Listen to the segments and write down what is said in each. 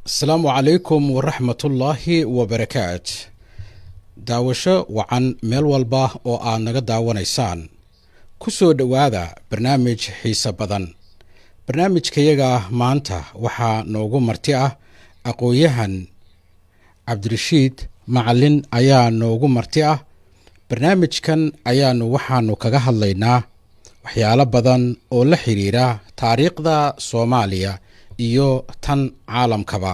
السلام عليكم ورحمة الله وبركاته. daawasho wacan meel walba oo aad naga daawanaysaan ku soo dhowaada barnaamij xiiso badan. barnaamijkayaga maanta waxaa noogu marti ah aqoonyahan cabdirashiid macalin ayaa noogu marti ah. barnaamijkan waxaanu kaga hadlaynaa waxyaalo badan oo la xiriira taariikhda Soomaaliya iyo tan caalamkaba.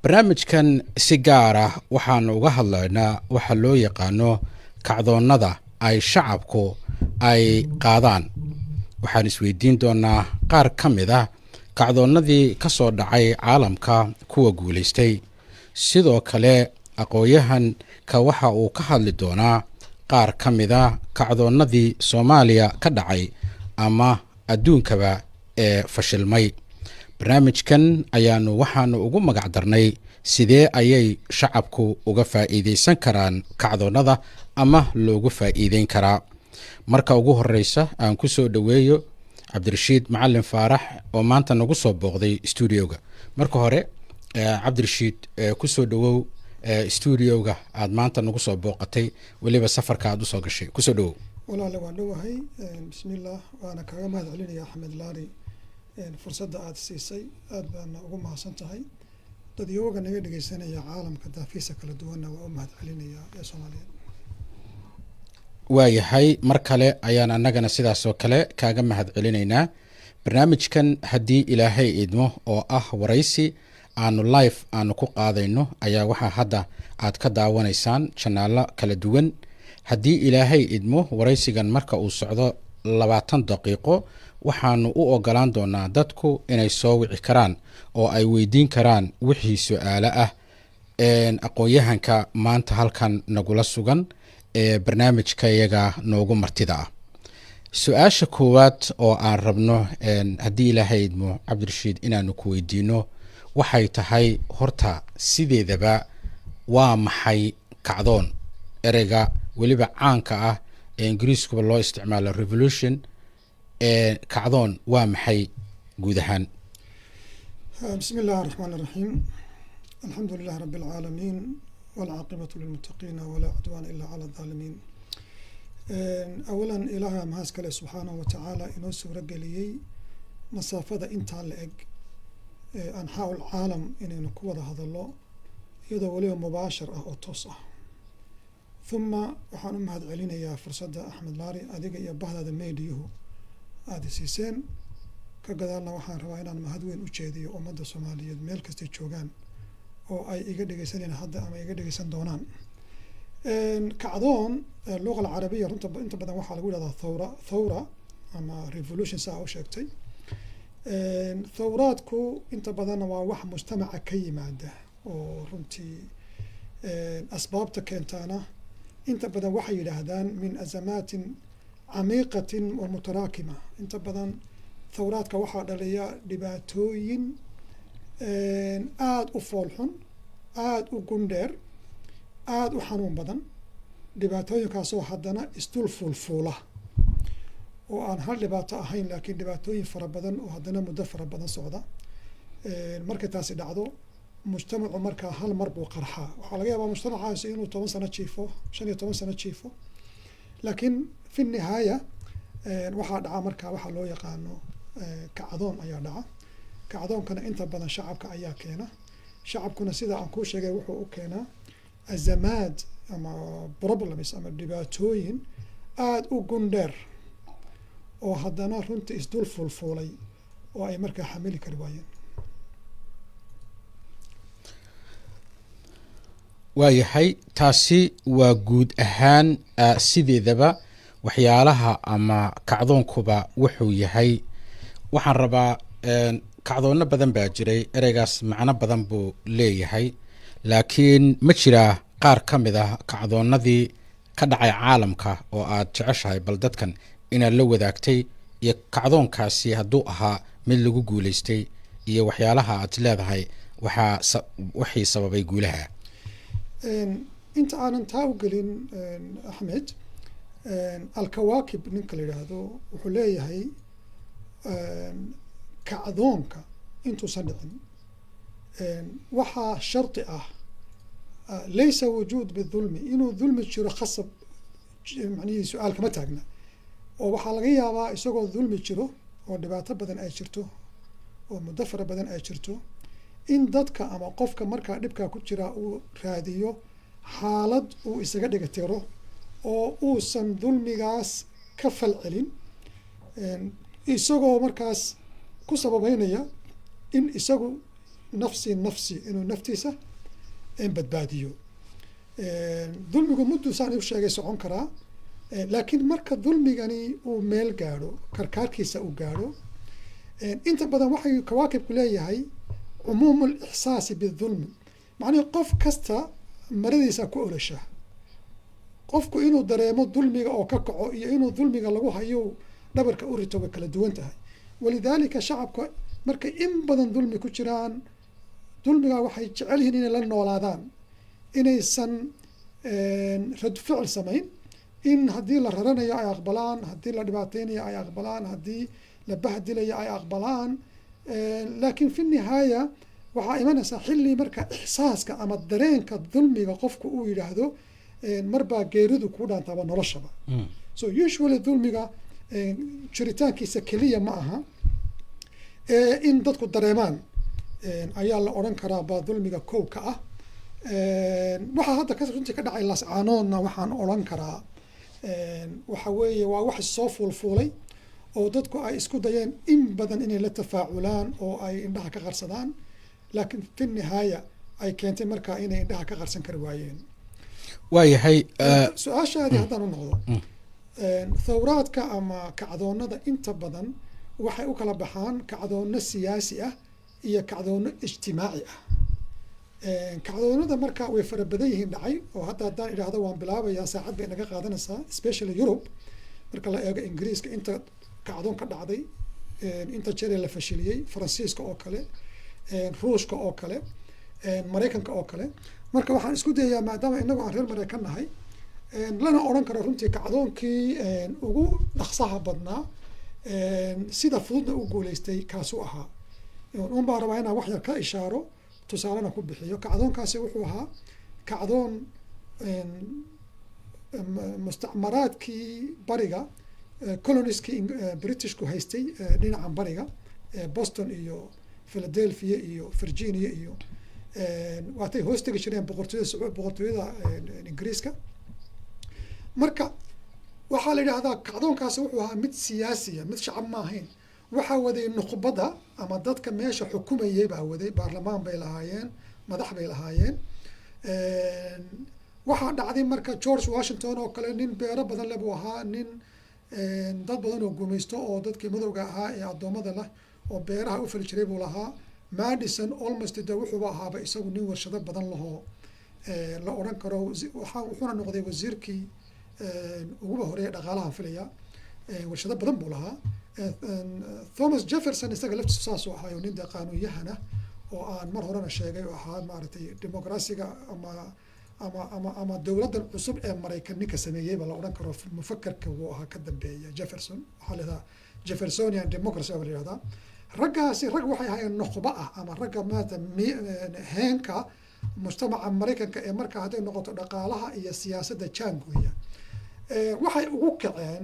barnaamijkan si gaar ah waxaanu uga hadlaynaa waxa loo yaqaano kacdoonnada ay shacabku ay qaadaan. waxaan isweydiin doonaa qaar ka mid ah kacdoonnadii ka soo dhacay caalamka kuwa guulaystay. sidoo kale aqoonyahanka waxa uu ka hadli doonaa qaar ka mid ah kacdoonnadii Soomaaliya ka dhacay ama adduunkaba ee fashilmay. barnaamijkan waxaanu ugu magac darnay sidee ayay shacabku uga faa'iideysan karaan kacdoonnada ama loogu faa'iideyn karaa. marka ugu horeysa aan ku soo dhoweeyo cabdirashiid macalin faarax oo maanta nagu soo booqday stuudioga. marka hore cabdirashiid ku soo dhowow stuudioga aad maanta nagu soo booqatay, weliba safarka aad usoo gashay. kusoo dhowow. walaale waan dhowahay. bismillaah, waana kaga mahad celinaya axmed laari fursadda aad siisay. aad baana ugu mahadsan tahay. dad iyaga naga dhegeysanaya caalamka daafiisa kala duwanna waa u mahad celinaya ee Soomaaliyeed. waayahay, mar kale ayaan annagana sidaasoo kale kaaga mahad celinaynaa. barnaamijkan haddii ilaahay idmo oo ah waraysi aanu live aanu ku qaadayno ayaa waxaa hadda aad ka daawanaysaan janaalo kala duwan. haddii ilaahay idmo waraysigan marka uu socdo 20 daqiiqo waxaanu u ogolaan doonaa dadku inay soo wici karaan oo ay weydiin karaan wixii su'aalo ah aqoonyahanka maanta halkan nagula sugan ee barnaamijkayaga noogu martida ah. su-aasha koowaad oo aan rabno haddii ilaahay idmo cabdirashiid inaanu ku weydiino waxay tahay, horta sideedaba waa maxay kacdoon? ereyga weliba caanka ah ee ingiriiskuba loo isticmaalo revolution. kacdoon waa maxay guud ahaan? بسم الله الرحمن الرحيم. الحمد لله رب العالمين والعاقبة للمتقين ولا عدوان إلا على الظالمين. أولا إله مهاسك سبحانه وتعالى إنه سورة قليي مسافة إنتا لأج أنحاء العالم إن نكوض هذا الله يدو وليه مباشر أو توصى. ثم وحان مهد علينا يا فرصة أحمد لاري أديك يا بهذا ميديو هذه سيسين كقدرنا waxaan rabaa inaan mahadweyn u jeediyo ummadda Soomaaliyeed meel kasta joogaan oo ay iga dhageysanayaan hadda ama iga dhageysan doonaan. kacdoon luqada carabiga inta badan waxaa lagu yiraahdaa thawra ama revolution saa u sheegtay. thawraadku inta badan waa wax mujtamaca ka yimaada oo runtii asbaabta keentana inta badan waxay yiraahdaan min azamaatin camiiqatin wa mutaraakima. inta badan thawraadka waxaa dhaliya dhibaatooyin aad u foolxun, aad u gundheer, aad u xanuun badan. dhibaatooyinkaasoo haddana isdul fuulfuula oo aan hal dhibaato ahayn laakiin dhibaatooyin fara badan oo haddana muddo fara badan socda. markay taasi dhacdo mujtamacu markaa hal mar buu qarxaa. waxaa laga yaabaa mujtamacaasi inuu 10 sano jiifo, 15 sano jiifo, laakiin fi nihaaya waxaa dhaca markaa waxaa loo yaqaano kacdoon ayaa dhaca. kacdoonkana inta badan shacabka ayaa keena. shacabkuna sida aan kuu sheegay wuxuu u keenaa azamaad ama problems ama dhibaatooyin aad u gundheer oo haddana runtii isdul fuulfuulay oo ay markaa xamili kari waayeen. waayahay, taasi waa guud ahaan sideedaba waxyaalaha ama kacdoonkuba wuxuu yahay. waxaan rabaa kacdoonno badan baa jiray, ereygaas macno badan buu leeyahay, laakiin ma jiraa qaar ka mid ah kacdoonnadii ka dhacay caalamka oo aad jeceshahay bal dadkan inaad la wadaagtay, iyo kacdoonkaasi hadduu ahaa mid lagu guulaystay iyo waxyaalaha aad leedahay waxay sababay guulaha. inta aanan taa u gelin axmed, alkawaakib ninka la yidhaahdo wuxuu leeyahay kacdoonka intuusan dhicin waxaa shardi ah laysa wujuud bidulmi inuu dulmi jiro khasab macnihii su-aal kama taagna oo waxaa laga yaabaa isagoo dulmi jiro oo dhibaato badan ay jirto oo muddo fara badan ay jirto in dadka ama qofka markaa dhibkaa ku jira uu raadiyo xaalad uu isaga dhiga tiro oo uusan dulmigaas ka falcelin isagoo markaas ku sababeynaya in isagu nafsi inuu naftiisa badbaadiyo dulmigu muddu saan u sheegay socon karaa laakiin marka dulmigani uu meel gaadho karkaarkiisa uu gaadho inta badan waxay kawaakibku leeyahay cumuum alixsaasi bidulmi macnihi qof kasta maradiisa ku olasha qofku inuu dareemo dulmiga oo ka kaco iyo inuu dulmiga lagu hayo dhabarka u rito way kala duwan tahay walidaalika shacabka markay in badan dulmi ku jiraan dulmiga waxay jecel yihiin inay la noolaadaan inaysan rad ficil samayn in haddii la raranayo ay aqbalaan haddii la dhibaateynayo ay aqbalaan haddii la bahdilayo ay aqbalaan laakiin fi nihaaya waxaa imanaysaa xilli marka ixsaaska ama dareenka dulmiga qofku uu yidhaahdo marbaa geeridu kuu dhaantaaba noloshaba so usually dulmiga jiritaankiisa keliya ma aha in dadku dareemaan ayaa la odhan karaa baa dulmiga kow ka ah waxaa hadda runtii ka dhacay lascaanoodna waxaan odhan karaa waxa weeye waa wax soo fuulfuulay oo dadku ay isku dayeen in badan inay la tafaaculaan oo ay indhaha ka qarsadaan laakiin fi nihaaya ay keentay markaa inay indhaha ka qarsan kari waayeen waayahay su-aashaadii haddaan u noqdo thawraadka ama kacdoonada inta badan waxay u kala baxaan kacdoono siyaasi ah iyo kacdoono ijtimaaci ah kacdoonada marka way fara badan yihiin dhacay oo hadda haddaan idhaahdo waan bilaabayaa saacad bay naga qaadanaysaa especially Europe marka la eego ingiriiska inta kacdoon ka dhacday inta jeer la fashiliyey faransiiska oo kale ruushka oo kale mareykanka oo kale marka waxaan isku dayayaa maadaama inagu aan reer mareykan nahay lana odhan karo runtii kacdoonkii ugu dhaqsaha badnaa sida fududna u guuleystay kaasuu ahaa un baa rabaa inaan wax yar ka ishaaro tusaalena ku bixiyo kacdoonkaasi wuxuu ahaa kacdoon mustacmaraadkii bariga coloniskii britishku haystay dhinacan bariga Boston iyo Philadelphia iyo Virginia iyo waatay hoos tegi jireen boqortooyada ingiriiska marka waxaa la yidhaahdaa kacdoonkaasi wuxuu ahaa mid siyaasiya mid shacab ma ahayn waxaa waday nuqbada ama dadka meesha xukumayay baa waday baarlamaan bay lahaayeen madax bay lahaayeen waxaa dhacday marka George Washington oo kale nin beero badan leh buu ahaa nin dad badan oo gumaysto oo dadkii madowga ahaa ee adoomada leh oo beeraha u fali jiray buu lahaa Madison almost de wuxuu ahaaba isagu nin warshado badan lahoo la odhan karo wuxuuna noqday wasiirkii ugu horeeyay dhaqaalaha filaya warshado badan buu lahaa Thomas Jefferson isaga laftiisu saas u ahaa nin qaanuunyahana oo aan mar horena sheegay oo ahaa maaragtay dimuqraasiga ama dowladdan cusub ee Mareykan ninka sameeyay la odhan karo mufakarka uu ahaa ka dambeeya Jefferson waxaa la yidhahdaa Jeffersonian democracy baa la yidhahdaa raggaasi rag waxay ahaayeen nuqba ah ama ragga maanta heenka mujtamaca Mareykanka ee markaa hadday noqoto dhaqaalaha iyo siyaasadda jaangooya waxay ugu kaceen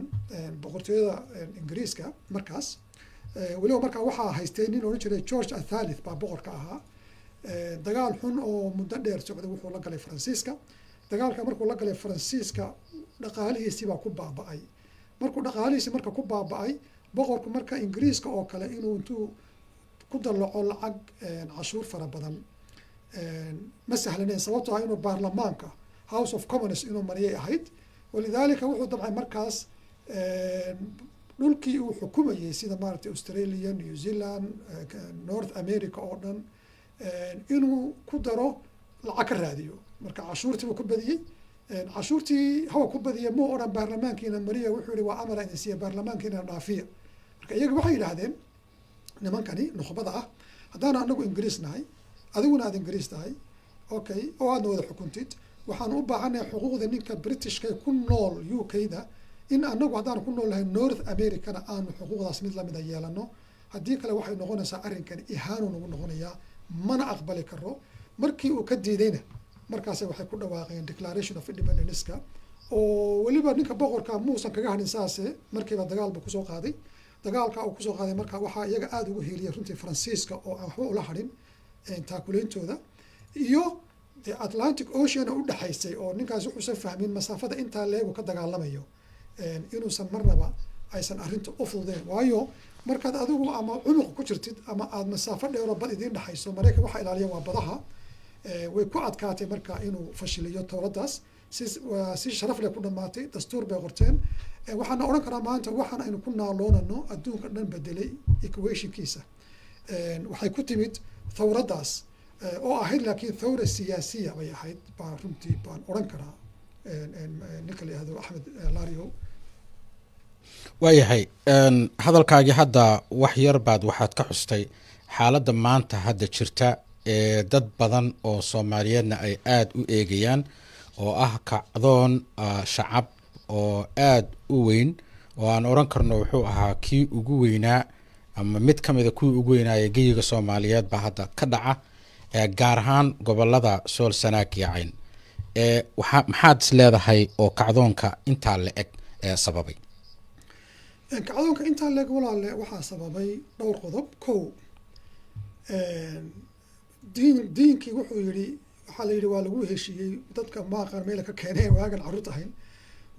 boqortooyada ingiriiska markaas waliba markaa waxaa haystay nin odhan jiray George Athalith baa boqorka ahaa dagaal xun oo muddo dheer socday wuxuu la galay Faransiiska dagaalka markuu la galay Faransiiska dhaqaalihiisii baa ku baaba'ay markuu dhaqaalihiisii marka ku baaba'ay boqorku marka ingiriiska oo kale inuu intuu ku dalaco lacag cashuur fara badan ma sahlaneen sababtoo ah inuu baarlamaanka House of Commons inuu mariyay ahayd walidaalika wuxuu dabcay markaas dhulkii uu xukumayay sida maaragtay Australia New Zealand North America oo dhan inuu ku daro lacag ka raadiyo marka cashuurtii uu ku badiyay cashuurtii hawa ku badiyay muu odhan baarlamaankiina mariya wuxuu yidhi waa amar idin siiya baarlamaankiina dhaafiya marka iyaga waxay yidhaahdeen nimankani nuqbada ah haddaan anagu ingiriis nahay adiguna aad ingiriis tahay okay oo aadna wada xukuntid waxaan u baahanahay xuquuqda ninka Britishka ku nool UK-da in anagu haddaan ku nool lahay North America-na aanu xuquuqdaas mid lamid ah yeelano haddii kale waxay noqonaysaa arrinkan ihaano nagu noqonayaa mana aqbali karo. markii uu ka diidayna markaasay waxay ku dhawaaqeen declaration of independence-ka oo weliba ninka boqorka muusan kaga hadhin saase markiiba dagaal buu kusoo qaaday. dagaalka uu kusoo qaaday marka waxaa iyaga aada ugu hiiliyay runtii faransiiska oo aan waxba ula hadhin taakuleyntooda iyo the Atlantic Ocean u dhaxaysay oo ninkaas wuxuusan fahmin masaafada intaa leegu ka dagaalamayo inuusan marnaba aysan arrinta u fududeen. waayo markaad adigu ama cumuq ku jirtid ama aada masaafo dheero bad idiin dhaxayso, maraykan waxaa ilaaliya waa badaha, way ku adkaatay marka inuu fashiliyo towladaas. si sharaf leh ku dhamaatay, dastuur bay qorteen. waxaana odhan karaa maanta waxaan aynu ku naaloonano adduunka dhan bedelay equationkiisa waxay ku timid thawradaas oo ahayd laakiin thawra siyaasiya bay ahayd baan runtii baan odhan karaa ninka la yihahdo Axmed Lario. waayahay hadalkaagii hadda wax yar baad waxaad ka xustay xaaladda maanta hadda jirta ee dad badan oo Soomaaliyeedna ay aada u eegayaan oo ah kacdoon shacab oo aada u weyn oo aan oran karno wuxuu ahaa kii ugu weynaa ama mid ka mid a kuwii ugu weynaaye geyiga Soomaaliyeed baa hadda ka dhaca gaar ahaan gobolada Sool, Sanaag iyo Cayn. maxaad is leedahay oo kacdoonka intaa la eg sababay? kacdoonka intaa leeg walaale waxaa sababay dhowr qodob. kow, diinkii wuxuu yidhi, waxaa la yidhi waa lagu heshiiyey dadka maaqan meel ka keeneen waagan carruurta ahayn,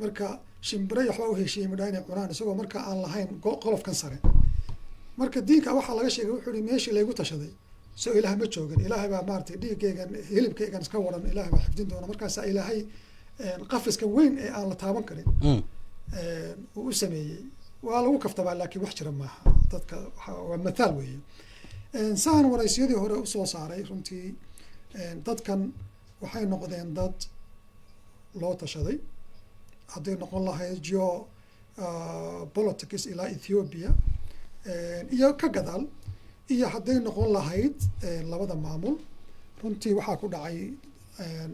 marka shimbiray waxbaa u heshiiyey midhaa inay cunaan isagoo marka aan lahayn qolofkan sare. marka diinka waxaa laga sheegay wuxuu yihi meeshii laygu tashaday soo ilaah ma joogin, ilaahay baa maaratay dhiigaygan hilibkaygan iska waran, ilaahay baa xifdin doona. markaasaa ilaahay qafiskan weyn ee aan la taaban karin uu u sameeyey. waa lagu kaftabaa laakiin wax jira maaha, dadka waa mathaal weeye. saan waraysyadii hore usoo saaray runtii dadkan waxay noqdeen dad loo tashaday. hadday noqon lahayd politics ilaa Ethiopia iyo ka gadaal, iyo hadday noqon lahayd labada maamul, runtii waxaa ku dhacay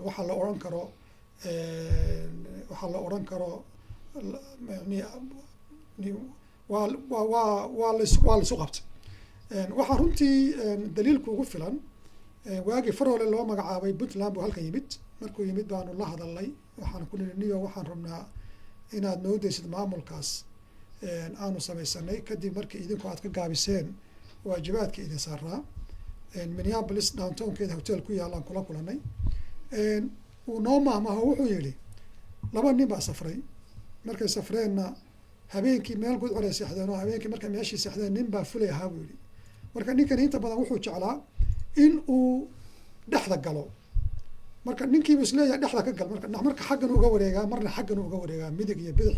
waxaa la oran karo waa laisu qabtay. waxaa runtii daliilku ugu filan waagii Faroole loo magacaabay Puntland buu halkan yimid. markuu yimid baanu la hadalnay, waxaan ku niri niyo waxaan rabnaa inaad noo deysid maamulkaas aanu samaysanay kadib markii idinku aad ka gaabiseen waajibaadka idin saaraa. Minneapolis downtownkeeda hotel ku yaalaan kula kulanay. uu noo mahmaho wuxuu yidhi laba nin baa safray, markay safreenna habeenkii meel gudcur ay seexdeen oo habeenkii markay meeshii seexdeen nin baa fulay ahaa buu yidhi. marka ninkan inta badan wuxuu jeclaa in uu dhexda galo. marka ninkiibu isleeyahay dhexda ka gal, marka xaggan uga wareegaa marna xaggan uga wareegaa midig iyo bidix.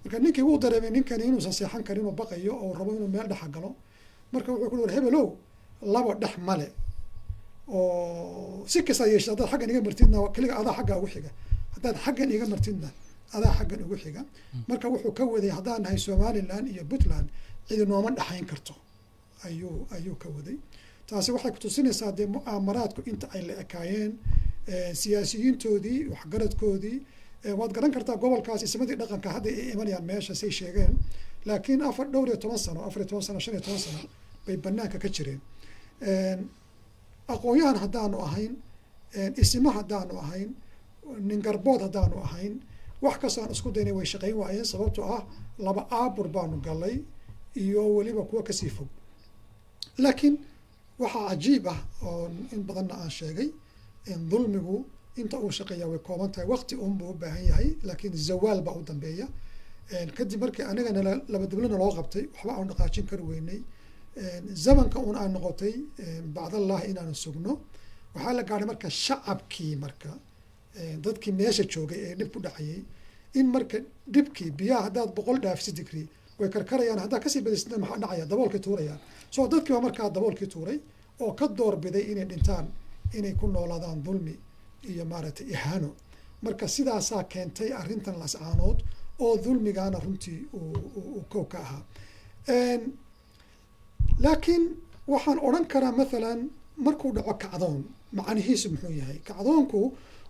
marka ninkii wuu dareemay ninkani inuusan seexan karin oo baqayo oo rabo inuu meel dhexa galo. marka wuxuu ku yidhi hebelow laba dhex male oo si kasta yeesha, haddaad xaggan iga martidna keliga adaa xagga ugu xiga, haddaad xaggan iga martidna adaa xaggan ugu xiga. marka wuxuu ka waday haddaan nahay Somaliland iyo Puntland cidi nooma dhaxayn karto ayuu ka waday. taasi waxay kutusinaysaa dee mu'aamaraadku inta ay la ekaayeen, siyaasiyiintoodii waxgaradkoodii. waad garan kartaa gobolkaas ismadii dhaqanka hadda ay imanayaan meesha say sheegeen, laakiin 12 sano 15 sano bay banaanka ka jireen. aqoon-yahan haddaanu ahayn, isima haddaanu ahayn, nin garbood haddaanu ahayn, wax kastoaan isku daynay way shaqayn waayeen. sababtoo ah laba aabur baanu galay iyo weliba kuwa kasii fog. laakiin waxaa cajiib ah oo in badanna aan sheegay in dulmigu inta uu shaqeeya way kooban tahay, waqti unbuu u baahan yahay, laakiin zawaal baa u dambeeya. kadib markii anigana laba dublana loo qabtay waxba aan dhaqaajin kari weynay, zamanka un aan noqotay bacdallahi inaanu sugno. waxaa la gaadhay marka shacabkii, marka dadkii meesha joogay ee dhib ku dhacayay, in marka dhibkii biyaha haddaad 100 dhaafsid degree way karkarayaan, haddaad kasii badisna maxaa dhacaya, daboolkay tuurayaan. soo dadkii baa markaa daboolkii tuuray oo ka doorbiday inay dhintaan inay ku noolaadaan dulmi iyo maaragtay ihaano. marka sidaasaa keentay arrintan lascaanood oo dulmigaana runtii uu kow ka ahaa. laakiin waxaan odhan karaa mathalan markuu dhaco kacdoon macnihiisu muxuu yahay? kacdoonku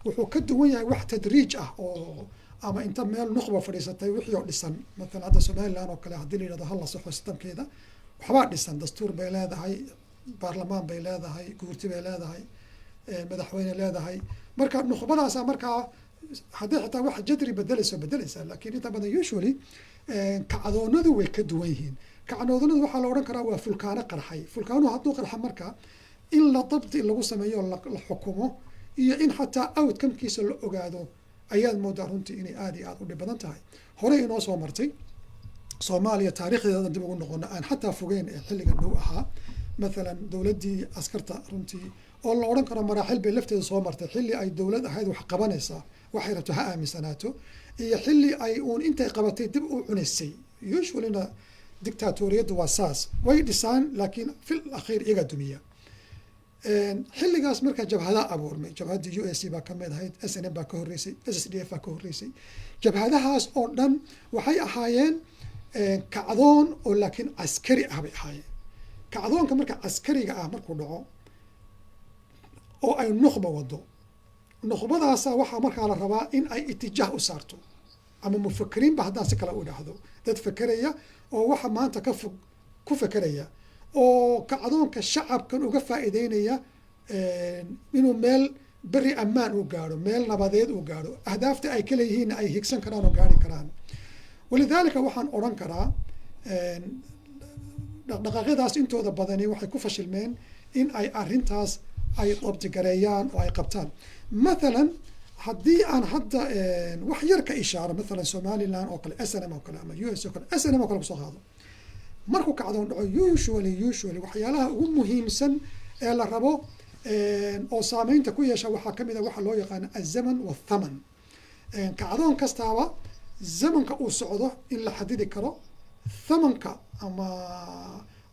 wuxuu ka duwan yahay wax tadriij ah oo ama inta meel nuqba fadhiisatay wixii oo dhisan. mathalan hadda Somaliland oo kale haddii la yidhahdo hala saxo sistamkeeda waxbaa dhisan, dastuur bay leedahay, baarlamaan bay leedahay, guurti bay leedahay, madaxweyne leedahay. marka nukhbadaasa markaa hadday xitaa wax jadri bedelaysaa, laakiin inta badan usually kacdoonadu way ka duwan yihiin. kacdoonadu waxaa la odhan karaa waa fulkaano qarxay. fulkaanuhu hadduu qarxa marka in la dabti lagu sameeyo la xukumo iyo in xataa outcomekiisa la ogaado ayaad moodaa runtii inay aad iyo aad u dhib badan tahay. horey inoo soo martay soomaaliya taariikhdeeda dib ugu noqono aan xataa fogeyn ee xilligan dhow ahaa, mathalan dowladdii askarta runtii oo la odhan karo maraaxil bay lafteeda soo martay. xilli ay dowlad ahayd wax qabanaysaa, waxay rabto ha aaminsanaato, iyo xilli ay uun intay qabatay dib u cunaysay. usuallyna dictatoriyaddu waa saas, way dhisaan laakiin fil akhiir iyagaa dumiya. xilligaas markaa jabhadaa abuurmay. jabhaddii USC baa ka mid ahayd, SNM baa ka horreysay, SSDF baa ka horreysay. jabhadahaas oo dhan waxay ahaayeen kacdoon oo laakiin caskari ah bay ahaayeen. kacdoonka marka caskariga ah markuu dhaco oo ay nukhba wado, nukhbadaasa waxaa markaa la rabaa in ay itijaah u saarto, ama mufakiriinba haddaan si kale u idhaahdo, dad fakeraya oo waxa maanta ka fog ku fakeraya, oo kacdoonka shacabkan uga faa'iideynaya inuu meel beri ammaan u gaadho, meel nabadeed u gaadho, ahdaafta ay ka leeyihiinna ay higsan karaan oo gaari karaan. walidaalika waxaan odhan karaa dhaqdhaqaaqyadaas intooda badani waxay ku fashilmeen in ay arrintaas ay dabtigareeyaan oo ay qabtaan. mathalan haddii aan hadda wax yar ka ishaaro, mathalan somaliland oo kale, SNM oo kale, ama US oo kale, SNM oo kale kusoo qaado, markuu kacdoon dhaco usually waxyaalaha ugu muhiimsan ee la rabo oo saameynta ku yeesha waxaa ka mid a waxa loo yaqaano azaman wathaman. kacdoon kastaaba zamanka uu socdo in la xadidi karo, thamanka ama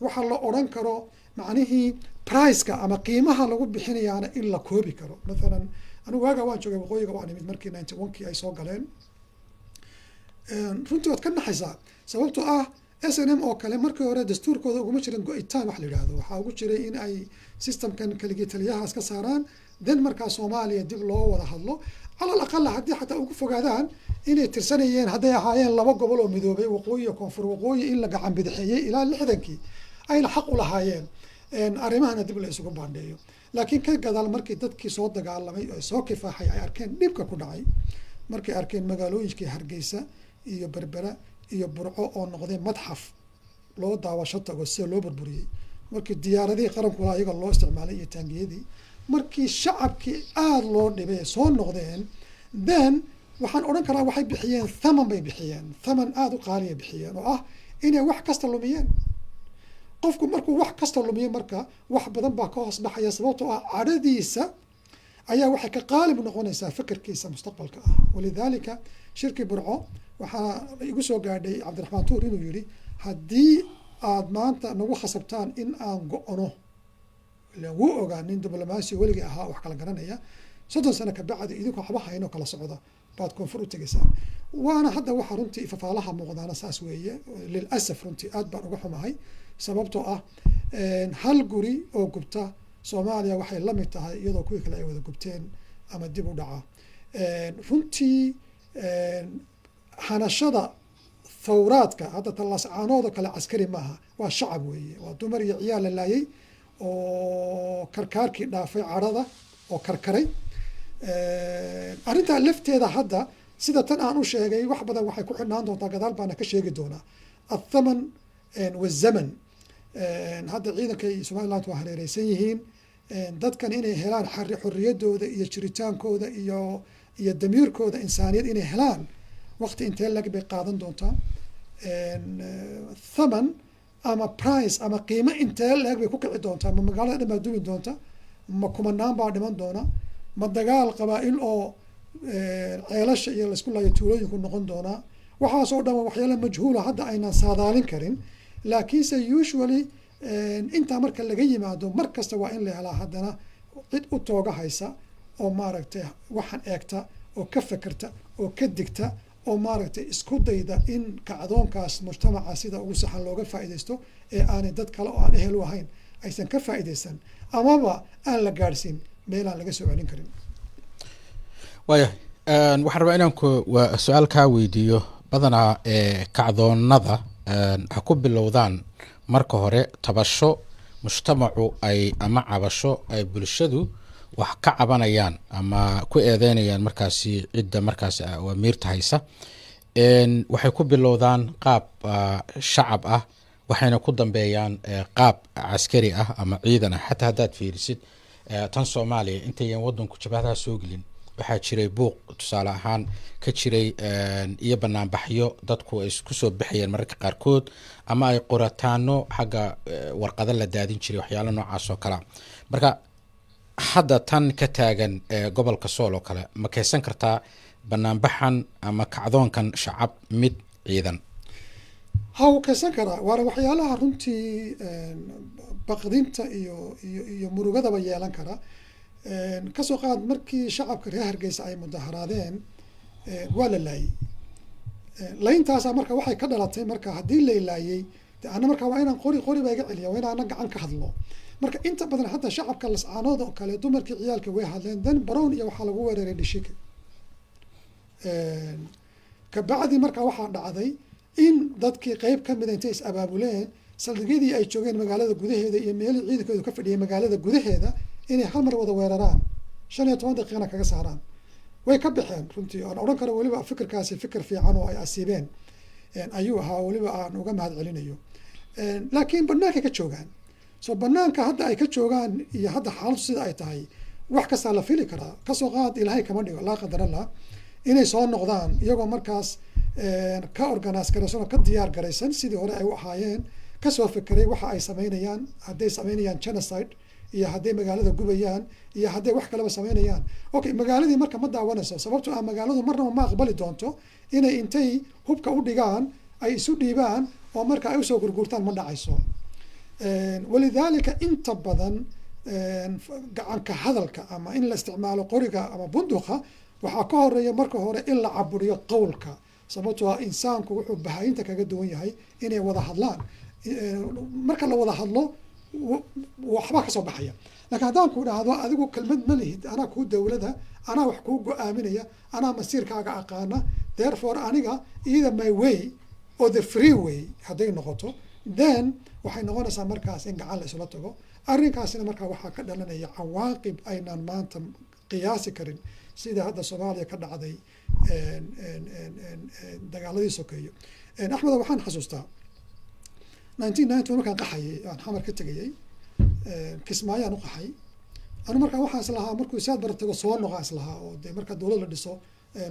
waxa la odhan karo macnihii priceka ama qiimaha lagu bixinayaana in la koobi karo. mathalan anigu waagaa waan joogay waqooyiga, waan imid markii 91kii ay soo galeen. runtii waad ka naxaysaa, sababtoo ah SNM oo kale markii hore dastuurkooda uguma jirin go-itaan wax la yidhaahdo. waxaa ugu jiray in ay systemkan kaligii taliyahaas ka saaraan, then markaa Soomaaliya dib loo wada hadlo. cala alaqala haddii xataa ugu fogaadaan inay tirsanayeen hadday ahaayeen 2 gobol oo midoobay, waqooyi iyo koonfur. waqooyi in la gacan bidixeeyey ilaa 60kii ayna xaq u lahaayeen arrimahana dib la isugu baandheeyo. laakiin ka gadaal markii dadkii soo dagaalamay oo soo kifaaxay ay arkeen dhibka ku dhacay, markay arkeen magaalooyinkii Hargeysa iyo Berbera iyo Burco oo noqday madxaf loo daawasho tago sida loo burburiyey, markii diyaaradihii qaranku lahaa iyaga loo isticmaalay iyo taangiyadii, markii shacabkii aada loo dhibay soo noqdeen, then waxaan odhan karaa waxay bixiyeen thaman bay bixiyeen, thaman aada u qaaliya bixiyeen oo ah inay wax kasta lumiyeen. qofku markuu wax kasta lumiyo marka wax badan baa ka hoos baxaya, sababtoo ah cadhadiisa ayaa waxay ka qaalib noqonaysaa fikirkiisa mustaqbalka ah. walidaalika shirkii Burco waxaa igu soo gaadhay Cabdiraxmaan Tuur inuu yidhi haddii aad maanta nagu khasabtaan in aan go-ono, ilaan wuu ogaa nin diblomaasi weligii ahaa wax kala garanaya, 30 sano ka bacdi idinkoo waxba hayno kala socda baad koonfur u tegaysaan. waana hadda waxa runtii fafaalaha muuqdaana saas weeye. lilasaf runtii aad baan uga xumahay, sababtoo ah hal guri oo gubta Soomaaliya waxay la mid tahay iyadoo kuwii kale ay wada gubteen ama dib u dhaca. runtii hanashada thawraadka hadda tallaascaanooda kale caskari maaha, waa shacab weeye, waa dumar iyo ciyaal la laayay oo karkaarkii dhaafay cadhada oo karkaray. arrintaa lafteeda hadda sida tan aan u sheegay wax badan waxay ku xidhnaan doontaa, gadaal baana ka sheegi doonaa. athaman wazaman, hadda ciidankay Somaliland waa hareereysan yihiin, dadkan inay helaan xorriyadooda iyo jiritaankooda iyo damiirkooda insaaniyad inay helaan waqti intee lag bay qaadan doontaa. thaman ama price ama qiimo intee lag bay ku kici doontaa. ma magaalada dhan baa dumi doonta, ma kumanaan baa dhiman doona, ma dagaal qabaa'il oo ceelasha iyo laysku laayo tuulooyinku noqon doonaa. waxaasoo dhan waxyaala majhuula hadda aynan saadaalin karin, laakiinse usually intaa marka laga yimaado mar kasta waa in la helaa haddana cid u tooga haysa oo maaragtay waxaan eegta oo ka fekerta oo ka digta oo maaragtay isku dayda in kacdoonkaas mujtamaca sida ugu saxan looga faa'iidaysto ee aanay dad kale oo aan ehel u ahayn aysan ka faa'iidaysan, amaba aan la gaadhsiin meel aan laga soo celin karin. waayahay waxaan rabaa inaan su-aal kaa weydiiyo. badanaa kacdoonada ha ku bilowdaan marka hore tabasho mujtamacu ay ama cabasho ay bulshadu wax ka cabanayaan ama ku eedeynayaan markaasi cidda markaasi awamiirta haysa waxay ku bilowdaan qaab shacab ah waxayna ku dambeeyaan qaab caskari ah ama ciidan ah xataa haddaad fiirisid tan Soomaaliya intayan wadanku jabhadaha soo gelin waxaa jiray buuq tusaale ahaan ka jiray iyo banaanbaxyo dadku ay isku soo baxayeen mararka qaarkood ama ay qorataano xagga warqado la daadin jiray waxyaalo noocaas oo kale marka hadda tan ka taagan gobolka Sool oo kale ma kaysan kartaa banaanbaxan ama kacdoonkan shacab mid ciidan haw kaysan karaa waana waxyaalaha runtii baqdinta iyo murugadaba yeelan kara kasoo qaad markii shacabka reer Hargeysa ay mudaharaadeen waa la laayay layntaas marka waxay ka dhalatay marka haddii la laayay ana marka waa inaan qori baa iga celiya waa inaan gacan ka hadlo marka inta badan hadda shacabka lascaanood oo kale dumarkii ciyaalka way hadleen dan baroon iyo waxaa lagu weeraray dhishika kabacdi marka waxaa dhacday in dadkii qayb ka mid intay is abaabuleen saldhigyadii ay joogeen magaalada gudaheeda iyo meelihii ciidankoodu ka fadhiyay magaalada gudaheeda inay hal mar wada weeraraan 15 daqiiqana kaga saaraan way ka baxeen runtii aan oran karo waliba fikirkaasi fikir fiican oo ay asiibeen ayuu ahaa waliba aan uga mahad celinayo laakiin banaanka ka joogaan soo banaanka hadda ay ka joogaan iyo hadda xaaladdu sida ay tahay wax kasta la fili karaa kasoo qaad ilaahay kama dhigo la qadar Allah inay soo noqdaan iyagoo markaas ka organize garaysan ka diyaar garaysan sidii hore ay u ahaayeen kasoo fikiray waxa ay sameynayaan hadday sameynayaan genocide iyo hadday magaalada gubayaan iyo hadday wax kaleba sameynayaan okay magaaladii marka ma daawanayso sababtoo ah magaaladu marnaba ma aqbali doonto inay intay hubka u dhigaan ay isu dhiibaan oo marka ay usoo gurgurtaan ma dhacayso walidaalika inta badan gacanka hadalka ama in la isticmaalo qoriga ama bunduqa waxaa ka horeeya marka hore in la caburiyo qowlka sababtoo ah insaanku wuxuu bahayinta kaga duwan yahay inay wada hadlaan marka la wada hadlo waxba ka soo baxaya laakiin haddaan ku dhahdo adigu kelmad ma lihid anaa kuu dowlada anaa wax kuu go-aaminaya anaa masiirkaaga aqaana therefore aniga either my way or the free way hadday noqoto then waxay noqonaysaa markaas in gacan la isula tago arrinkaasina markaa waxaa ka dhalanaya cawaaqib aynaan maanta qiyaasi karin sida hadda Soomaaliya ka dhacday dagaaladii sokeeyo Axmed waxaan xasuustaa 1990 markaan qaxayay aan xamar ka tagayay Kismaayaan u qaxay anu markaa waxaan islahaa markuu saad bartago soo noqo islahaa oo de marka dawlad la dhiso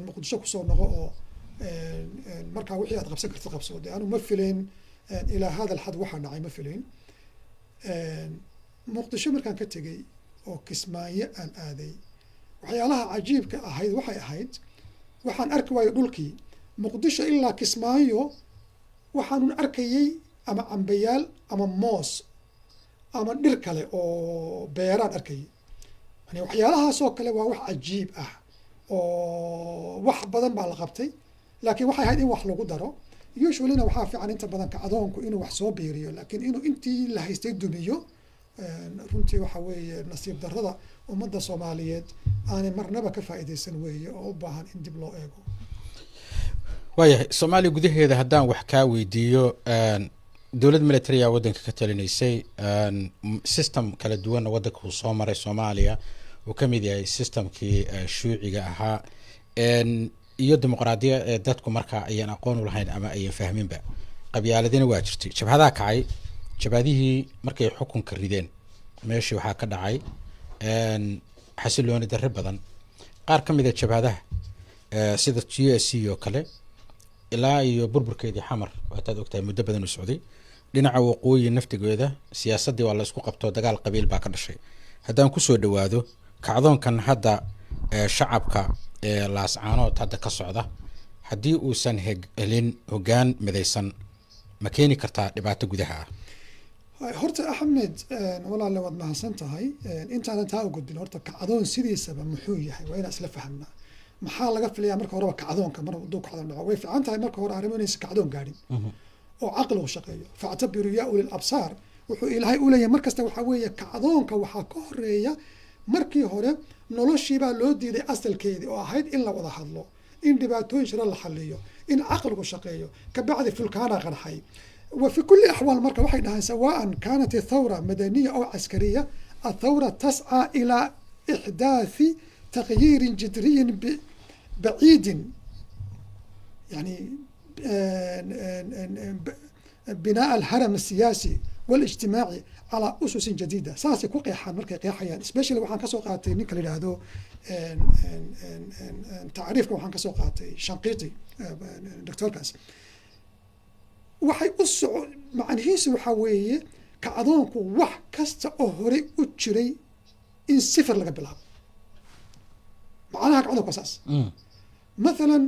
Muqdisho ku soo noqo oo markaa wixii aad qabsan kartid qabso de anu ma filayn ilaa hada alxad waxa dhacay ma filayn Muqdisho markaan ka tagay oo Kismaayo aan aaday waxyaalaha cajiibka ahayd waxay ahayd waxaan arki waayo dhulkii Muqdisho ilaa Kismaayo waxaan arkayay ama cambayaal ama moos ama dhir kale oo beeraan arkayay yani waxyaalahaas oo kale waa wax cajiib ah oo wax badan baa la qabtay laakiin waxay ahayd in wax lagu daro usually waxaa fiican inta badan kacdoonku inuu wax soo biiriyo laakiin inuu intii la haystay dumiyo runtii waxa weeye nasiib darrada ummadda Soomaaliyeed aanay marnaba ka faa'iideysan weeye oo u baahan in dib loo eego waayahay Soomaaliya gudaheeda haddaan wax kaa weydiiyo dowlad military ah wadanka ka talinaysay system kala duwan wadanka uu soo maray Soomaaliya oo ka mid yahay systemkii shuuciga ahaa iyo dimuqraadiya ee dadku markaa ayaan aqoon u lahayn ama ayaan fahminba qabyaaladina waa jirtay jabhadaha kacay jabhadihii markay xukunka rideen meeshii waxaa ka dhacay xasilooni darro badan qaar ka mid ah jabhadaha sida GSC oo kale ilaa iyo burburkeedii xamar waxaad ogtahay muddo badan u socday dhinaca waqooyi naftigeeda siyaasadii waa la isku qabto dagaal qabiil baa ka dhashay haddaan ku soo dhawaado kacdoonkan hadda shacabka laascaanood hadda ka socda haddii uusan helin hoggaan midaysan ma keeni kartaa dhibaato gudaha ah horta Axmed walaal waad mahadsan tahay intaan taa u gudbin horta kacdoon sidiisaba muxuu yahay waa inaan isla fahamnaa maxaa laga filayaa marka horeba kacdoonka mar uu kacdoon dhaco way fiican tahay marka hore arrimaynaysa kacdoon gaadhin oo caqligu shaqeeyo factabiru ya ulil absar wuxuu ilaahay u leeyahay markasta waxa weeye kacdoonka waxaa ka horeeya markii hore noloshii baa loo diiday asalkeedii oo ahayd in la wada hadlo in dhibaatooyin jira la xalliyo in caqligu shaqeeyo ka bacdi fulkaana qarxay وفي كل الأحوال مركب واحد سواء كانت الثورة مدنية أو عسكرية الثورة تسعى إلى إحداث تغيير جذري بعيد يعني بناء الهرم السياسي والاجتماعي على أسس جديدة ساسي كو قيحان مركي قيحيان سبيشالي waxaan kasoo qaatay ninka la yiraahdo taariifka waxaan kasoo qaatay shanqiiti doctorkaas waxay u soo macnihiisu waxa weeye kacdoonku wax kasta oo hore u jiray in sifir laga bilaabo macnaha kacdoonku saas مثلا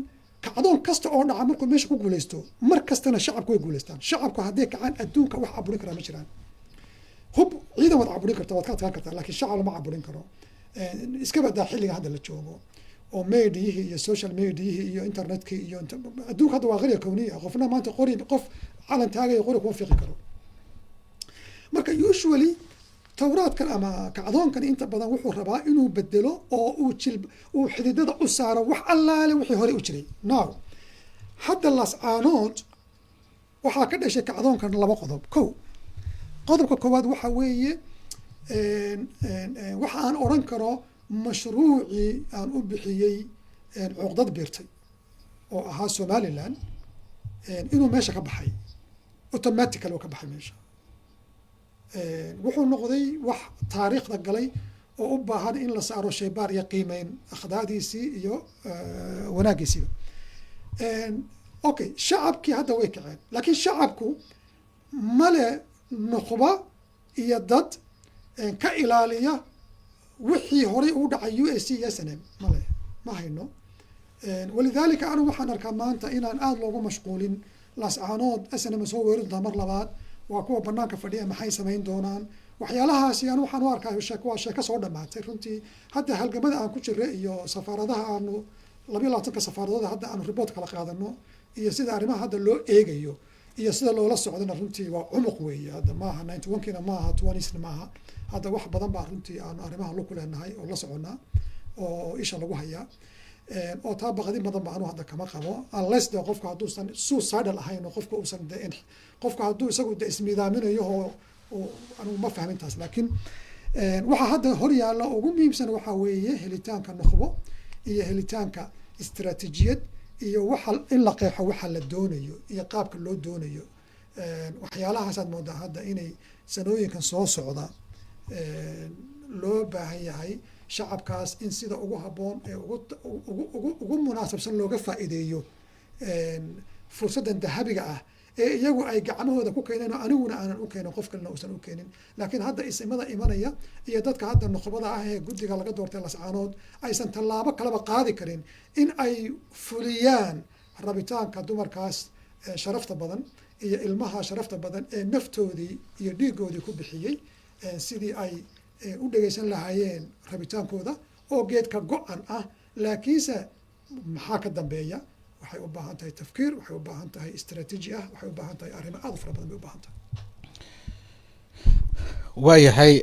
kacdoon kasta oo dhaca markuu meesha ku guuleysto mar kastana shacabku way guuleystaan shacabku haddii kacaan adduunka wax caburin karaa ma jiraan hub ciidan waad caburin kartaa waad ka adkaan kartaa laakiin shacab lama caburin karo iska badaa xilliga hadda la joogo oo meediyihii iyo social meediyihii iyo internetkii iyo adduunka hadda waa qarya kowniya qofna maanta qori qof calan taagaya qori kuma fiiqi karo marka usually tawraadkan ama kacdoonkan inta badan wuxuu rabaa inuu bedelo oo uu xididada u saaro wax allaale wixii hore u jiray now hadda lascaanood waxaa ka dhashay kacdoonkan laba qodob kow qodobka koowaad waxa weeye waxa aan odhan karo mashruucii aan u bixiyey cuqdad biirtay oo ahaa somaliland inuu meesha ka baxay automatically ka baxay meesha wuxuu noqday wax taariikhda galay oo u baahan in la saaro shaybaar iyo qiimeyn akhdaadiisii iyo wanaagiisiiba okay shacabkii hadda way kaceen laakiin shacabku male nukhba iyo dad ka ilaaliya wixii horey u dhacay USC iyo SNM male ma hayno walidaalika anu waxaan arkaa maanta inaan aada loogu mashquulin lascaanood SNM soo weerin doonta mar labaad waa kuwa banaanka fadhiya maxay samayn doonaan waxyaalahaasi anu waxaan u arkaa waa sheeko soo dhamaatay runtii hadda halgamada aan ku jirra iyo safaaradaha aanu 22 safaaradood hadda aanu report kala qaadano iyo sida arrimaha hadda loo eegayo iyo sida loola socdana runtii waa cumuq weeye hadda maaha 91kiina maaha 20sna maaha hadda wax badan baa runtii aanu arrimaha lu ku leenahay oo la soconnaa oo isha lagu hayaa oo taa baqdi badan baa anu hadda kama qabo unless de qofka hadduusan suicidal ahayn oo qofka uusan qofka hadduu isagu de ismiidaaminayo oo anigu ma fahmin taas laakiin waxa hadda hor yaalla ugu muhiimsan waxa weeye helitaanka nukhbo iyo helitaanka istiraatiijiyad iyo waxa in la qeexo waxa la doonayo iyo qaabka loo doonayo waxyaalahaasaad moodaa hadda inay sanooyinkan soo socda loo baahan yahay shacabkaas in sida ugu habboon ee ugu munaasabsan looga faa'iideeyo fursaddan dahabiga ah ee iyagu ay gacmahooda ku keeneen oo aniguna aanan u keenin qof kalena uusan u keenin laakiin hadda isimada imanaya iyo dadka hadda nukhbada ah ee guddiga laga doortay lascaanood aysan tallaabo kaleba qaadi karin in ay fuliyaan rabitaanka dumarkaas sharafta badan iyo ilmaha sharafta badan ee naftoodii iyo dhiigoodii ku bixiyey sidii ay u dhageysan lahaayeen rabitaankooda oo geedka go-an ah laakiinse maxaa ka dambeeya waxay u baahan tahay tafkiir waxay u baahan tahay istiraatiiji ah waxay u baahan tahay arrimo aad u fara badan bay u baahan tahay waayahay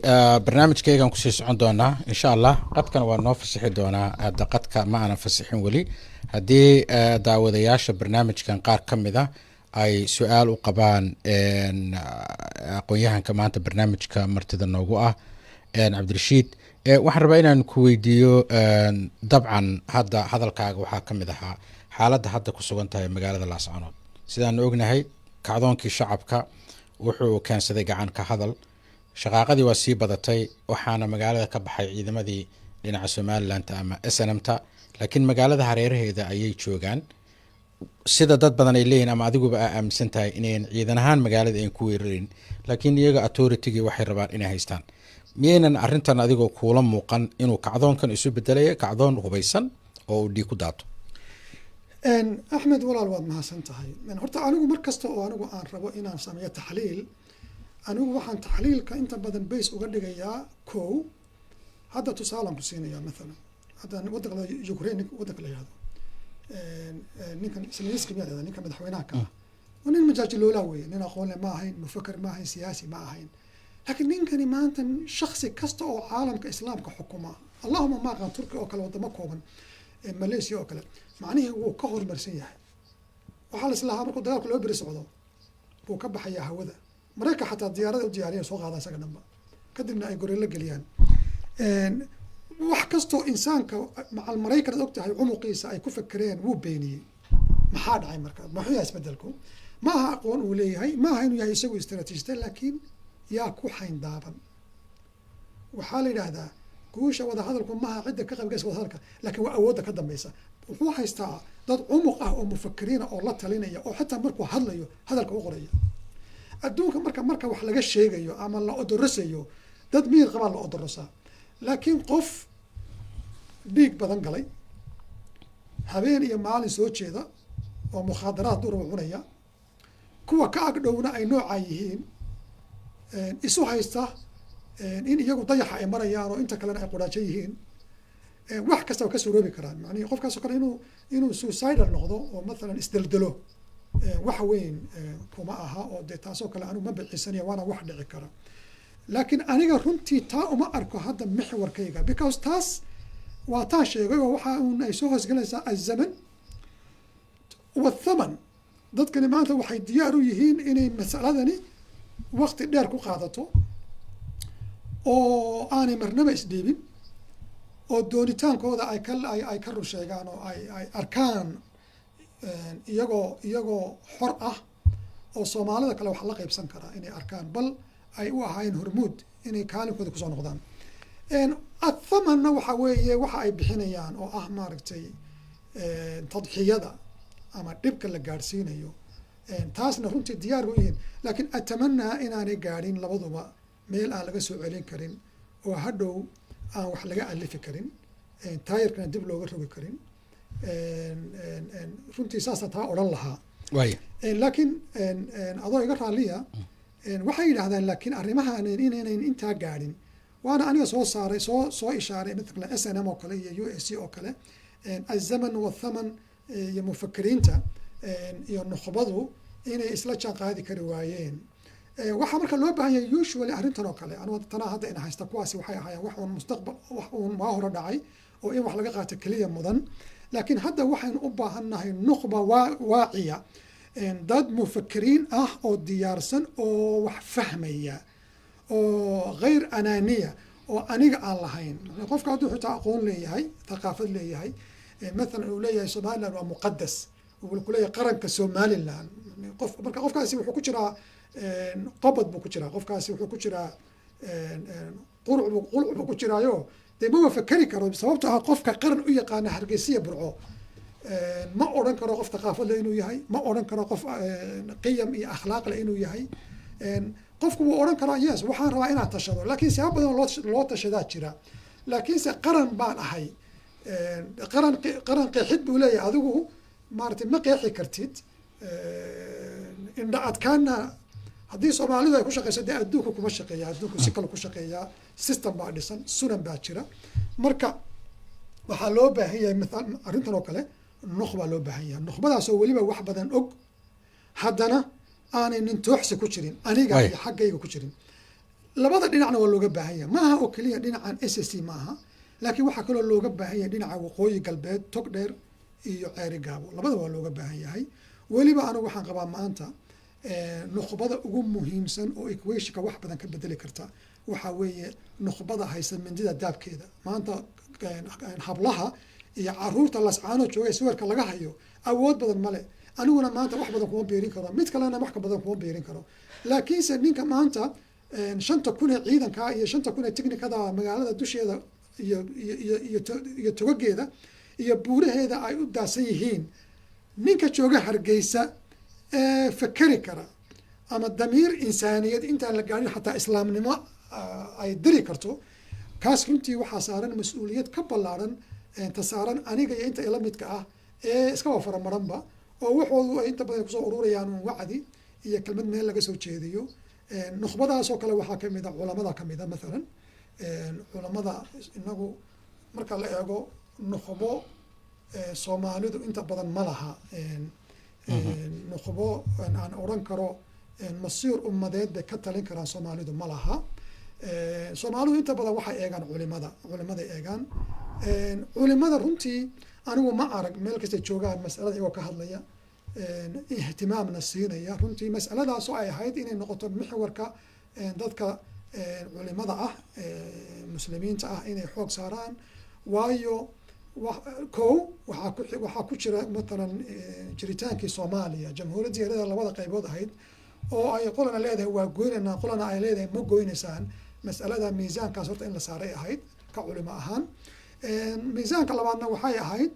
barnaamijkaygaan kusii socon doonaa insha allah qadkan waa noo fasixi doonaa hadda qadka ma aanan fasixin weli haddii daawadayaasha barnaamijkan qaar ka mid a ay su-aal u qabaan aqoon-yahanka maanta barnaamijka martida noogu ah cabdirashiid waxaan rabaa inaan ku weydiiyo dabcan hadda hadalkaaga waxaa ka mid ahaa xaaladda hadda ku sugan tahay magaalada laascaanood sidaanu ognahay kacdoonkii shacabka wuxuu keensaday gacan ka hadal shaqaaqadii waa sii badatay waxaana magaalada ka baxay ciidamadii dhinaca somaliland ama SNMta laakiin magaalada hareeraheeda ayay joogaan sida dad badan ay leeyihin ama adiguba aa aaminsan tahay inayn ciidan ahaan magaalada ayn ku weerarin laakiin iyaga authoritigii waxay rabaan inay haystaan miyaynan arrintan adigoo kuula muuqan inuu kacdoonkan isu bedelaya kacdoon hubaysan oo uu dhiig ku daato axmed walaal waad mahadsan tahay horta anigu mar kasta oo anigu aan rabo inaan sameeyo taxliil anigu waxaan taxliilka inta badan base uga dhigayaa kow hadda tusaalaan ku siinayaa maalan hadda waddanka Ukraine waddanka la yihahdo ninkan Zelensky ma yihahdo ninka madaxweynaha ka ah waa nin majaajiloola weeye nin aqoon leh ma ahayn mufakkir ma ahayn siyaasi ma ahayn laakiin ninkani maanta shakhsi kasta oo caalamka islaamka xukuma allahuma ma aqaan turki oo kale wadamo kooban Malaysia oo kale macnihii wuu ka horumarsan yahay waxaa la islahaa markuu dagaalka loo beri socdo buu ka baxayaa hawada marayka xataa diyaarada u diyaariya soo qaadaan isaga dhanba kadibna ay goreelo geliyaan wax kastoo insaanka macal maraykan ad og tahay cumuqiisa ay ku fakereen wuu beeniyey maxaa dhacay marka muxuu yahay isbedelku ma aha aqoon uu leeyahay ma aha inuu yahay isagu istaraatiijista laakiin yaa ku xayndaaban waxaa la yidhaahdaa guusha wadahadalku maaha cidda ka qaybgalaysa wadahadalka laakiin waa awoodda ka dambaysa wuxuu haystaa dad cumuq ah oo mufakiriina oo la talinaya oo xitaa markuu hadlayo hadalka u qoraya adduunka marka wax laga sheegayo ama la odorosayo dad miyir qabaa la odorosaa laakiin qof dhiig badan galay habeen iyo maalin soo jeeda oo mukhaadaraad durba cunaya kuwa ka agdhowna ay noocaa yihiin isu haysta in iyagu dayaxa ay marayaan oo inta kalena ay quraajo yihiin wax kasta ka suroobi karaan macnihi qofkaasoo kale inuu suicidal noqdo oo mathalan isdeldelo wax weyn kuma aha oo dee taasoo kale anigu ma biciisanaya waana wax dhici kara laakiin aniga runtii taa uma arko hadda mixwarkayga because taas waa taa sheegay oo waxa uun ay soo hoosgelaysaa azaman wathaman dadkani maanta waxay diyaar u yihiin inay masaladani waqti dheer ku qaadato oo aanay marnaba isdhiibin oo doonitaankooda ay ka run sheegaan oo ay arkaan iyagoo xor ah oo soomaalida kale wax la qaybsan karaa inay arkaan bal ay u ahaayeen hormuud inay kaalinkooda kusoo noqdaan athamanna waxa weeye waxa ay bixinayaan oo ah maaragtay tadxiyada ama dhibka la gaadhsiinayo taasna runtii diyaar u yihiin laakiin atamanaa inaanay gaadhin labaduba meel aan laga soo celin karin oo hadhow aan wax laga alifi karin taayirkana dib looga rogi karin runtii saasa taa odhan lahaa laakiin adoo iga raaliya waxay yidhahdaan laakiin arrimahan inaynan intaa gaadhin waana aniga soo saaray soo ishaaray matala SNM oo kale iyo USC oo kale azaman wathaman iyo mufakiriinta iyo nukhbadu inay isla jaan qaadi kari waayeen waxaa marka loo baahan yahay usually arrintan oo kale anu tanaa hadda ina haysta kuwaasi waxay ahaayeen wax uun mustaqbal wax uun maa hore dhacay oo in wax laga qaato keliya mudan laakiin hadda waxaynu u baahannahay nukhba waaciya dad mufakiriin ah oo diyaarsan oo wax fahmaya oo غayr anaaniya oo aniga aan lahayn qofka hadduu xitaa aqoon leeyahay thaqaafad leeyahay mathalan uu leeyahay somaliland waa muqadas uu ku leeyahay qaranka somaliland marka qofkaasi wuxuu ku jiraa qabad buu ku jiraa qofkaasi wuxuu ku jiraa qulc buu ku jiraayo dee ma fakeri karo sababtoo ah qofka qaran u yaqaana hargeysiya burco ma odhan karo qof thaqaafad le inuu yahay ma odhan karo qof qiyam iyo akhlaaq le inuu yahay qofku wuu odhan karaa yes waxaan rabaa inaan tashado laakiin siyaabo badan loo tashadaa jira laakiinse qaran baan ahay qaran qeexid buu leeyahay adigu maaragtay ma qeexi kartid indha adkaana haddii soomaalidu ay ku shaqeyso dee adduunka kuma shaqeeya adduunku si kale ku shaqeeyaa system baa dhisan sunan baa jira marka waxaa loo baahan yahay maala arrintan oo kale nukhbaa loo baahan yahay nukhbadaasoo weliba wax badan og haddana aanay nin tooxsi ku jirin aniga iyo xaggayga ku jirin labada dhinacna waa looga baahan yahay maaha oo keliya dhinacan SSC maaha laakiin waxaa kaloo looga baahan yahay dhinaca waqooyi galbeed tog dheer iyo ceeri gaabo labada waa looga baahan yahay weliba anigu waxaan qabaa maanta nukhbada ugu muhiimsan oo equationka wax badan ka bedeli karta waxaa weeye nukhbada haysa mindida daabkeeda maanta hablaha iyo caruurta lascaano jooga sawirka laga hayo awood badan male aniguna maanta wax badan kuma beerin karo mid kalena wax ka badan kuma beerin karo laakiinse ninka maanta 5,000 ee ciidanka iyo 5,000 ee tiknikada magaalada dusheeda iyo togageeda iyo buuraheeda ay u daasan yihiin ninka jooga hargeysa fakeri kara ama damiir insaaniyad intaan la gaarin xataa islaamnimo ay diri karto kaas runtii waxaa saaran mas-uuliyad ka ballaaran tasaaran aniga iyo inta ila midka ah ee iskaba faramaranba oo waxoodu ay inta badan kusoo ururayaan un wacdi iyo kelmad meel laga soo jeediyo nukhbadaasoo kale waxaa kamid a culamada kamid a mathalan culamada inagu marka la eego nukhbo soomaalidu inta badan ma laha nukhbo aan odhan karo masiir ummadeed bay ka talin karaan soomaalidu ma laha soomaalidu inta badan waxay eegaan culimaday eegaan culimada runtii anigu ma arag meel kastay joogaan masalada iyagoo ka hadlaya ihtimaamna siinaya runtii mas'aladaas oo ay ahayd inay noqoto mixwarka dadka culimada ah muslimiinta ah inay xoog saaraan waayo kow waxaa ku jira matalan jiritaankii Soomaaliya jamhuuriyadda yarada labada qaybood ahayd oo ay qolana leedahay waa goynayna qolana ay leedahay ma goynaysaan mas'alada miisaankaas horta in la saaray ahayd ka culimo ahaan miisaanka labaadna waxay ahayd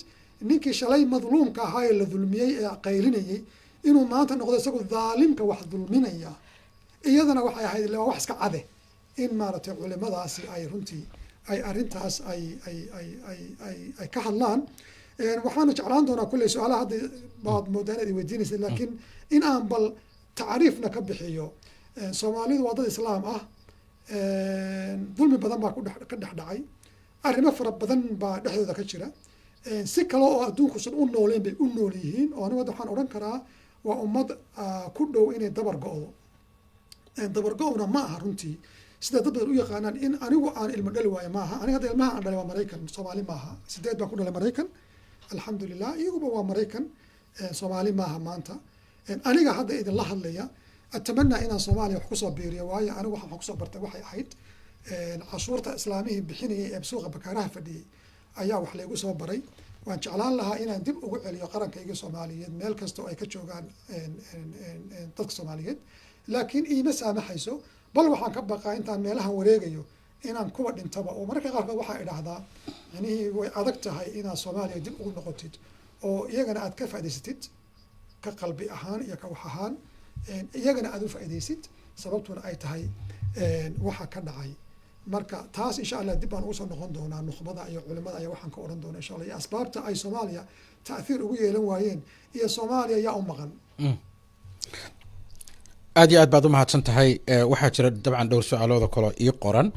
ninkii shalay madluumka ahaa ee la dulmiyey ee qaylinayay inuu maanta noqdo isagu dhaalimka wax dulminaya iyadana waxay ahayd wax iska cade in maaragtay culimadaasi ay runtii ay arrintaas ay ka hadlaan waxaana jeclaan doonaa kulley su-aalaha hadda baad moodaan inaad weydiinaysa laakiin in aan bal tacriifna ka bixiyo Soomaalidu waa dad islaam ah dulmi badan baa ka dhex dhacay arrimo fara badan baa dhexdooda ka jira si kale oo adduunku san u nooleen bay u nool yihiin oo aniga waxaan odhan karaa waa ummad ku dhow inay dabar go'do dabar go'na ma aha runtii sida dad badan u yaqaanaan in anigu aan ilmo dhali waayo maaha aniga hadda ilmaha aan dhalay waa Maraykan Soomaali maaha 8 baan ku dhalay Maraykan alxamdulillah iyaguba waa Maraykan Soomaali maaha maanta aniga hadda idin la hadlaya أتمنى إن الصومالي وحكوسة بيريا ويا أنا واحد حكوسة برتا واحد أحيد عشورة إسلامية بحيني بسوق بكره فدي أيا وحلا يقول صوب بري وأن شعلان لها إن دب أقول على قرن كيجي صوماليين مال كستو أي كتشوجان تلك صوماليين لكن إيه مسألة حيسو بل وحن كبقى أنت مالها وريجيو إن كوبر انتبه ومركز غير واحد إلى هذا يعني أدقتها إن الصومالي دب أقول نقطة أو يجنا أتكفى ديستيت كقلبي أهان يا كوحهان iyagana aad u faa'iideysid sababtuna ay tahay waxa ka dhacay marka taas insha Allah dib baan u soo noqon doonaa nuqbada iyo culimada ayaa waxaan ka oran doonaa insha Allah asbaabta ay Soomaaliya taasiir ugu yeelan waayeen iyo Soomaaliya yaa u maqan aad iyo aad baad u mahadsan tahay waxaa jira dabcan dhowr su'aalooda kale ii qoran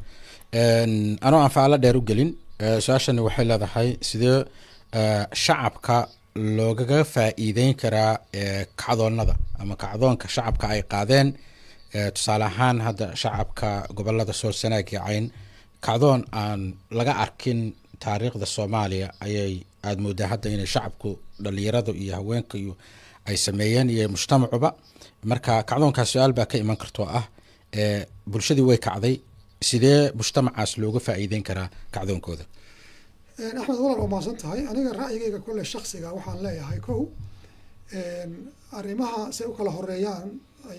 anoo aan faala dheer u gelin su'aashani waxay leedahay sidee shacabka loogaga faa'iideyn karaa kacdoonada ama kacdoonka shacabka ay qaadeen tusaale ahaan hadda shacabka gobolada Sool Sanaag iyo Cayn kacdoon aan laga arkin taariikhda Soomaaliya ayay aad moodaa hadda inay shacabku dhalinyarada iyo haweenka iyo ay sameeyeen iyo mujtamacuba marka kacdoonkaas su'aal baa ka iman karto ah bulshadii way kacday sidee mujtamacaas looga faa'iideyn karaa kacdoonkooda أحمد والله ما صنتهاي أنا رأيي كل شخص جا وحنا لا هاي كو أريمها سيوك له الريان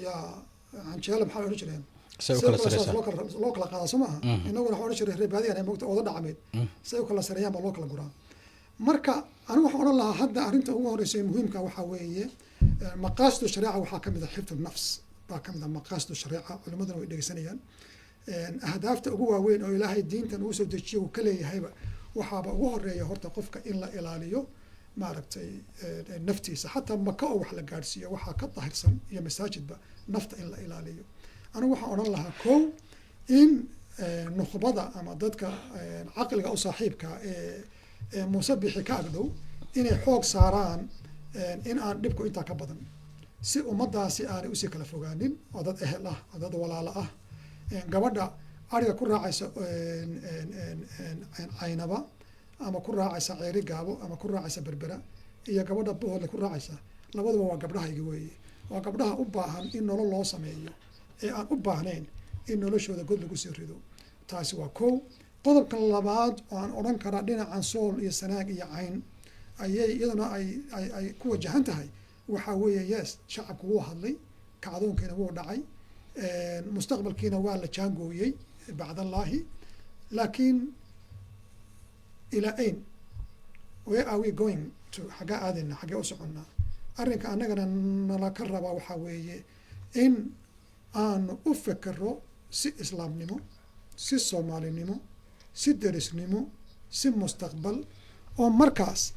يا عن شيء لهم حاول نشرين سيوك لوك لقى سماها إنه نحاول نشري هرب هذه أنا موقت أوضع عميد سيوك له سريان باللوك لقران مركا أنا وحنا الله هذا أرنت هو رئيس مهم كوحوية مقاصد الشريعة وحاكم إذا حفظ النفس باكم إذا مقاصد الشريعة ولمدن ويدري سنيا أهداف تقوى وين أو إلهي الدين تنوسو تشيو كله هيبة waxaaba ugu horeeya horta qofka in la ilaaliyo maaragtay naftiisa xataa maka oo wax la gaarsiiyo waxa ka tahirsan iyo masaajidba nafta in la ilaaliyo anigu waxaan oran lahaa kow in nuqbada ama dadka aqliga u saaxiibka ee musabixi ka agdhow inay xoog saaraan in aan dhibku inta ka badan si ummadaasi aanay usii kala fogaanin oo dad ehel ah oo dad walaalo ah gabadha ariga ku raacaysa caynaba ama ku raacaysa ceeri gaabo ama ku raacaysa berbera iyo gabadha buhoodle ku raacaysa labaduba waa gabdhahayga weeye waa gabdhaha u baahan in nolol loo sameeyo ee aan u baahnayn in noloshooda god lagu sii rido taasi waa kow qodobka labaad oo aan odhan karaa dhinacan Sool iyo Sanaag iyo Cayn ayay iyaduna ay ku wajahan tahay waxa weeye yes shacabku wuu hadlay kacdoonkiina wuu dhacay mustaqbalkiina waa la jaangooyay بعد الله لكن إلى أين where are we going to حاجة آذنا حاجة أسعنا أرنك أننا نلاقرب وحوي إن أن أفكره سي إسلام نمو سي الصومالي نمو سي درس نمو سي مستقبل ومركز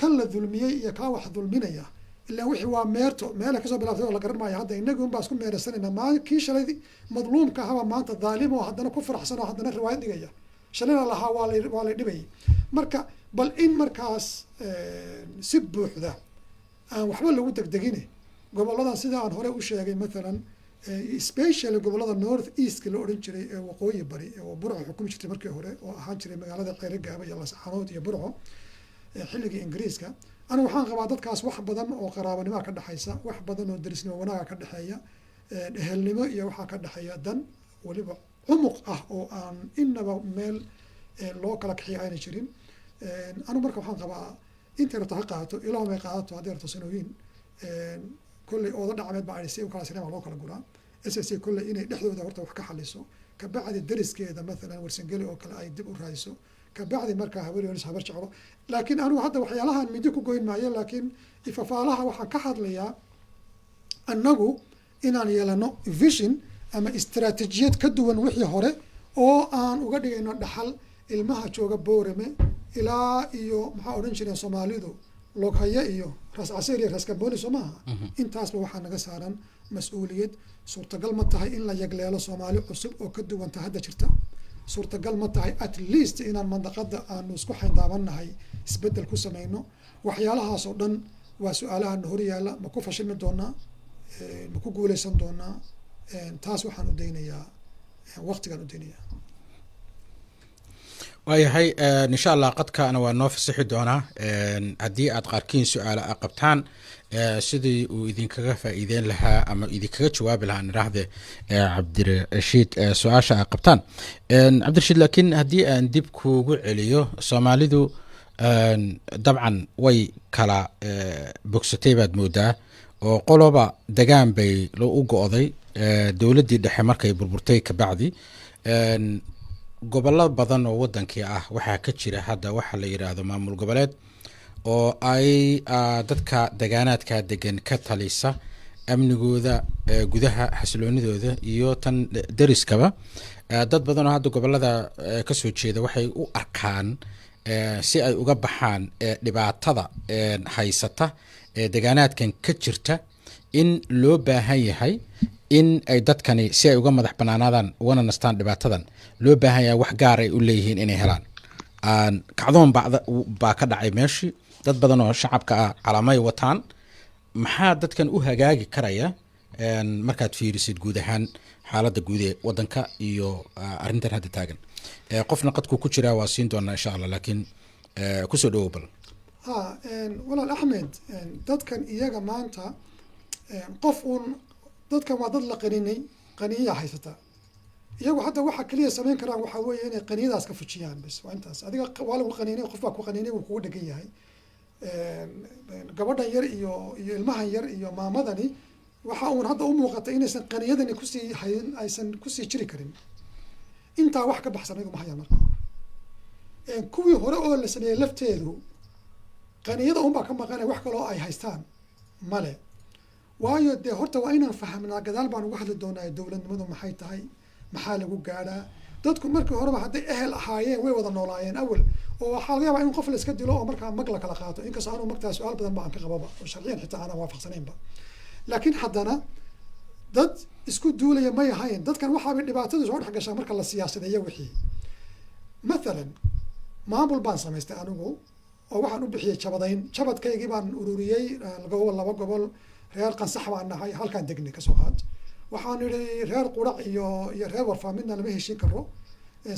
كل ظلمية يكاوح ظلمية إلا وحي وميرتو مالك كسب بلا ولا قرر ما يهدا إنكم باسكم ميرسنا ما كيش الذي مظلوم كهوا ما أنت ظالم وحدنا كفر حسن وحدنا رواية دقيقة شلنا لها والي دبي مركا بل إن مركز سب وحده وحول لو بدك دقينه قبل الله سيدا عن هراء وشيء مثلا سبيشال قبل الله نورث إيست كله أورنجري وقوي بري وبرع حكومة مركز هراء وهانجري مقالة قيرقة يلا سحنوت يبرعه حلقة إنجليزكا أنا waxaan qabaa dadkaas wax badan oo qaraabanimo ka dhaxaysa wax badan oo derisnimo wanaag ka dhaxeeya ehelnimo iyo waxa ka dhaxeeya dan waliba cumuq ah oo aan inaba meel loo kala kaxiyo ayna jirin anu marka waxaan qabaa inta rabto ha qaato ilaahu may qaato haddii rabto sanooyin kolley ooda dhacmeed baa aysi u kala sinema loo kala guraa SSC kolley inay dhexdooda horta wax ka xaliso ka bacdi deriskeeda maalan warsangeli oo kale ay dib u raadiso ka bacdi markaa haweeneysa habar jeclo laakiin anigu hadda waxyaalahan midi ku goyn maayo laakiin ifafaalaha waxaan ka hadlayaa annagu inaan yeelano vision ama istaraatiijiyad ka duwan wixii hore oo aan uga dhigayno dhaxal ilmaha jooga boorame ilaa iyo maxaa odhan jireen soomaalidu loghaya iyo ras caseer iyo ras kambooni soo maaha intaasba waxaa naga saaran mas-uuliyad suurtagal ma tahay in la yagleelo soomaali cusub oo ka duwanta hadda jirta suurtagal ma tahay at least inaan mandaqada aanu isku xayndaabannahay isbeddel ku samayno waxyaalahaas oo dhan waa su-aalaha na hor yaalla ma ku fashilmi doonaa ma ku guuleysan doonaa taas waxaan u daynayaa waqtigaan u daynayaa waayahay insha allah qadkaana waa noo fasixi doonaa haddii aad qaarkiin su-aalo a qabtaan sidii uu idinkaga faa'iideyn lahaa ama idinkaga jawaabi lahaa nidhaahde cabdirashiid su-aasha a qabtaan cabdirashiid laakiin haddii aan dib kuugu celiyo soomaalidu dabcan way kala bogsatay baad moodaa oo qoloba degaan bay u go-day dowladdii dhexe markay burburtay kabacdi gobollo badan oo wadankii ah waxaa ka jira hadda waxa la yidhaahdo maamul goboleed oo ay dadka degaanaadka degan ka talisa amnigooda gudaha xasiloonidooda iyo tan deriskaba dad badan oo hadda gobolada kasoo jeeda waxay u arkaan si ay uga baxaan dhibaatada haysata degaanaadkan ka jirta in loo baahan yahay in ay dadkani si ay uga madax banaanaadaan ugana nastaan dhibaatadan loo baahan yahay wax gaar ay u leeyihiin inay helaan kacdoon baa ka dhacay meeshii dad badan oo shacabka ah calamay wataan maxaa dadkan u hagaagi karaya markaad fiirisid guud ahaan xaaladda guud ee wadanka iyo arrintan hadda taagan qofna qadku ku jiraa waa siin doonaa insha allah laakiin kusoo dhawow bal walaal axmed dadkan iyaga maanta qof uun dadkan waa dad la qaninay qaniyaa haysata iyagu hadda waxa kaliya samayn karaan waxaa weeye inay qaniyadaas ka fujiyaan bas waa intaas adiga waa lagu qaninay qof baa ku qaninay wuu kugu dhegan yahay gabadhan yar iyo ilmahan yar iyo maamadani waxa uun hadda u muuqata inaysan qaniyadani kusii hayn aysan kusii jiri karin intaa wax ka baxsan ayagu ma hayaan marka kuwii hore oo la sameeyey lafteedu qaniyada unbaa ka maqanay wax kaloo ay haystaan male waayo dee horta waa inaan fahamnaa gadaal baan uga hadli doonaa dowladnimadu maxay tahay maxaa lagu gaadhaa dadku markii horeba hadday ehel ahaayeen way wada noolaayeen awal oo waxaa laga yaabaa in qof la iska dilo oo markaa mag la kala qaato inkastoo aanu magtaa su-aal badan ba aan ka qababa oo sharciyan xitaa aanan waafaqsanaynba laakiin haddana dad isku duulaya may ahayn dadkan waxaabay dhibaatadu soo dhex gashaa marka la siyaasadeeyo wixii mathalan maamul baan samaystay anigu oo waxaan u bixiyey jabadayn jabadkaygii baan ururiyey laba gobol reer qansax baan nahay halkaan degnay kasoo qaad waxaan idhi reer qurac iyo reer warfaa midna lama heshin karo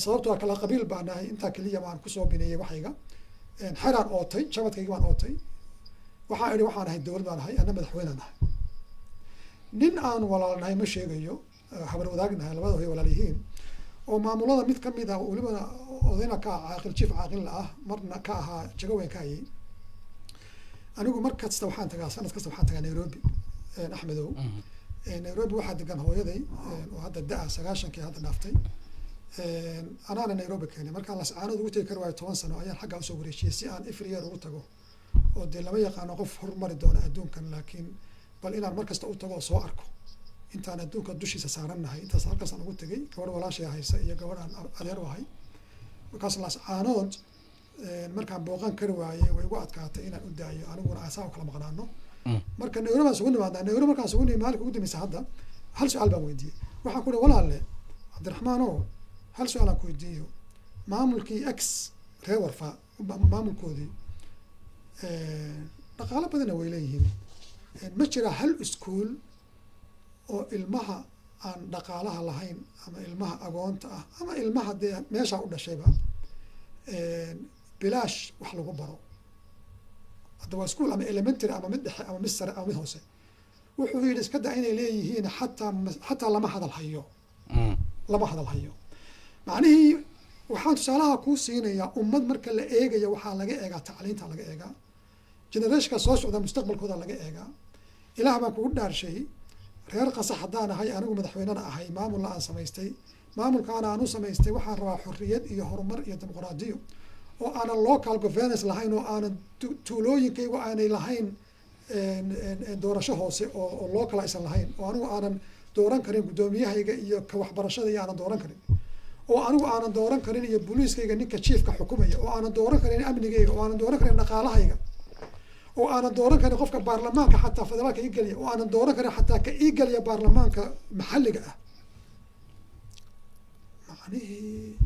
sababtoo kala qabiil baan nahay intaa keliya baan kusoo bineeyey waxayga xeraan ootay jabadkaygii baan ootay waxaan idhi waxaan ahay dowlad baan ahay ana madaxweynaan ahay nin aan walaalnahay ma sheegayo habar wadaagnahay labada way walaal yihiin oo maamulada mid ka mid ah weliba odayna ka caaqil jiif caaqilla ah marna ka ahaa jagaweyn ka hayay anigu mar kasta waxaan tagaa sanad kasta waxaan tagaa nairobi axmedow nairobi waxaa degan hooyaday oo hadda da-a 90kii hadda dhaaftay anaana nairobi keenay markaan lascaanood ugu tegi kari waayo 10 sano ayaan xaggaa usoo wareejiyey si aan every year ugu tago oo dee lama yaqaano qof horumari doona adduunkan laakiin bal inaan mar kasta u tago oo soo arko intaan adduunka dushiisa saarannahay intaas halkaasaan ugu tegay gabadh walaashay haysa iyo gabadh aan adeer u ahay markaas lascaanood markaan booqan kari waayey way igu adkaatay inaan u daayo aniguna aasaa u kala maqnaano marka nairobi baan isugu nimaadnaa nairobi markaan isugu nimid maalinka ugu dambaysa hadda hal su-aal baan weydiiyey waxaan ku ihi walaalle cabdiraxmaan oo hal su-aal aan ku weydiiyo maamulkii x reer warfa maamulkoodii dhaqaalo badanna way leeyihiin ma jira hal iskuul oo ilmaha aan dhaqaalaha lahayn ama ilmaha agoonta ah ama ilmaha dee meeshaa u dhashayba bilaash wax lagu baro hadda waa iskuul ama elementary ama mid dhexe ama mid sare ama mid hoose wuxuu yidhi iska daa inay leeyihiin xataa lama hadal hayo macnihii waxaan tusaalaha kuu siinayaa ummad marka la eegayo waxaa laga eegaa tacliinta laga eegaa generationka soo socda mustaqbalkooda laga eegaa ilaah baan kugu dhaarshay reer qasax haddaan ahay anigu madaxweynena ahay maamulna aan samaystay maamulkaana aan u samaystay waxaan rabaa xorriyad iyo horumar iyo dimuqraadiyo oo aanan local governance lahayn oo aanan tuulooyinkaygu aanay lahayn doorasho hoose oo local aysan lahayn oo anigu aanan dooran karin guddoomiyahayga iyo ka waxbarashada iyo aanan dooran karin oo anigu aanan dooran karin iyo booliiskayga ninka chiefka xukumaya oo aanan dooran karin amnigayga oo aanan dooran karin dhaqaalahayga oo aanan dooran karin qofka baarlamaanka xataa federaalka ii geliya oo aanan dooran karin xataa ka ii geliya baarlamaanka maxalliga ah macnihii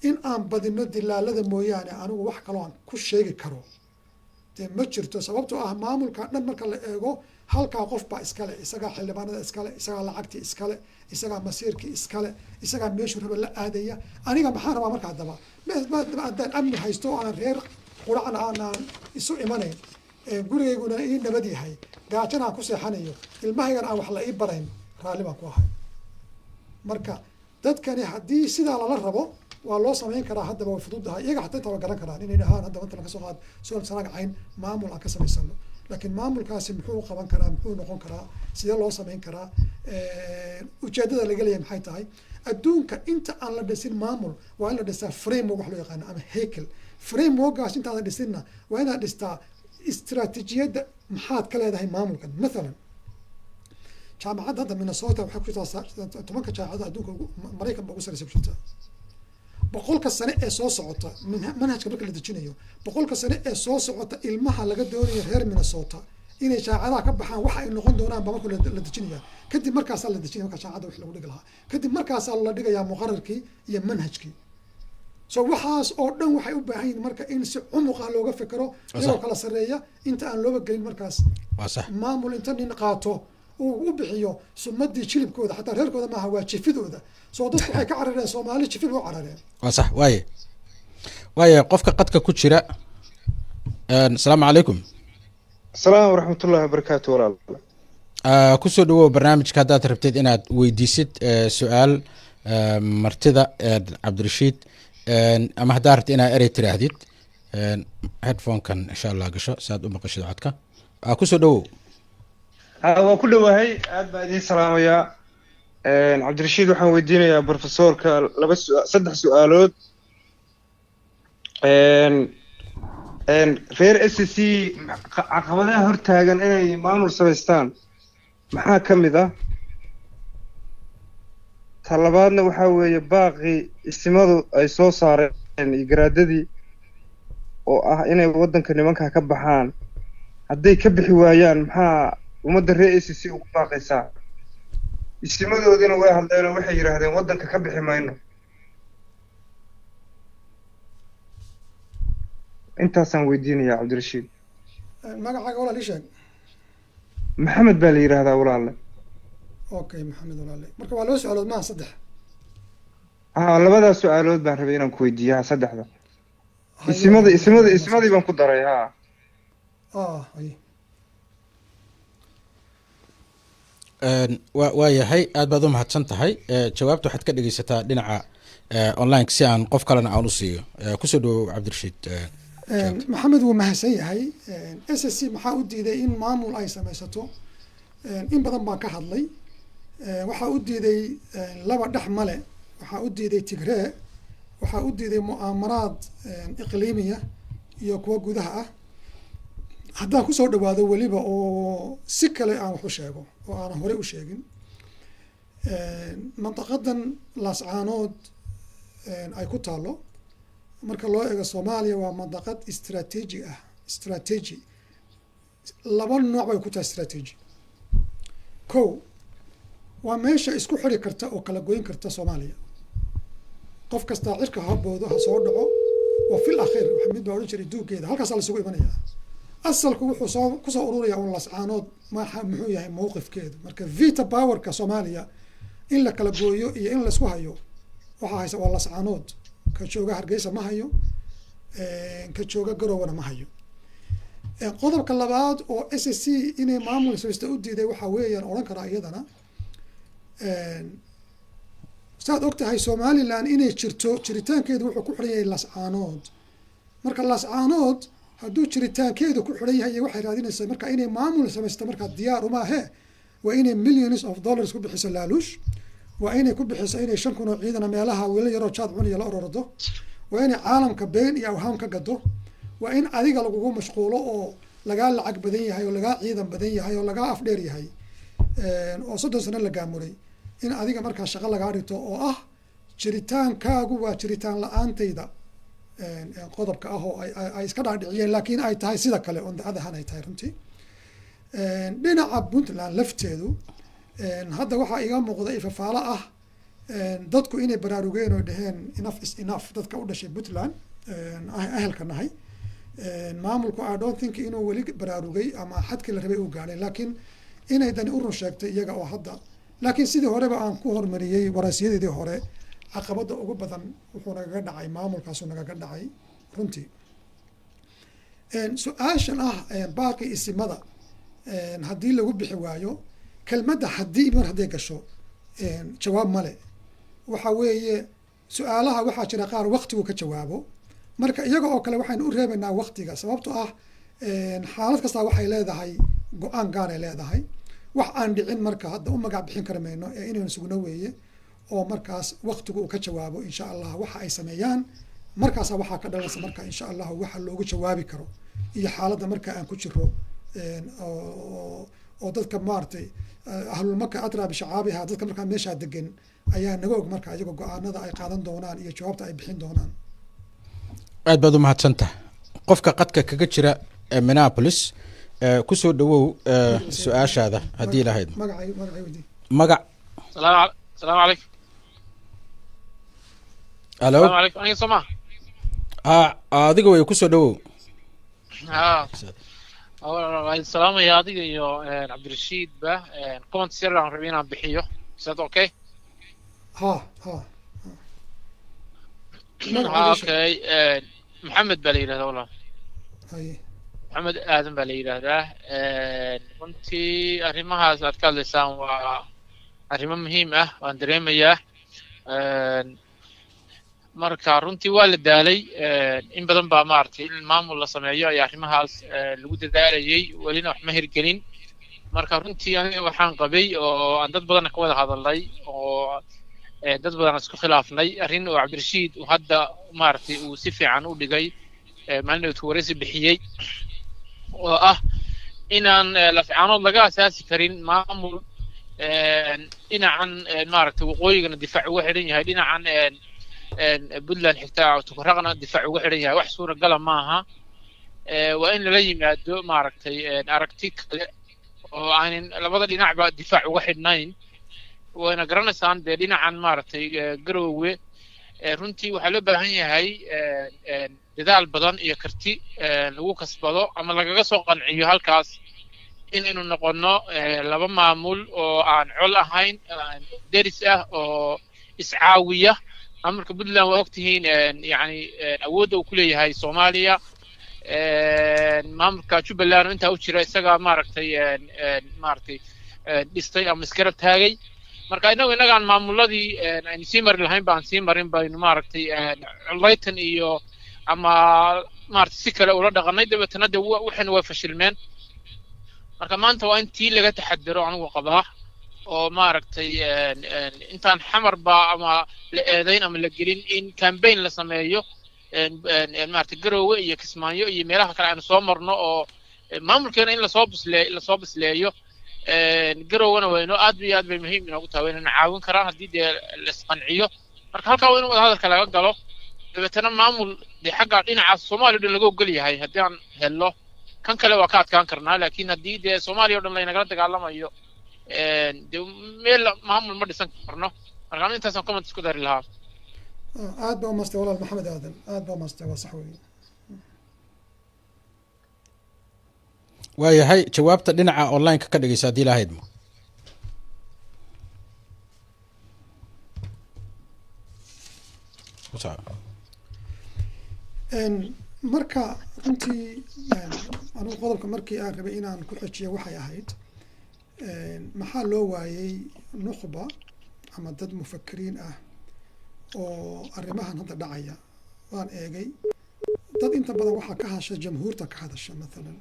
in aan badino dilaalada mooyaane anigu wax kaloo aan ku sheegi karo dee ma jirto sababtoo ah maamulka dhan marka la eego halkaa qof baa iskale isagaa xildhibaanada iskale isagaa lacagtii iskale isagaa masiirkii iskale isagaa meeshuu raba la aadaya aniga maxaan rabaa markaa daba haddaan amni haysto oo aan reer quracna aanaan isu imanayn gurigayguna ii nabad yahay gaajana aan ku seexanayo ilmahaygana aan wax la ii barayn raalli baan ku ahay marka dadkani haddii sidaa lala rabo waa loo samayn karaa haddaba way fududahay iyaga xataa inta waa garan karaan inay dhahaan hadda matalan kasoo qaad sool sanaag cayn maamul aan ka samaysano laakiin maamulkaasi muxuu qaban karaa muxuu noqon karaa sidee loo samayn karaa ujeedada laga leeyahay maxay tahay adduunka inta aan la dhisin maamul waa in la dhistaa framework wax loo yaqaano ama haykel frameworkaas intaadan dhisinna waa inaad dhistaa istiraatiijiyadda maxaad ka leedahay maamulkan mathalan jaamacadda hadda Minnesota waxay ku jirtaa 10 jaamacado adduunka Mareykan ugu sareysa ku jirta boqolka sane ee soo socota manhajka marka la dejinayo boqolka sane ee soo socota ilmaha laga doonayo reer Minnesota inay jaamacadaha ka baxaan waxa ay noqon doonaan ba marka la dejinayo kadib markaas la dejinayo marka jaamacadda wax lagu dhigi lahaa kadib markaas la dhigayaa muqarrarkii iyo manhajkii so waxaas oo dhan waxay u baahan yihiin marka in si cumuq ah looga fikiro iyadoo kala sareeya inta aan looga gelin markaas maamul inta nin qaato uu u bixiyo sumadii jilibkooda xataa reerkooda maaha waa jifidooda soo dadku waxay ka carareen Soomaali jifid u carareen waa sax waaye qofka qadka ku jira assalaamu calaykum السلام ورحمة الله وبركاته walaal ku soo dhawow barnaamijka haddaad rabtid inaad weydiisid su'aal martida Cabdirashiid ama haddaad rabtid inaad erey tiraahdid headphone-kan insha Allah gasho saad u maqashid codka ku soo dhawow waa ku dhawahay aad baa idin salaamayaa Cabdirashiid waxaan weydiinayaa professorka saddex su'aalood reer SSC caqabadaha hortaagan inay maamul samaystaan maxaa ka mid ah talabaadna waxaa weeye baaqi isimadu ay soo saareen iyo garaadadii oo ah inay waddanka nimanka ka baxaan hadday ka bixi waayaan maxaa ummadda reer SSC ugu baaqaysaa isimadoodina way hadleen oo waxay yiraahdeen waddanka ka bixi mayno intaasaan weydiinayaa Cabdirashiid magacaaga walaal ii sheeg maxamed baa la yiraahdaa walaalle okay maxamed walaalle marka waa laba su'aalood ma saddex labada su'aalood baan rabay inaan ku weydiiyaa saddexda isimadii baan ku daray waa yahay aad baad u mahadsan tahay jawaabta waxaad ka dhegeysataa dhinaca online si aan qof kalena aan u siiyo kusoo dhawow Cabdirashiid maxamed wuu mahadsan yahay SSC maxaa u diiday in maamul ay samaysato in badan baan ka hadlay waxaa u diiday laba dhex male waxaa u diiday Tigray waxaa u diiday mu'aamaraad iqliimiya iyo kuwa gudaha ah haddaan kusoo dhawaado weliba oo si kale aan wax u sheego oo aanan horey u sheegin mantaqadan laascaanood ay ku taalo marka loo eego Soomaaliya waa mantaqad istiraatiiji laba nooc bay ku tahay istiraatiiji kow waa meesha isku xiri karta oo kala goyn karta Soomaaliya qof kasta cirka haboodo ha soo dhaco oo fil akhir waxa mid baa oran jiray duugeeda halkaas la isugu imanaya asalku wuxuu ku soo ururaya oo laascaanood muxuu yahay mowqifkeedu marka veto powerka Soomaaliya in la kala gooyo iyo in la isku hayo waxa haysa waa laascaanood ka jooga Hargeysa ma hayo ka jooga Garowana ma hayo qodobka labaad oo SSC inay maamul sameysta u diiday waxaa weeyaan odhan karaa iyadana saad og tahay somaliland inay jiritaankeedu wuxuu ku xiran yahay lascaanood marka lascaanood hadduu jiritaankeedu ku xiran yahay waxay raadinaysaa marka inay maamul samaysto marka diyaar uma ahe waa inay millions of dollars ku bixiso laaluush waa inay ku bixiso inay 5,000 oo ciidana meelaha wiilal yaroo jaad cunaya la orordo waa inay caalamka been iyo awhaam ka gado waa in adiga lagugu mashquulo oo lagaa lacag badan yahay oo lagaa ciidan badan yahay oo lagaa afdheer yahay oo 30 sano la gaamuray in adiga markaa shaqo lagaa dhigto oo ah jiritaankaagu waa jiritaan la-aantayda qodobka ah oo ay iska dhaadhiciyeen laakiin ay tahay sida kale on the other hand ay tahay runtii dhinaca puntland lafteedu hadda waxaa iga muuqda ifafaalo ah dadku inay baraarugeen oo dhaheen enough is enough dadka u dhashay puntland ahelka nahay maamulku I don't think inuu weli baraarugay ama xadkii la rabay uu gaadhay laakiin inay dani u run sheegtay iyaga oo hadda laakiin sidii horeba aan ku hormariyey waraysiyadeedii hore caqabada ugu badan wuxuu nagaga dhacay maamulkaasuu nagaga dhacay runtii su-aashan ah baaqi isimada haddii lagu bixi waayo kelmadda haddii mar hadday gasho jawaab male waxa weeye su-aalaha waxaa jira qaar waqtigu ka jawaabo marka iyaga oo kale waxaynu u reebaynaa waqtiga sababto ah xaalad kastaa waxay leedahay go-aan gaar ay leedahay wax aan dhicin marka hadda u magac bixin kara mayno inaynu sugno weeye oo markaas waqtigu uu ka jawaabo insha allah waxa ay sameeyaan markaasa waxaa ka dhalanaysa marka insha allah waxa loogu jawaabi karo iyo xaaladda marka aan ku jiro oo dadka maartay ahlulmaka adraa bishacaabiha dadka markaa meeshaa degan ayaa naga og marka iyago go-aanada ay qaadan doonaan iyo jawaabta ay bixin doonaan aad baad u mahadsantaha qofka qadka kaga jira minneapolis kusoo dhawow su-aashaada haddii lahayd magac السلام عليكم alo السلام عليكم أنا سمع adiga way kusoo dhawow السلام يا أديك يا عبد الرشيد به كنت سر عن ربينا بحيو سات أوكي ها أوكي محمد بليلة والله هاي محمد آدم بليلة ده كنتي أريمها زاد كالسان و arrimo muhiim ah waan dareemayaa marka runtii waa la daalay in badan baa maaragtay in maamul la sameeyo ayaa arrimahaas lagu dadaalayay welina wax ma hirgelin marka runtii aniga waxaan qabay oo aan dad badanna ka wada hadalnay oo dad badan isku khilaafnay arrin oo cabdirashiid uu hadda maaragtay uu si fiican u dhigay maalin uu waraysi bixiyey oo ah inaan lafcaanood laga asaasi karin maamul dhinacan maaragtay waqooyigana difaac uga xidhan yahay dhinacan puntland xigtaa tukaraqna difaac uga xidhan yahay wax suuragala maaha waa in lala yimaado maaragtay aragti kale oo aanin labada dhinacba difaac uga xidhnayn wayna garanaysaan dee dhinacan maaragtay garoowe runtii waxaa loo baahan yahay dadaal badan iyo karti lagu kasbado ama lagaga soo qanciyo halkaas inaynu noqono laba maamul oo aan col ahayn deris ah oo iscaawiya maamulka puntland waa ogtihiin yani awoodda uu ku leeyahay soomaaliya maamulka jubbaland oo intaa u jira isagaa maaragtay dhistay ama iskarab taagay marka inagaan maamuladii aynu sii mari lahayn ba aan sii marin baynu maaragtay collaytan iyo ama maaragtay si kale ula dhaqanay dabeetana de waxayna way fashilmeen marka maanta waa in tii laga taxadiro anigu qabaa oo maaragtay intaan xamarba ama la eedayn ama la gelin in campaign la sameeyo maaragtay garoowe iyo kismaayo iyo meelaha kale aynu soo marno oo maamulkeena in lasoo bisleeyo garoowena wayno aad iyo aad bay muhiim inoogu tahay waynana caawin karaan haddii dee la isqanciyo marka halkaa waa in wada hadalka laga galo dabeetana maamul dee xagga dhinacaas soomaaliya o dhan laga ogol yahay haddii aan helno kan kale waa ka adkaan karnaa laakiin haddii dee soomaaliya o dhan laynagala dagaalamayo dee meel maamul ma dhisan karno marka anu intaasaan comment isku dari lahaa aad baa umastay walaal maxamed aadan aad baa umastay waa sax weeye waayahay jawaabta dhinaca online-ka ka dhegeysa haddii lahayd ma marka runtii anugu qodobka markii aan rabay inaan ku xejiyo waxay ahayd maxaa loo waayey nukhba ama dad mufakiriin ah oo arrimahan hadda dhacaya waan eegay dad inta badan waxaa ka hadasha jamhuurta ka hadasha mathalan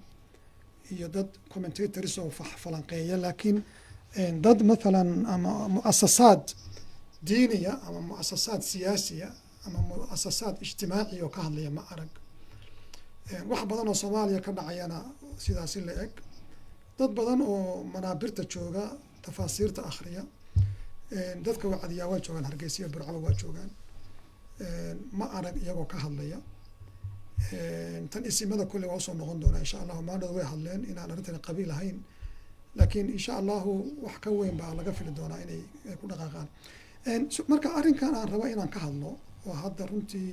iyo dad commentators oo falanqeeya laakiin dad mathalan ama mu'asasaad diiniya ama mu'asasaad siyaasiya ama mu'asasaad ijtimaaciya oo ka hadlaya ma arag wax badan oo Soomaaliya ka dhacayana sidaasi la eg dad badan oo manaabirta jooga tafaasiirta akhriya dadka wacdiyaa waa joogaan Hargeysa iyo Burco waa joogaan ma arag iyagoo ka hadlaya tan isimada kulli waa soo noqon doona insha Allah maanta way hadleen inaan arrintan qabiil ahayn laakiin insha Allah wax ka weyn baa laga fili doonaa inay ku dhaqaaqaan marka arrinkan aan rabo inaan ka hadlo oo hadda runtii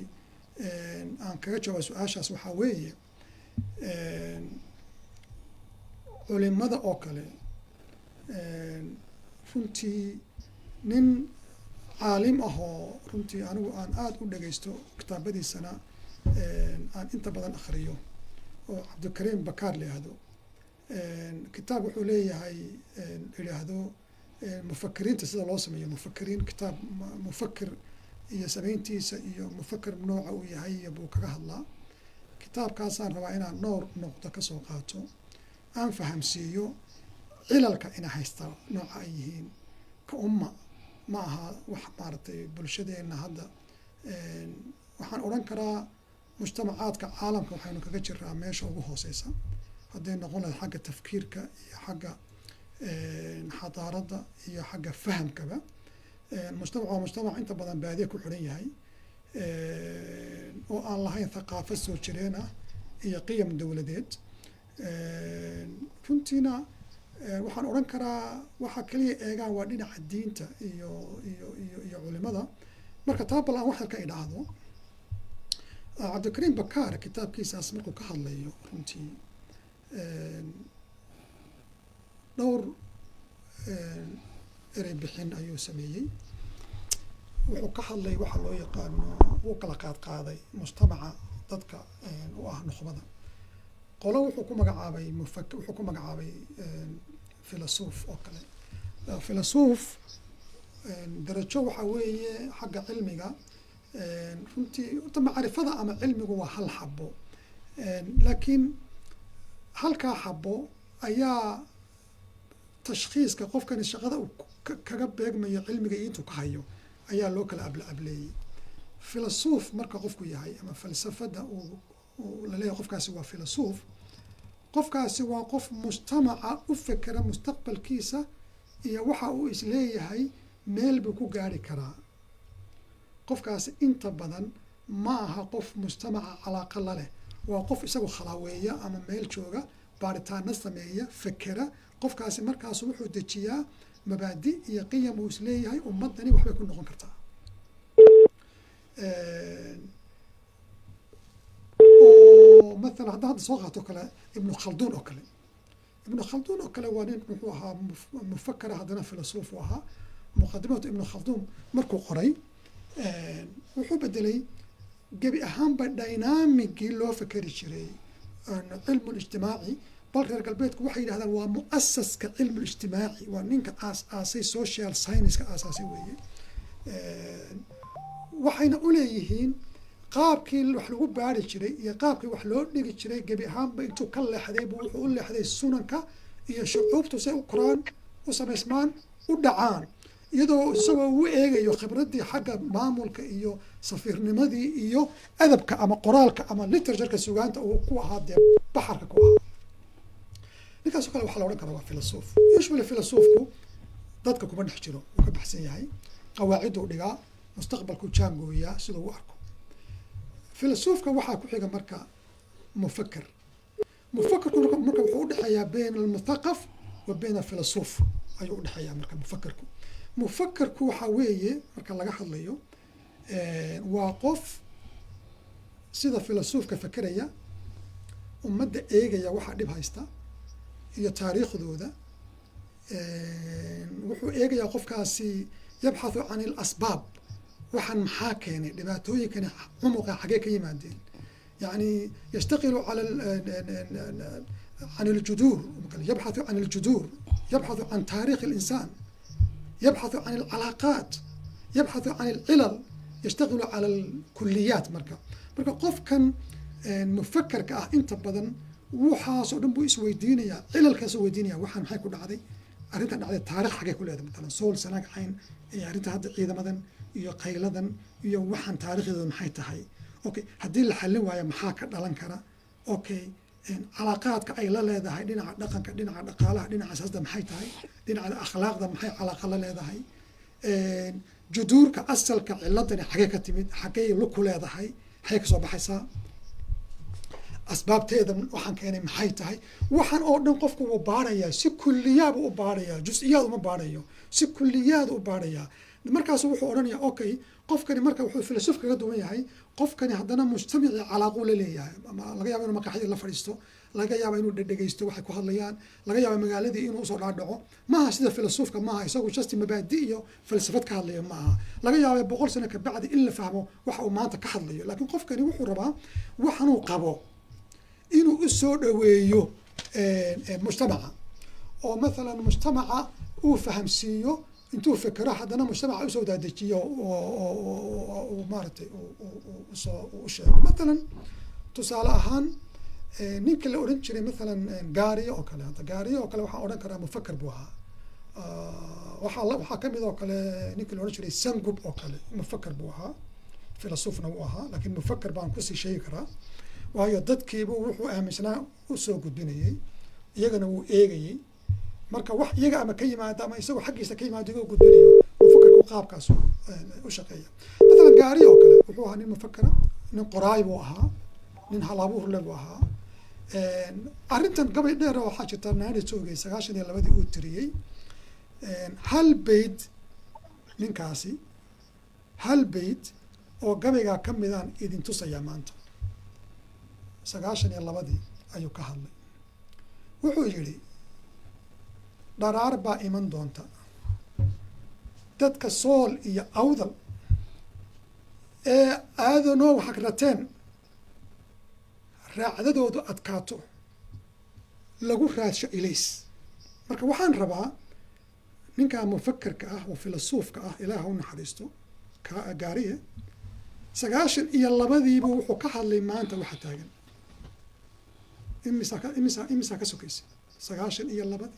aan kaga jawaabo su'aashaas waxa weeye culimada oo kale runtii nin caalim ah oo runtii anigu aan aada u dhagaysto kitaabadiisana aan inta badan akhriyo oo cabdikariim bakaar la yihahdo kitaab wuxuu leeyahay yidhaahdo mufakiriinta sida loo sameeyo mufakiriin kitaab mufakir iyo samayntiisa iyo mufakir nooca uu yahay buu kaga hadlaa kitaabkaasaan rabaa inaan dhowr noqdo ka soo qaato aan fahamsiiyo cilalka ina haysta nooca ay yihiin ka umma ma aha wax maaragtay bulshadeenna hadda waxaan odhan karaa mujtamacaadka caalamka waxaynu kaga jiraa meesha ugu hooseysa hadday noqon lahayd xagga tafkiirka iyo xagga xadaaradda iyo xagga fahamkaba mujtamac waa mujtamac inta badan baadiye ku xiran yahay oo aan lahayn thaqaafo soo jireen ah iyo qiyam dowladeed runtiina waxaan odhan karaa waxa kaliya eegaan waa dhinaca diinta iyo culimada marka taa bal aan wax yar ka idhaahdo cabdikariim bakaar kitaabkiisaas markuu ka hadlayo runtii dhowr erey bixin ayuu sameeyey wuxuu ka hadlay waxa loo yaqaano uu kala qaadqaaday mujtamaca dadka u ah nukhbada qolo wuxuu ku magacaabay wuxuu ku magacaabay filasuuf oo kale filasuuf darajo waxa weeye xagga cilmiga runtii macrifada ama cilmigu waa hal xabo laakiin halkaa xabo ayaa tashkhiiska qofkani shaqada uu kaga beegmayo cilmiga intuu ka hayo ayaa loo kala ableeyey filasuuf marka qofku yahay ama falsafada uu la leeyahay qofkaasi waa filasuuf qofkaasi waa qof mujtamaca u fekera mustaqbalkiisa iyo waxa uu isleeyahay meel buu ku gaari karaa qofkaasi inta badan ma aha qof mujtamaca calaaqa la leh waa qof isagu khalaaweeya ama meel jooga baaritaana sameeya fekera qofkaasi markaas wuxuu dejiyaa mabaadi iyo qiyam uu isleeyahay ummadani waxbay ku noqon kartaa oo مثلا hadda soo qaato kale ibnu khaldun oo kale ibnu khaldun oo kale waa nin wuxuu ahaa mufakir haddana filasuuf u ahaa muqadimatu ibnu khaldun markuu qoray wuxuu bedelay gebi ahaanba dynamicii loo fekeri jiray cilmu ijtimaaci bal reer galbeedku waxay yidhahdaan waa mu'asaska cilmu ijtimaaci waa ninka aasay social science-ka aasaasay weeye waxayna u leeyihiin qaabkii wax lagu baari jiray iyo qaabkii wax loo dhigi jiray gebi ahaanba intuu ka leexday buu wuxuu u leexday sunanka iyo shucuubtu say u koraan u samaysmaan u dhacaan iyadoo isagoo u eegayo khibradii xagga maamulka iyo safiirnimadii iyo adabka ama qoraalka ama literatureka sugaanta uu ku ahaa dee baxarka ku ahaa ninkaasoo kale waxaa la odhan karaa waa filasuuf usually filasuufku dadka kuma dhex jiro wuu ka baxsan yahay qawaaciduu dhigaa mustaqbalku jaangooyaa sida uu arko filasuufka waxaa ku xiga marka mufakir mufakirku marka wuxuu u dhexeeyaa bayna almuthaqaf wa bayna alfilasuuf ayuu u dhexeeyaa marka mufakirku mufakirku waxaa weeye marka laga hadlayo waa qof sida filasuufka fekeraya ummadda eegaya waxaa dhib haysta iyo taariikhdooda wuxuu eegayaa qofkaasi yabxathu can ilasbaab waxaan maxaa keenay dhibaatooyinkani cumuqa xagee ka yimaadeen يعني يشتغل على عن الجذور، يبحث عن الجذور، يبحث عن تاريخ الإنسان، يبحث عن العلاقات، يبحث عن العلل، يشتغل على الكليات. marka qofkan mufakkarka ah inta badan waxaasoo dhan buu isweydiinayaa, cilalkaasoo weydiinaya waxaan maxay ku dhacday, arrintan dhacday taariikh xagee ku leedahay, matalan sool sanaag cayn iyo arrinta hadda ciidamadan iyo qayladan iyo waxaan taariikhdeedu maxay tahay. okay haddii la xallin waayo maxaa ka dhalan kara. okay calaaqaadka ay la leedahay dhinaca dhaqanka, dhinaca dhaqaalaha, dhinaca siyaasada maxay tahay, dhinaca akhlaaqda maxay calaaqa la leedahay, juduurka asalka ciladani xagee ka timid, xagee lu ku leedahay, xagee kasoo baxaysaa, asbaabteeda waxaan keenay maxay tahay. waxaan oo dhan qofku wuu baarayaa, si kulliyaad u baarayaa, jus-iyaad uma baarayo, si kulliyaad u baarayaa. markaasu wuxuu odhanayaa okay qofkani marka wuxuu filosof kaga duwan yahay, qofkani haddana mujtamacii calaaquu la leeyahay. laga yaabo inuu maqaaxidii la fadhiisto, laga yaabo inuu dhegeysto waxay ku hadlayaan, laga yaabo magaaladii inuu usoo dhaadhaco. maaha sida filosofka, maaha isagu just mabaadi iyo falsafad ka hadlayo maaha. laga yaabo 100 sano ka bacdi in la fahmo waxa uu maanta ka hadlayo, laakiin qofkani wuxuu rabaa waxanuu qabo inuu u soo dhaweeyo mujtamaca, oo maalan mujtamaca uu fahamsiiyo intuu fikro, haddana mujtamaca usoo daadejiyo oo maaragtay u sheego. maalan tusaale ahaan ninka la odhan jiray maalan gaariyo oo kale, hadda gaariyo oo kale waxaan odhan karaa mufakkar buu ahaa. waxaa kamid oo kale ninka la odhan jiray sangub oo kale mufakkar buu ahaa, filosofna wuu ahaa, laakiin mufakkar baan kusii sheegi karaa, waayo dadkiibu wuxuu aaminsanaa usoo gudbinayay, iyagana wuu eegayey. marka wax iyaga ama ka yimaada ama isagoo xaggiisa ka yimaado igoo gudbinayo, mufakkarku qaabkaas u shaqeeya. maalan gaari oo kale wuxuu ahaa nin mufakkara, nin qoraay buu ahaa, nin halabuur le buu ahaa. arrintan gabay dheer oo waxaa jirta naani joogay 92 uu tiriyey hal bayd, ninkaasi hal bayd oo gabaygaa ka midaan idin tusayaa maanta. 92 ayuu ka hadlay, wuxuu yidhi dharaar baa iman doonta, dadka sool iyo awdal ee aadanoo hagrateen raacdadoodu adkaato, lagu raadsho ilays. marka waxaan rabaa ninkaa mufakkarka ah oo filosofka ah, ilaah u naxariisto, gaariye 92 wuxuu ka hadlay maanta waxa taagan. imisa ka sokaysa 92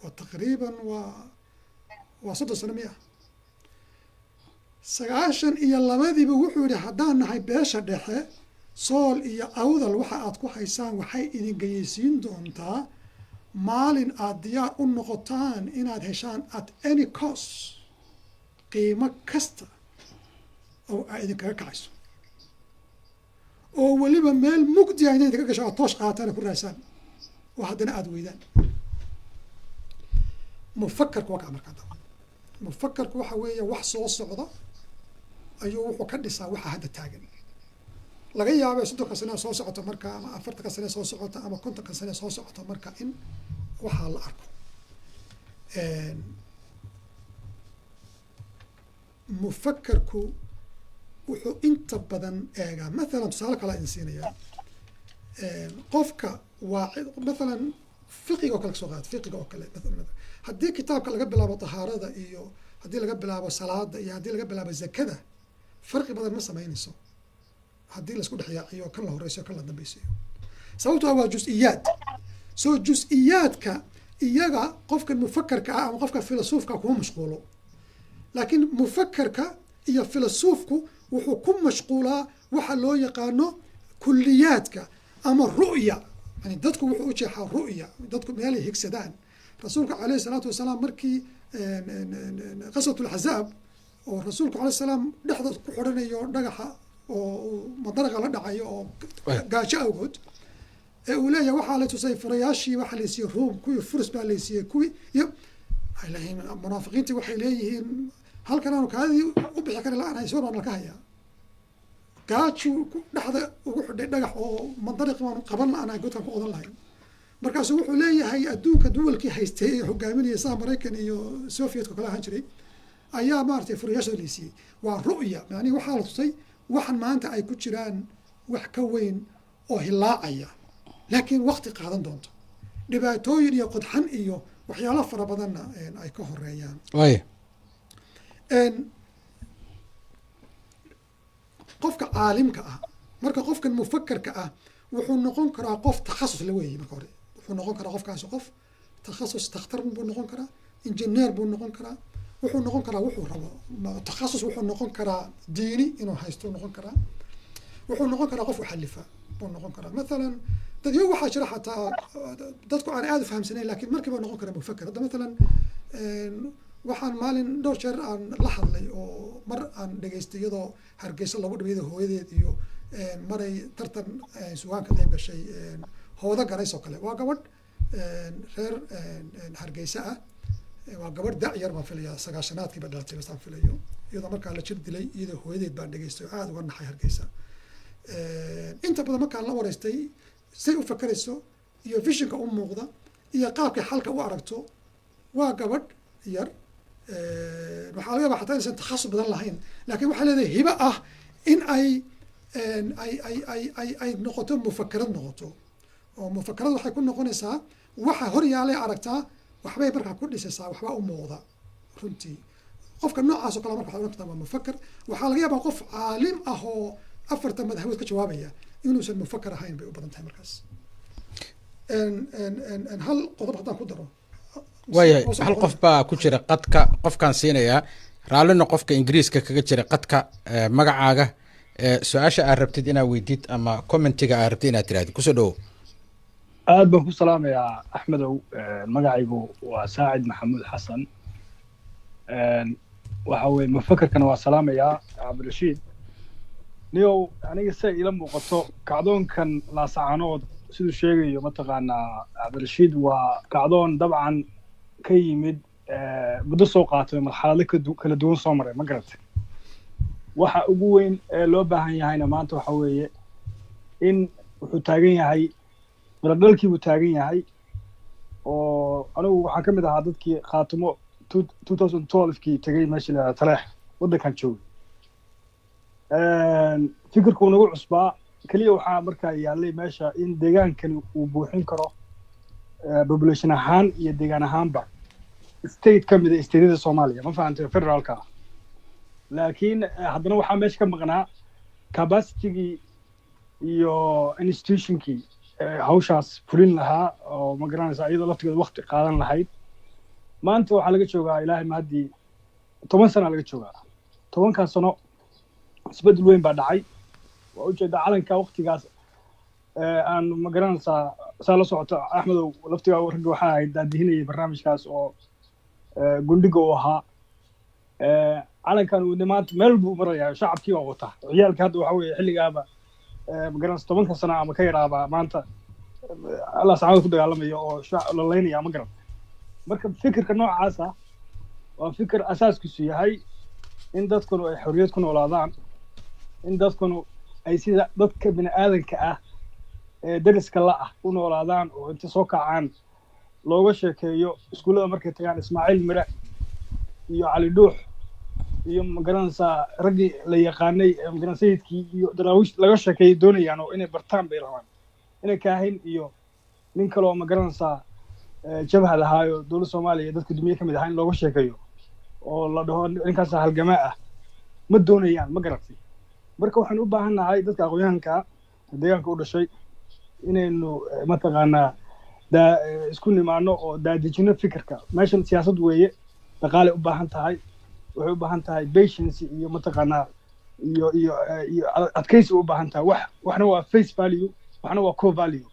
oo taqriiban waa 30 sano miya. 92 wuxuu yihi haddaan nahay beesha dhexe, sool iyo awdal waxa aad ku haysaan waxay idin geyeysiin doontaa maalin aad diyaar u noqotaan inaad heshaan at any cost, qiimo kasta oo ay idinkaga kacayso, oo weliba meel mugdi ah inay idinka gasho aad toosh qaataan ku raasaan oo haddana aada weydaan. mufakkarku waa kaa markaa daba. mufakkarku waxa weeye wax soo socda ayuu wuxuu ka dhisaa waxa hadda taagan. laga yaabo 30 sano soo socoto marka, ama 40 sano soo socoto, ama 50 sano soo socoto marka in waxaa la arko. mufakkarku wuxuu inta badan eegaa, maalan tusaale kale idin siinayaa, qofka waa maalan fiqiga oo kale kasoo qaad, fiqiga oo kale maalan haddii kitaabka laga bilaabo tahaarada iyo haddii laga bilaabo salaada iyo haddii laga bilaabo zakada, farqi badan ma samaynayso haddii laisku dhex yaaciyo kan la horeysiyo kan la dambeysiyo. sababtoo waa jus-iyaad. soo jus-iyaadka iyaga qofka mufakkarka ah ama qofka filosofka kuma mashquulo, laakiin mufakkarka iyo filosofku wuxuu ku mashquulaa waxa loo yaqaano kulliyaadka ama ru'ya. yani dadku wuxuu u jeexaa ru'ya, dadku meelay higsadaan. rasuulka calayhi salaatu wasalaam markii qaswat ulxazaab oo rasuulku calayhi salaam dhexda ku xidhanayo dhagaxa oo madaraqa la dhacayo oo gaajo awgood, ee uu leeyahay waxaa la tusay furayaashii, waxaa la siiyey ruum, kuwii furs baa la siiyey, kuwii iyo ay leeyihiin munaafiqiintii waxay leeyihiin halkan aanu kaadii u bixi karin la-aan haysoon waan laka hayaa. gaaju dhexda ugu xidhay dhagax oo madariq waan qaban la-aan godkan ku odan lahayn. markaasu wuxuu leeyahay adduunka duwalkii haystay ee hogaaminaya saa Maraykan iyo Soviyetka kala ahaan jiray ayaa maaragtay furayaasha la siiyey. waa ru'ya, yani waxaa la tusay waxan maanta ay ku jiraan wax ka weyn oo hilaacaya laakiin waqti qaadan doonto dhibaatooyin iyo qodxan iyo waxyaalo fara badanna ay ka horeeyaan qofka caalimka ah marka qofkan mufakarka ah wuxuu noqon karaa qof takhasus la weeyay marka hore wuxuu noqon karaa qofkaasi qof takhasus takhtar buu noqon karaa injineer buu noqon karaa wuxuu noqon karaa wuxuu rabo takhasus wuxuu noqon karaa diini inuu haysto noqon karaa wuxuu noqon karaa qof xalifa buu noqon karaa مثلا dadyo waxaa jira xataa dadku aan aad u fahamsanayn laakiin markiiba noqon kara mufakar hadda مثلا waxaan maalin dhowr jeer aan la hadlay oo mar aan dhageystay iyadoo hargeysa lagu dhaweeyay hooyadeed iyo maray tartan suugaanka qayb gashay hooda garays oo kale waa gabadh reer hargeysa ah waa gabadh dacyar baan filayaa sagaashanaadkii ba dhalatay basaan filayo iyadoo markaa la jir dilay iyadoo hooyadeed baan dhageystay oo aad uga naxay hargeysa inta badan markaan la wareystay say u fakarayso iyo visionka u muuqda iyo qaabkay xalka u aragto waa gabadh yar waxaa laga yaabaa xataa inaysan takhasus badan lahayn laakiin waxay leedahay hibo ah in ay noqoto mufakarad noqoto oo mufakarad waxay ku noqonaysaa waxa hor yaalay aragtaa waxbay markaa ku dhisaysaa waxbaa u muuqda runtii qofka noocaas oo kale marka waxaa oran kartaa waa mufakar waxaa laga yaabaa qof caalim ah oo afarta madaxwood ka jawaabaya inuusan mufakar ahayn bay u badan tahay markaas hal qodob haddaan ku daro waayahay hal qof baa ku jira qadka qofkaan siinayaa raallina qofka ingiriiska kaga jira qadka magacaaga su-aasha aad rabtid inaad weydid ama commentiga aad rabtid inaad tirahdid kusoo dhawow aad baan ku salaamayaa axmedow magacaygu waa saacid maxamuud xasan waxa weye mufakarkana waa salaamayaa cabdirashiid niyow aniga siay ila muuqato kacdoonkan laasacanood siduu sheegayo mataqaanaa cabdirashiid waa kacdoon dabcan ka yimid muddo soo qaatay marxalado kala duwan soo maray ma garatay waxa ugu weyn ee loo baahan yahayna maanta waxa weeye in wuxuu taagan yahay miradhalkii buu taagan yahay oo anigu waxaan ka mid ahaa dadkii khaatimo 2012kii tegay meesha la taleex waddankan joogay fikirkuu nagu cusbaa keliya waxaa markaa yaallay meesha in deegaankani uu buuxin karo population ahaan iyo deegaan ahaanba state ka mid a stateyada soomaaliya ma fahantay federaalka ah laakiin haddana waxaa meesha ka maqnaa capacitygii iyo institutionkii hawshaas fulin lahaa oo ma garanaysa iyadoo laftigeeda waqti qaadan lahayd maanta waxaa laga joogaa ilaahay mahaddii 10 sana laga joogaa 10 sano isbeddel weyn baa dhacay waa ujeedaa calanka waqtigaas aan ma garanaysaa saa la socoto axmedow laftigaa ragga waxaa ahayd daadihinayay barnaamijkaas oo gundhiga uu ahaa calankan uu maanta meel buu marayaa shacabkii oo wata ciyaalka hadda waxa weeye xilligaaba ma garanaysa 10 sano ama ka yaraaba maanta allah saacada ku dagaalamaya oo la leynaya ma garan marka fikirka noocaas ah waa fikir asaaskiisu yahay in dadkanu ay xorriyad ku noolaadaan in dadkanu ay sida dadka bini aadanka ah ee dariska la ah u noolaadaan oo inta soo kacaan looga sheekeeyo iskuullada markay tagaan ismaaciil mire iyo cali dhuux iyo ma garanaysaa raggii la yaqaanay magaran sayidkii iyo daraawiish laga sheekeeyay doonayaan oo inay bartaan bay rabaan inay kaahin iyo nin kale oo ma garanaysaa jabhad ahaayo dowladda soomaaliya dadka dumiye ka mid ahaa in looga sheekeeyo oo la dhaho ninkaas halgamaa ah ma doonayaan ma garatay marka waxaan u baahan nahay dadka aqoonyahanka deegaanka u dhashay inaynu mataqaanaa isku nimaano oo daadejino fikirka meeshan siyaasad weeye dhaqaalay u baahan tahay waxay u baahan tahay patience iyo mataqaanaa iyo adkaysi u baahan tahay waxna waa face value waxna waa core value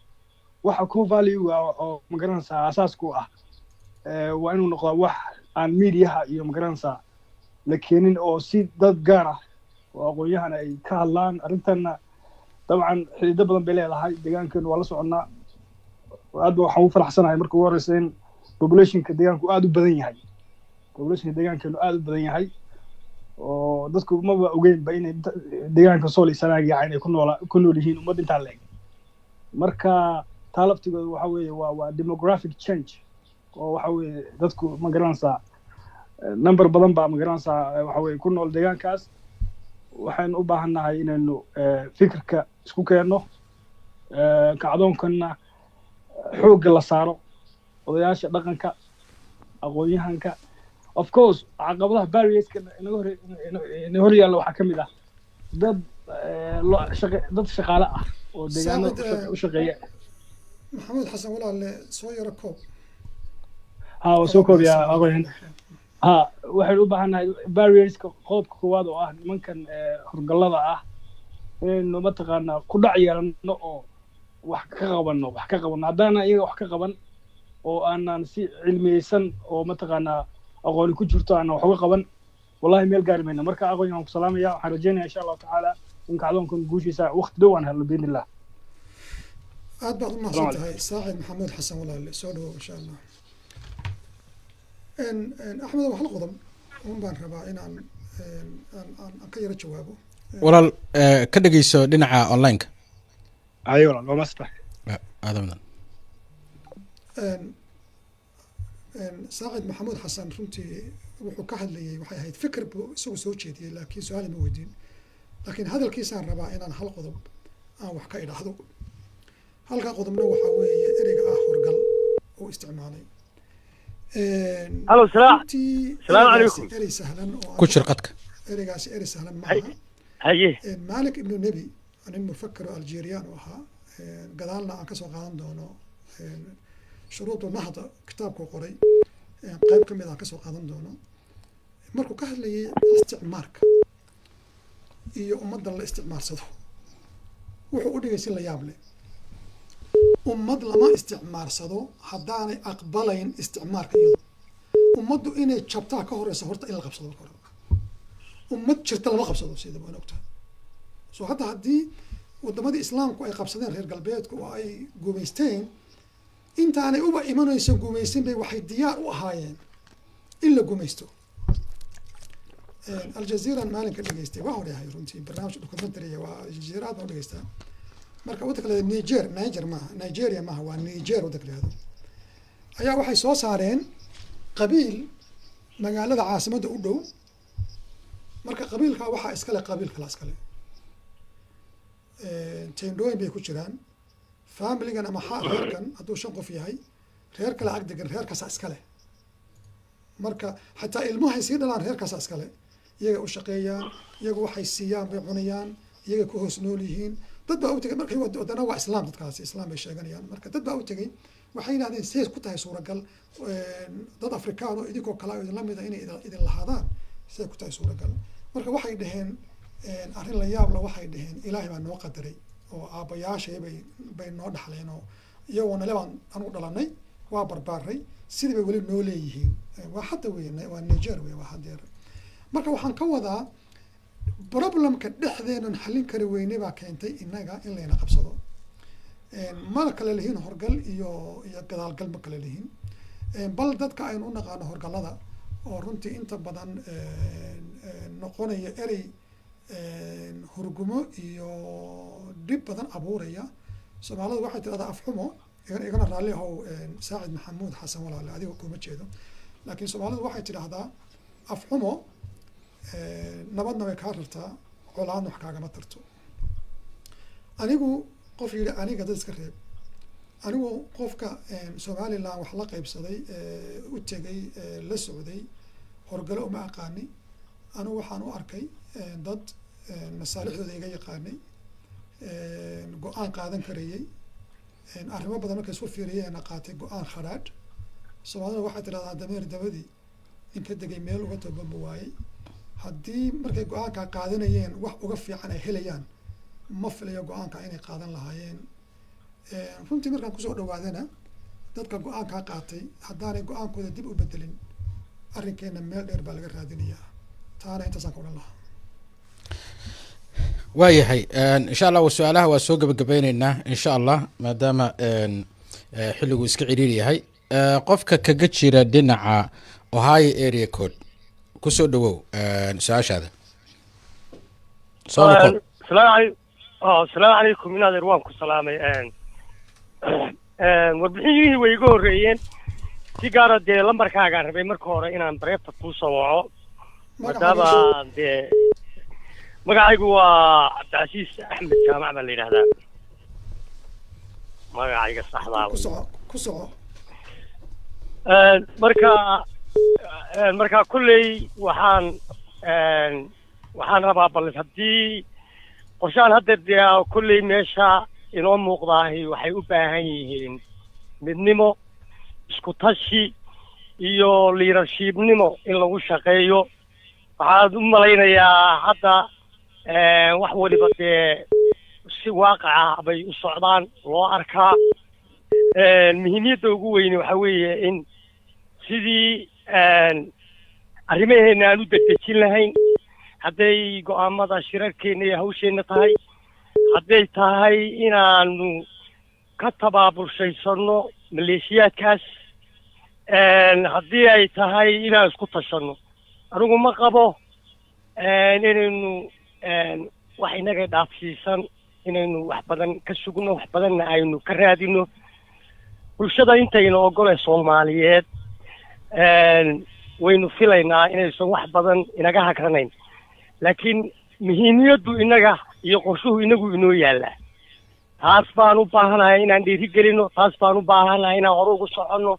waxa core value oo ma garanaysaa asaasku ah waa inuu noqdaa wax aan miidiyaha iyo ma garanaysaa la keenin oo si dad gaar ah oo aqoon-yahan ay ka hadlaan arrintanna dabcan xidido badan bay leedahay deegaankeenu waa la soconnaa aad ba waxaan u faraxsanahay marka ugu horreysa in populationka deegaanku aad u badan yahay populationka deegaankeenu aad u badan yahay oo dadku maba ogeynba inay deegaanka sool iyo sanaag yacayn ay ku nool yihiin ummad intaa la eg marka taa laftigooda waxa weeye waa demographic change oo waxa weeye dadku ma garanaysaa number badan baa ma garanaysaa waxa weeye ku nool deegaankaas waxaynu u baahan nahay inaynu fikirka isku keenno kacdoonkanna xoogga la saaro odayaasha dhaqanka aqoon-yahanka of course caqabadaha barrierska ina hor yaalla waxaa ka mid ah dad shaqaale ah oo deegaanada u shaqeeya maxamed xasan walaale soo yaro koob waa soo koobiyaa aqoon waxaynu u baahannahay barrierska qodobka koowaad oo ah nimankan horgallada ah inaynu mataqaanaa ku dhac yeelanno oo wax ka qabanno haddaana iyaga wax ka qaban oo aanan si cilmiyeysan oo mataqaanaa aqooni ku jirto aanan wax uga qaban wallahi meel gaari mayno marka aqoon waan ku salaamaya waxaan rajaynayaa insha allahu tacaala in kacdoonkan guushiisa waqti dhow aan helno biidnillah aad baad u mahadsan tahay saacid maxamuud xasan walaale soo dhawow insha allah axmed wax la qodob un baan rabaa inaan ka yaro jawaabo walaal ka dhegeyso dhinaca online-ka ayo walaal waa mastax aadamadan saacid maxamuud xasan runtii wuxuu ka hadlayay waxay ahayd fikir buu isagu soo jeediyey laakiin su-aal ma weydiin laakiin hadalkiisaan rabaa inaan hal qodob aan wax ka idhaahdo halka qodobna waxaa weeye ereyga ah horgal uu isticmaalay halo salaamu calaykum erey sahlan oo ku jir qadka ereygaasi erey sahlan maaha haye malik ibnu nebi nin mufakir oo algeriyaan u ahaa gadaalna aan kasoo qaadan doono shuruudu nahda kitaabkuu qoray qayb ka mid ah kasoo qaadan doono markuu ka hadlayay isticmaarka iyo ummadda la isticmaarsado wuxuu u dhigay si la yaab leh ummad lama isticmaarsado haddaanay aqbalayn isticmaarka iyado ummaddu inay jabtaa ka horeysa horta in la qabsado marka hore ummad jirta lama qabsado sida waan ogtahay soo hadda haddii wadamadii islaamku ay qabsadeen reer galbeedku oo ay guumaysteen intaanay uba imanayso guumaysan bay waxay diyaar u ahaayeen in la guumaysto aljazeeran maalinka dhegeystay waa hore ahay runtii barnaamij documentary waa aljazeera aad baan u dhegeystaa marka waddanka leeda nigeria maaha waa niger waddanka leedo ayaa waxay soo saareen qabiil magaalada caasimadda u dhow marka qabiilka waxaa iskale qabiil kala iskale tendooyin bay ku jiraan familigan ama reerkan hadduu 5 qof yahay reer kale ag degan reerkaasa iskale marka xataa ilmahay sii dhalaan reerkaasa iskale iyaga u shaqeeyaan iyaga waxay siiyaan bay cunayaan iyaga ku hoos nool yihiin dad baa u tegay markay wadana waa islaam dadkaasi islaam bay sheeganayaan marka dad baa u tegay waxay yidhahdeen siday ku tahay suuragal dad afrikaan oo idinkoo kale idin la mida inay idin lahaadaan siday ku tahay suuragal marka waxay dhaheen arrin la yaab la waxay dhaheen ilaahay baa noo qadaray oo aabbayaashay bay noo dhaxleen oo iyagoo nale baan anu dhalanay waa barbaaray sidii bay weli noo leeyihiin waa hadda wey waa niger wey waa hadeer marka waxaan ka wadaa problemka dhexdeenan xallin kari weyne baa keentay innaga in layna qabsado ma kale lihiin horgal iyo gadaalgal ma kale lihiin bal dadka aynu u naqaano horgallada oo runtii inta badan noqonaya erey hurgumo iyo dhib badan abuuraya soomaalida waxay tidhahdaa afxumo igana raalli ahow saacid maxamuud xasan walaale adiga kuma jeedo laakiin soomaalidu waxay tidhahdaa afxumo nabadna way kaa rartaa colaadna wax kaagama tarto anigu qof yidhi aniga dad iska reeb anigu qofka somaliland wax la qaybsaday u tegay la socday horgalo uma aqaani anigu waxaan u arkay dad masaalixdooda iga yaqaanay go-aan qaadan karayay arrimo badan markay isku fiiriyeen qaatay go-aan khadhaadh soomaalida waxay tidhahdaa dameer dabadii ninka degay meel uga tobanba waayey haddii markay go-aanka qaadanayeen wax uga fiican ay helayaan ma filayo go-aanka inay qaadan lahaayeen runtii markaan kusoo dhawaadana dadka go-aankaa qaatay haddaanay go-aankooda dib u bedelin arrinkeena meel dheer baa laga raadinayaa taana intaasaan ka odhan lahaa waayahay insha allah su-aalaha waa soo gebagabeyneynaa insha allah maadaama xilligu iska ciriiri yahay qofka kaga jira dhinaca ohio area code kusoo dhawow su-aashaada asalaamu calaykum in adeer waan ku salaamay warbixinihii way iga horreeyeen si gaara dee lambarkaagaan rabay marka hore inaan bareefta kuu soo waco maadaama dee magacaygu waa cabdicasiis axmed jaamac baa la yidhahdaa magacayga saxdaa ku soco marka kulley waxaan rabaa bal haddii qorshahan hadda dee kulley meesha inoo muuqdaahi waxay u baahan yihiin midnimo isku tashi iyo leadershipnimo in lagu shaqeeyo waxaan u malaynayaa hadda wax waliba dee si waaqaca bay u socdaan loo arkaa muhiimiyadda ugu weyne waxa weeye in sidii arrimaheena aan u dedejin lahayn hadday go'aamada shirarkeena iyo hawsheenna tahay hadday tahay inaanu ka tabaabulshaysanno maleeshiyaadkaas haddii ay tahay inaan isku tashanno anigu ma qabo inaynu wax inaga dhaafsiisan inaynu wax badan ka sugno wax badanna aynu ka raadino bulshada intayna ogole Soomaaliyeed waynu filaynaa inaysan wax badan inaga hakranayn laakiin muhiimiyaddu inaga iyo qorshuhu inagu inoo yaala taas baan u baahanahay inaan dhiirigelino taas baan u baahanahay inaan hore ugu soconno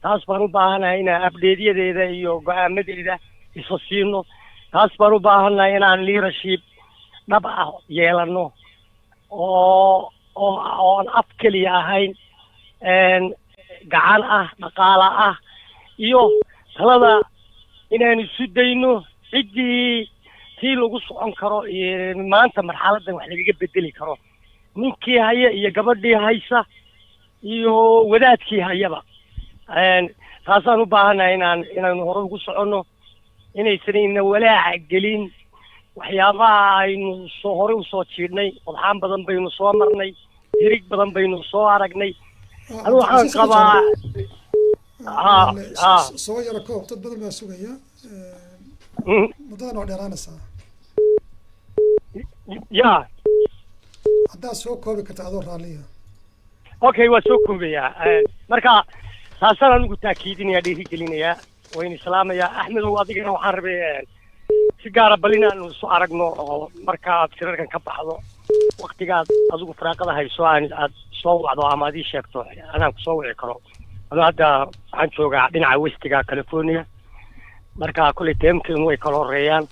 taas baan u baahanahay inaan abdheedyadeeda iyo go'aamadeeda isa siino taas baan u baahanahay inaan leadership dhab ah yeelano oo af keliya ahayn gacan ah dhaqaale ah iyo talada inaan isu dayno ciddii tii lagu socon karo maanta marxaladdan wax lagaga bedeli karo ninkii haya iyo gabadhii haysa iyo wadaadkii hayaba taasaan u baahanahay inaanu hore ugu soconno inaysan ina walaaca gelin waxyaabaha aynu hore usoo jiidhnay qodxaan badan baynu soo marnay hirig badan baynu soo aragnay anu waxaan qabaa soo yara koob dad badan baa sugaya muddadan oo dheeraanaysaa ya haddaad soo koobi karta adoo raalliya okay waa soo koobayaa marka taasaan anigu taakiidinayaa dhiirigelinayaa wayna islaamayaa axmedow adigana waxaan rabay si gaara bal inaanu isu aragno oo markaad shirarkan ka baxdo waktigaad adigu firaaqada hayso aad soo wacdo ama aad ii sheegto anaan kusoo wici karo anu hadda waxaan joogaa dhinaca westiga California marka kulley teemkeenu way kala horeeyaan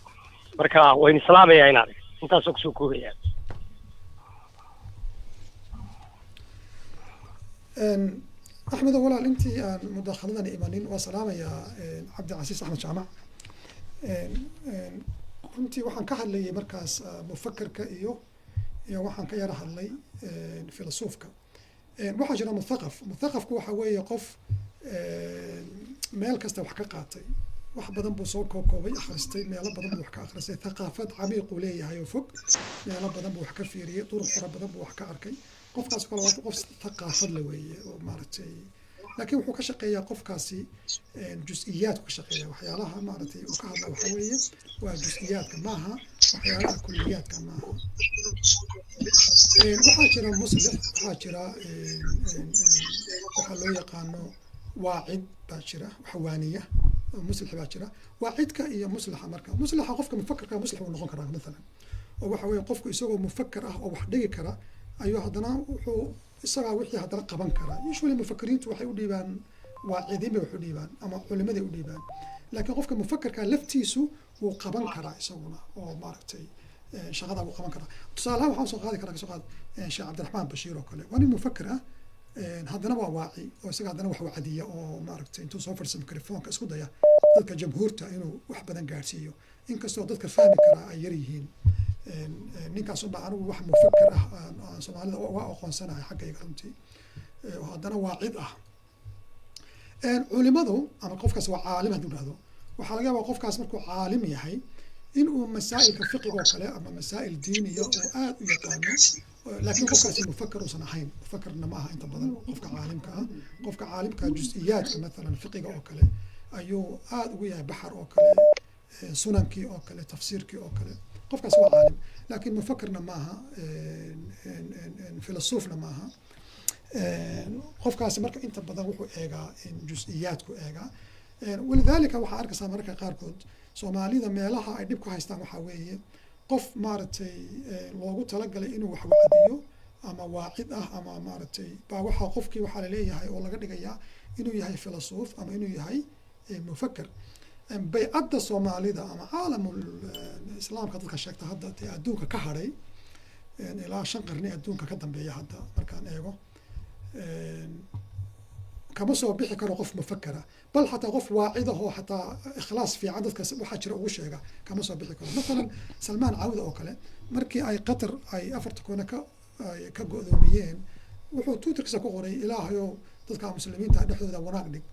marka wayna islaamayaa inaad intaasoo kusoo koobayaa أحمد ولا أنتي مداخلة إيمانين وسلامة عبد العزيز أحمد جامع أنتي وحن كهل مركز مفكر كإيو وحن كيره لي فيلسوفك وحن جنا مثقف كوا حوي يقف مال كست وحقاقاتي wax badan buu soo koobay akhristay meelo badan buu wax ka akhristay thaqafad camiiq u leeyahay oo fog meelo badan buu wax ka fiiriyay duruq fara badan buu wax ka arkay qofkaas kale waa qof thaqafad la weeye oo maaragtay laakiin wuxuu ka shaqeeyaa qofkaasi juz'iyaad ku shaqeeya waxyaalaha maaragtay uu ka hadla waxa weeye waa juz'iyaadka maaha waxyaalaha kulliyaadka maaha waxaa jira muslix waxaa jira waxa loo yaqaano واعد باشرة وحوانية مصلح باشرة واعدك هي مصلحة مركا مصلحة قفك مفكر كمصلح ونقول كرا مثلا أو حوي قفك يسوي مفكر أو وحدي كرا أيوه هذانا وحو السرعة وحي هذا قبان كرا يشوف المفكرين توحي وديبان واعدين بيحديبان أما علماء وديبان لكن قفك مفكر كان لفتيسو وقبان كرا يسوونه أو ماركتي شغله وقبان كرا تصالح وحصل هذا كرا سقاد شيخ عبد الرحمن بشير وكله وأنا مفكرة هذا نوع واعي وسقى هذا نوع عادية أو ماركت أنتو صفر سمكرفون كأسكو ضيا ذلك جمهورته إنه واحد بدن قارسيو إن كسر ذلك فاهم كرا أيريهين نيكا صنع أنا واحد مفكر صنع هذا وأخوان سنة حق يقرمتي وهذا نوع واعد علماء ذو أما قف كاس عالم هذول هذو وحلقة وقف كاس مركو عالم يحي إنه مسائل كفقه وكلا أما مسائل دينية وآد يقانو لكن قفك مفكر وصناحين مفكر معها أنت بدل قفك عالمك جزئيات مثلا فقه وكلا أيو آد ويا بحر وكلا سننكي وكلا تفسيركي وكلا قفك سوى عالم لكن مفكرنا معها فيلسوفنا معها قفك مركا أنت بدل وحو إيجا جزئياتكو إيجا ولذلك وحا أركسا مركا قاركود Soomaalida meelaha ay dib ku haystaan waxa weeye qof maaragtay loogu talagalay inuu wax wacdiyo ama waacid ah ama maaragtay baa waxaa qofkii waxaa laleeyahay oo laga dhigayaa inuu yahay filosof ama inuu yahay mufaker. baycadda soomaalida ama caalamul islaamka dadka sheegta hadda dee adduunka ka hadhay ilaa 5 qarni adduunka ka dambeeya hadda markaan eego kama soo bixi karo qof mufakara bal xataa qof waacid ah oo xataa ikhlaas fiican dadka waxaa jira ugu sheega kama soo bixi karo. masalan salmaan cawda oo kale markii ay qatar ay 4 kuna ka go'doomiyeen wuxuu twitterkiisa ku qoray ilaahayow dadka muslimiinta dhexdooda wanaag dhig.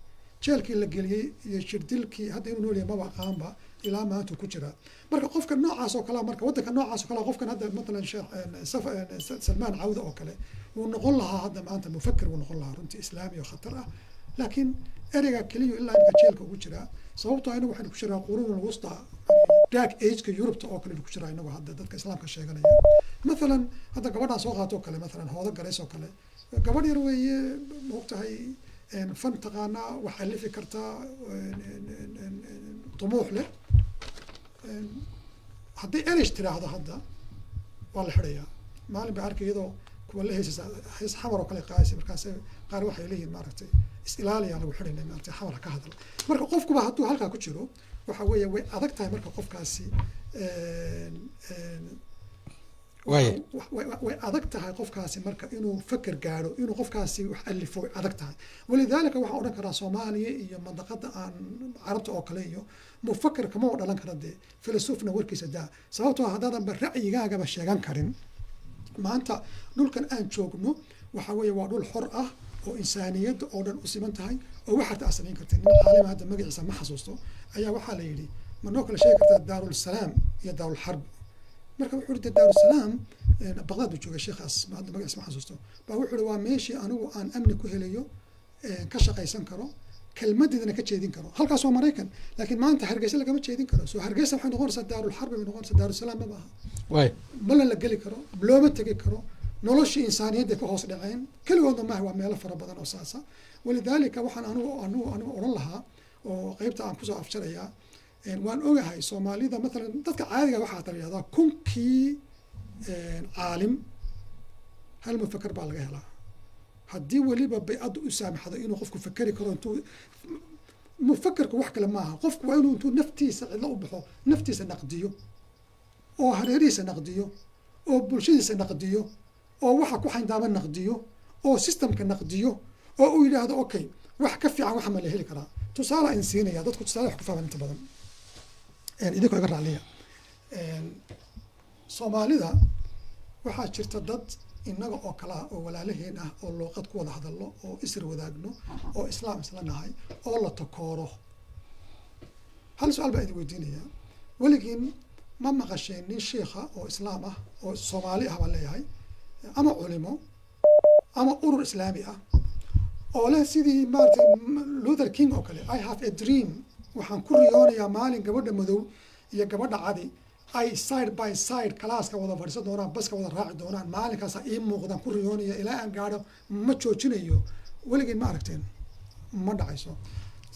jeelkii la geliyey iyo shirdilkii hadda inuu nool yahay maba aqaanba ilaa maanta ku jira. marka qofka noocaas oo kale marka waddanka noocaas oo kale qofkan hadda matalan sheekh salmaan cawda oo kale wuu noqon lahaa hadda maanta mufakkir wuu noqon lahaa runtii islaami oo khatar ah laakiin ereyga keliya ilaa imika jeelka ugu jiraa sababtoo inagu waxaynu ku jiraa quruun wusta dark age-ka Yurubta oo kale ku jiraa inagu hadda dadka islaamka sheeganaya. matalan hadda gabadhan soo qaato kale matalan hoodo garays oo kale gabadh yar weeye moogtahay fan taqaanaa wax alifi kartaa طموح leh haddii erish tiraahdo hadda waa la xidhayaa. maalin baa arkay iyadoo kuwa la heysasa heys xamar oo kale qaaysa markaas qaar waxay leeyihiin maaragtay is-ilaaliyaa lagu xidhaynaa maaragtay xamar ka hadal. marka qofkuba hadduu halkaa ku jiro waxa weeye way adag tahay marka qofkaasi way adag tahay qofkaasi marka inuu fakar gaadho inuu qofkaasi wax alifo way adag tahay. walidaalika waxaan odhan karaa soomaaliya iyo mandaqada aan carabta oo kale iyo mufakir kama u dhalan kara dee filosofna warkiisa daa sababtoo haddaadanba ra'yigaagaba sheegan karin. maanta dhulkan aan joogno waxa weeye waa dhul xor ah oo insaaniyadda oo dhan u siman tahay oo waxaad ta samayn kartid. nin caalima hadda magaciisa ma xasuusto ayaa waxaa la yidhi ma noo kala sheegi kartaa daarul salaam iyo daarul xarb. marka wuxuu yidhi daarul salaam baqdaad buu joogay sheekhaas hadda magaciisa ma xasuusto baa wuxuu yidhi waa meeshii anigu aan amni ku helayo ka shaqaysan karo kelmadeedana ka jeedin karo. halkaas waa Maraykan laakiin maanta Hargeysa lagama jeedin karo. soo Hargeysa waxay noqonaysaa daarul xarb bay noqonaysaa daarul salaam ma aha bal la geli karo looma tagi karo noloshii insaaniyadda ka hoos dhaceen kaligoodna maaha waa meelo fara badan oo saasa. walidaalika waxaan anigu odhan lahaa oo qaybta aan kusoo afjarayaa waan ogahay soomaalida matalan dadka caadiga waxaa tariyada kunkii caalim hal mufakkir baa laga helaa haddii weliba bay'ad u saamaxdo inuu qofku fakari karo intuu mufakkirku wax kale maaha qofku waa inuu intuu naftiisa cidlo u baxo naftiisa naqdiyo oo hareerihiisa naqdiyo oo bulshadiisa naqdiyo oo waxa ku xayndaama naqdiyo oo systemka naqdiyo oo uu yidhaahdo okay wax ka fiican waxa ma la heli karaa. tusaale aan siinaya dadku tusaale wax ku fahmaan inta badan idinkoo iga raaliya soomaalida waxaa jirta dad innaga oo kala oo walaalaheen ah oo luuqad ku wada hadallo oo isir wadaagno oo islaam isla nahay oo la takooro. hal su-aal baa idin weydiinayaa weligiin ma maqasheen nin sheikha oo islaam ah oo soomaali ah baan leeyahay ama culimo ama urur islaami ah oo leh sidii maaragtay Luther King oo kale I have a dream waxaan ku riyoonayaa maalin gabadha madow iyo gabadha cadi ay side by side kalaaska wada fadhiisan doonaan baska wada raaci doonaan maalinkaas ii muuqdaan ku riyoonaya ilaa aan gaadho ma joojinayo. weligiin ma aragteen ma dhacayso.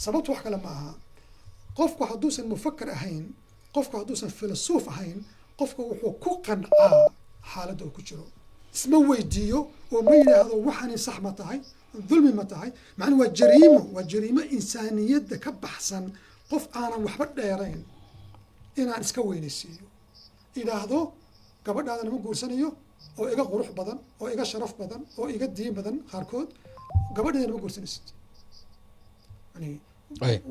sababtu wax kale ma aha qofku hadduusan mufakkir ahayn qofku hadduusan filosof ahayn qofku wuxuu ku qancaa xaaladda uu ku jiro isma weydiiyo oo ma yidhaahdo waxani sax ma tahay dulmi ma tahay macna waa jariimo insaaniyadda ka baxsan qof aanan waxba dheerayn inaan iska weynaysiiyo idhaahdo gabadhaadana ma guursanayo oo iga qurux badan oo iga sharaf badan oo iga diin badan qaarkood gabadheedana ma guursanaysid yani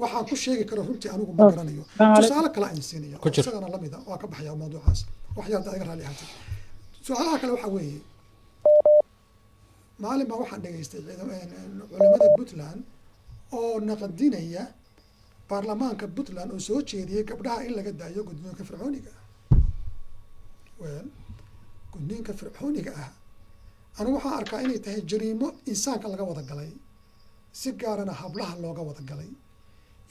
waxaan ku sheegi karo runtii anigu ma garanayo. tusaale kale aan siinaya isagana lamid ah waa ka baxaya mawduucaas wax yar iga raali ahaatay. su'aalaha kale waxaa weeye maalin baa waxaan dhegaystay culimada Puntland oo naqdinaya baarlamaanka Puntland oo soo jeediyay gabdhaha in laga daayo gudniinka fircooniga gudniinka fircooniga ah anigu waxaan arkaa inay tahay jariimo insaanka laga wada galay si gaarana hablaha looga wada galay.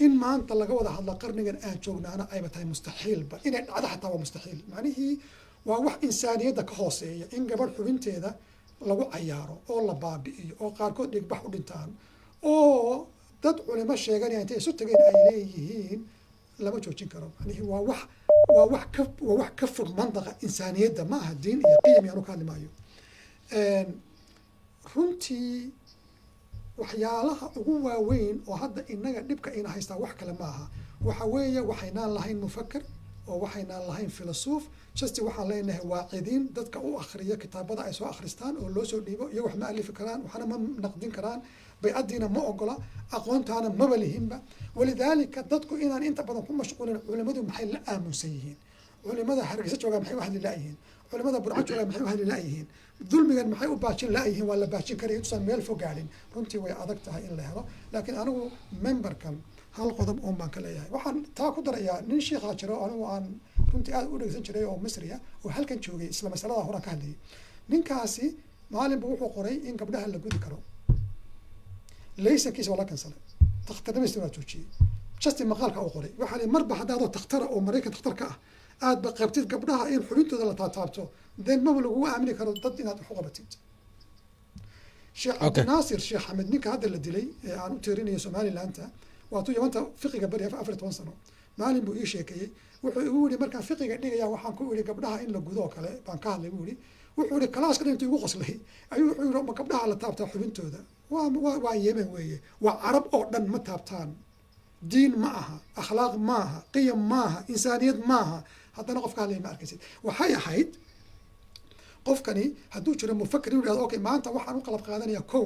in maanta laga wada hadlo qarnigan aan joognaana ayba tahay mustaxiilba inay dhacdo xataa waa mustaxiil. macnihii waa wax insaaniyadda ka hooseeya in gabadh xubinteeda lagu cayaaro oo la baabi'iyo oo qaarkood dhigbax u dhintaan oo dad culimo sheeganaya intay isu tageen ay leeyihiin lama joojin karo. macnihii waa wax ووح كفر منطقة إنسانية ده معها الدين يقيم يعني كان مايو runtii waxyaalaha ugu waaweyn oo hadda inaga dhibka ina haystaa wax kale maaha waxa weeye waxaynaan lahayn mufakkir oo waxaynaan lahayn filasuuf just waxaan leenahay waacidiin dadka u akhriya kitaabada ay soo akhristaan oo loo soo dhiibo iyo wax ma alifi karaan waxna ma naqdin karaan bay'adiina ma ogola aqoontaana maba lihinba walidaalika dadku inaan inta badan ku mashquulin culimadu maxay la aamusan yihiin culimada hargeysa jooga maxay u hadli laayihiin culimada burco jooga maxay u hadli laayihiin dulmigan maxay u baajin laayihiin waa la baajin karaya intuusan meel fog gaadhin runtii way adag tahay in la helo laakiin anigu memberkan hal qodob uun baan ka leeyahay waxaan taa ku darayaa nin shiikhaa jiro anigu aan runtii aad u dhegeysan jiray oo misriya oo halkan joogay isla masalada horaan ka hadlayay ninkaasi maalinba wuxuu qoray in gabdhaha la gudi karo laysankiisa waa la kansalay takhtarnimadiisa waa joojiyey just maqaalka uu qoray waxaa lii marba haddaadoo takhtara oo maraykan takhtar ka ah aad ba qabtid gabdhaha in xubintooda la taataabto deen maba lagugu aamini karo dad inaad wax u qabatid sheekh cabdinaasir sheekh xamed ninka hadda la dilay ee aan u tiirinayo somalilaanta waatuu yamanta fiqiga bari 14 sano maalin buu ii sheekeeyey wuxuu igu yidhi markaan fiqiga dhigaya waxaan ku yidhi gabdhaha in la gudo oo kale baan ka hadlay buu yidhi wuxuu yidhi kalaaska intuu igu qoslay ayuu wuxuu yidhi ma gabdhaha la taabtaa xubintooda waa yemen weeye waa carab oo dhan ma taabtaan diin ma aha akhlaaq ma aha qiyam ma aha insaaniyad ma aha haddana qofka hadlay ma arkaysid waxay ahayd qofkani hadduu jiro mufakkir inuu yidhahdo okay maanta waxaan u qalab qaadanayaa kow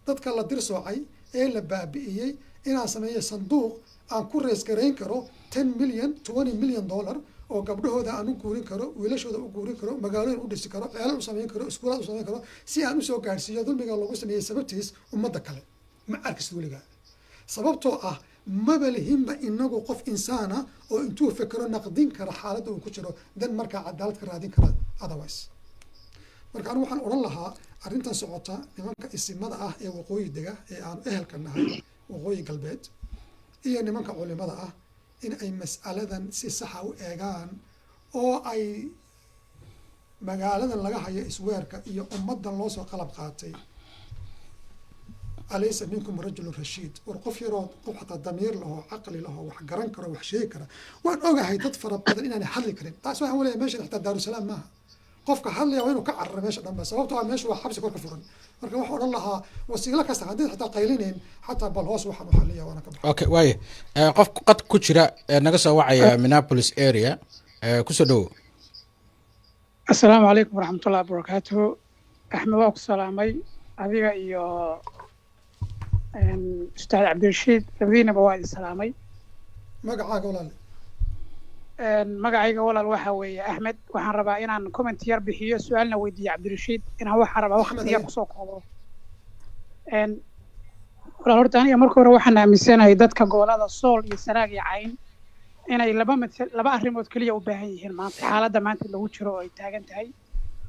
dadka la dir soocay ee la baabi'iyey inaan sameeyo sanduuq aan ku rees garayn karo 10 milyan 20 milyan dollar oo gabdhahooda aan u guurin karo wiilashooda u guurin karo magaalooyin u dhisi karo ceelal u samayn karo iskuulaad u samayn karo si aan usoo gaadhsiiyo dulmiga lagu sameeyey sababtiis ummadda kale ma arkis weligaa sababtoo ah maba lihinba inagu qof insaana oo intuu fekero naqdin kara xaaladda uu ku jiro dan markaa cadaalad ka raadin kara otherwise marka anigu waxaan odhan lahaa arrintan socota nimanka isimada ah ee waqooyi dega ee aan ehelka nahay waqooyi galbeed iyo nimanka culimada ah in ay mas'aladan si saxa u eegaan oo ay magaaladan laga hayo isweerka iyo ummadan loo soo qalab qaatay alaysa minkum rajulun rashiid war qof yaroo qof xataa damiir lahoo caqli lahoo wax garan karo wax sheegi kara waan ogahay dad fara badan inaanay hadli karin taas waxaan waleeyahay meeshan xitaa daarusalaam maaha qofka hadlaya waa inuu ka cararo meesha dhanba sababtoo ah meesha waa xabsi korka furan marka waxaan odhan lahaa wasiilo kasta haddii xitaa qaylinayn xataa bal hoos waxaan u xaliya waana ka baxay okay waaye qof qad ku jira naga soo wacaya Minneapolis area kusoo dhow assalaamu calaykum waraxmatullahi wabarakaatuhu axmed waa ku salaamay adiga iyo ustaad cabdirashiid labadiinaba waa idin salaamay magacaaga walaal magacayga walaal waxa weeye axmed waxaan rabaa inaan comment yar bixiyo su-aalna weydiiyo cabdirashiid inaan waxaan rabaa waqti yar kusoo koobo walaal horta aniga marka hore waxaan aaminsanahay dadka gobolada sool iyo sanaag iyo cayn inay laba arrimood keliya u baahan yihiin maanta xaaladda maanta lagu jiro oo ay taagan tahay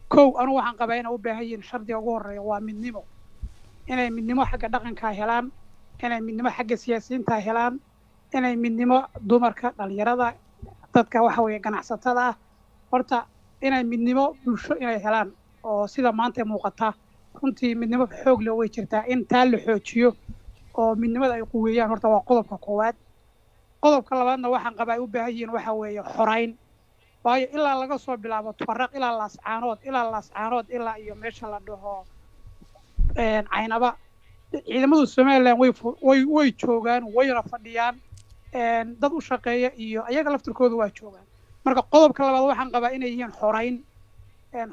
kow anigu waxaan qabaa inay u baahan yihiin shardiga ugu horreeya waa midnimo inay midnimo xagga dhaqanka helaan inay midnimo xagga siyaasiyiinta helaan inay midnimo dumarka dhalinyarada dadka waxa weeye ganacsatada ah horta inay midnimo bulsho inay helaan oo sida maanta muuqata runtii midnimo xoog leh way jirtaa in taa la xoojiyo oo midnimada ay quweeyaan horta waa qodobka koowaad qodobka labaadna waxaan qabaa ay u baahan yihiin waxa weeye xorayn waayo ilaa laga soo bilaabo tufaraq ilaa laascaanood ilaa iyo meesha la dhaho caynaba ciidamada Soomaaliland way joogaan wayna fadhiyaan dad u shaqeeya iyo ayaga laftirkooda waa joogaan marka qodobka labaad waxaan qabaa inay yihiin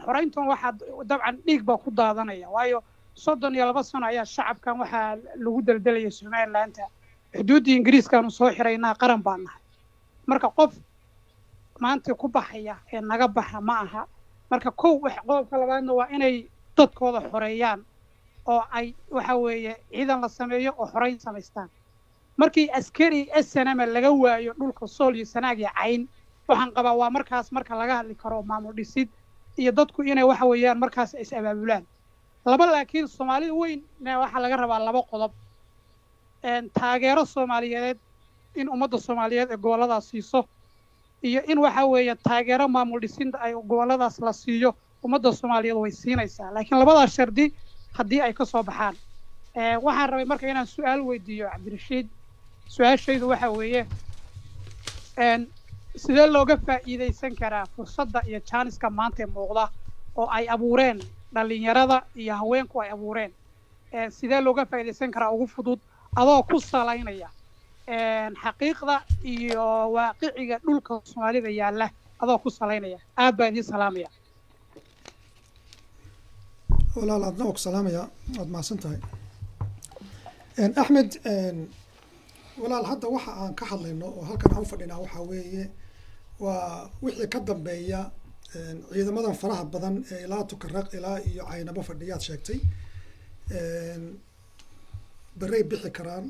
xorayntan waxa dabcan dhiig baa ku daadanaya waayo 32 sano ayaa shacabkan waxa lagu daldalayay Soomaaliland xuduudda Ingiriiskaanu soo xiraynaa qaran baan nahay marka qof maanta ku baxaya ee naga baxa ma aha marka qodobka labaadna waa inay dadkooda xoreeyaan oo ay waxa weeye ciidan la sameeyo oo xoreyn samaystaan markii askari SNM laga waayo dhulka Sool iyo Sanaag iyo Cayn waxaan qabaa waa markaas marka laga hadli karo maamul dhisid iyo dadku inay waxa weeyaan markaas is abaabulaan laakiin Soomaalida weyn waxa laga rabaa laba qodob taageero Soomaaliyeed in ummadda Soomaaliyeed ee goboladaas siiso iyo in waxa weeye taageero maamul dhisinta ay goboladaas la siiyo ummadda Soomaaliyeed way siinaysaa laakiin labadaas shardi haddii ay ka soo baxaan waxaan rabay marka inaan su'aal weydiiyo cabdirashiid su-aashaydu waxa weeye sidee looga faa'iidaysan karaa fursadda iyo jaaniska maanta ee muuqda oo ay abuureen dhalinyarada iyo haweenku ay abuureen sidee looga faa'iidaysan karaa ugu fudud adoo ku salaynaya xaqiiqda iyo waaqiciga dhulka Soomaalida yaalla adoo ku salaynaya aad baan idin salaamaya walaal aadna og salaamaya aad maasan tahay axmed walaal hadda waxa aan ka hadlayno oo halkan aan u fadhinaa waxaa weeye waa wixii ka dambeeya ciidamadan faraha badan ee ilaa Tukaraq ilaa iyo Caynabo fadhiyaad sheegtay baray bixi karaan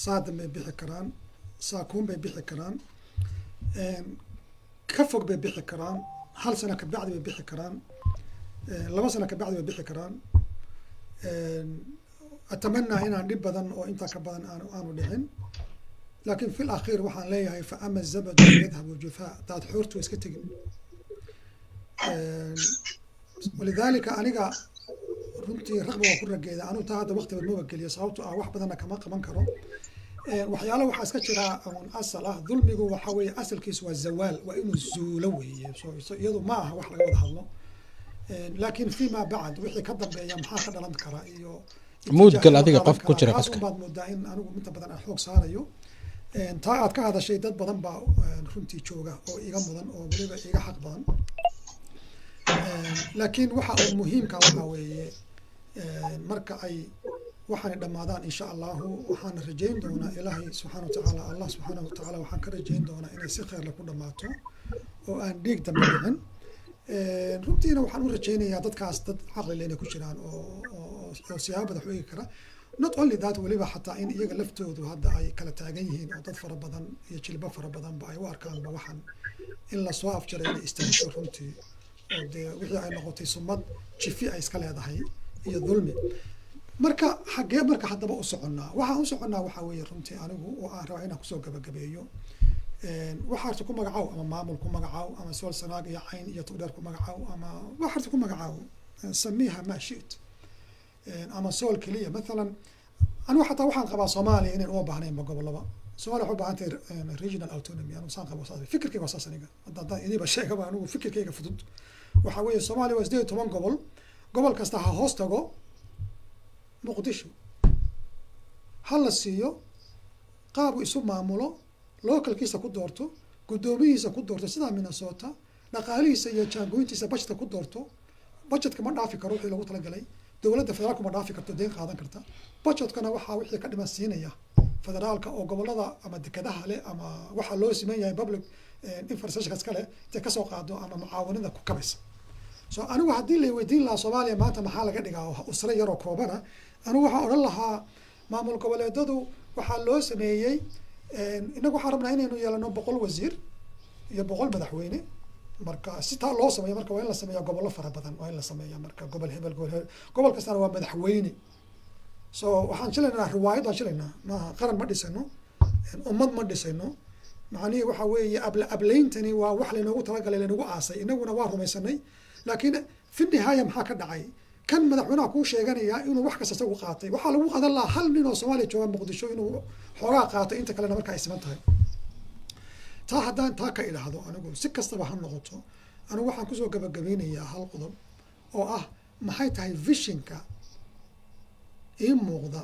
saadan bay bixi karaan saakuun bay bixi karaan ka fog bay bixi karaan hal sano ka bacdi bay bixi karaan laba sano ka bacdi bay bixi karaan أتمنى إن نجيب بدن أو أنت كبدن أنا دحين لكن في الأخير وحن ليه فأما الزبد يذهب الجفاء تاد حورت ويسكتج ولذلك أنا رنتي رغبة وكل رجال أنا تهذا وقت بالموكل يصوت أو واحد بدنا كمان كرو وحياله وحاسك ترى من أصله ظلمي هو حوي أصل كيس والزوال وإنه الزولوي يضو معه واحد يوضح الله لكن فيما بعد وحي كذب أيام حاخد لندكرا إيو muudgal adiga qof ku jira qaska baad moodaa in anigu inta badan aan xoog saarayo taa aad ka hadashay dad badan baa runtii jooga oo iga mudan oo waliba iga xaq badan laakiin waxa uu muhiimka waxa weeye marka ay waxaan dhamaadaan insha Allah waxaan rajayn doonaa Ilaahay subhanahu wa ta'ala Allah subhanahu wa ta'ala waxaan ka rajayn doonaa inay si khayr la ku dhamaato oo aan dhiig dambe dhicin runtiina waxaan u rajaynayaa dadkaas dad caqli leh ku jiraan oo siyaabada xoogi kara not only that waliba xataa in iyaga laftoodu hadda ay kala taagan yihiin oo dad fara badan iyo jilba fara badan ba ay u arkaan ba waxaan in la soo afjaray inay istaagsho runtii oo dee wixii ay noqotay sumad jifi ay iska leedahay iyo dulmi marka xagee marka haddaba u soconnaa waxaan u soconnaa waxaa weeye runtii anigu oo aan rabaa inaan kusoo gabagabeeyo waxaad ku magacaw ama maamul ku magacaw ama sool sanaag iyo cayn iyo tugdheer ku magacaw ama waxaad ku magacaw samiha ma shit ama sool kaliya مثلا anigu xataa waxaan qabaa Soomaaliya inay u baahneen gobolada Soomaaliya waxay u baahan tahay regional autonomy anu saan qabo saas fikirkayga waa saas aniga hadda iniba sheegaba anigu fikirkayga fudud waxa weeye Soomaaliya waa 18 gobol kasta ha hoos tago Muqdisho hal la siiyo qaab isu maamulo localkiisa ku doorto gudoomiyihiisa ku doorto sida Minnesota dhaqaalihiisa iyo jaangooyintiisa budgetka ku doorto budgetka ma dhaafi karo wixii lagu talagalay dawladda federaalku ma dhaafi karto deyn qaadan karta budgetkana waxa wixii ka dhiman siinaya federaalka oo gobolada ama dekedaha leh ama waxa loo siman yahay public infrastructure kale inta ka soo qaado ama mucaawanada ku kabaysa so anigu haddii la weydiin lahaa Soomaaliya maanta maxaa laga dhigaa usra yar oo koobana anigu waxaan oran lahaa maamul goboleedadu waxaa loo sameeyay inagu waxaan rabnaa inaynu yeelano 100 wasiir iyo 100 madaxweyne marka si taa loo sameeyo marka waa in la sameeyo gobollo fara badan waa in la sameeyo marka gobol kasta waa madaxweyne so waxaan jilaynaa riwaayad aan jilaynaa ma qaran ma dhisano ummad ma dhisano macnaheedu waxa weeye ablayntani waa wax laynoogu talagalay laynoogu aasay inaguna waa rumaysanay laakiin fi nihaaya maxaa ka dhacay kan madaxweynaha kuu sheeganaya inuu wax kasta isagu qaatay waxaa lagu qadan lahaa hal nin oo Soomaaliya jooga Muqdisho inuu xoogaa qaato inta kalena marka ay siman tahay taa haddaan taa ka idhaahdo anigu si kastaba ha noqoto anigu waxaan kusoo gabagabeynayaa hal qodob oo ah maxay tahay visionka ii muuqda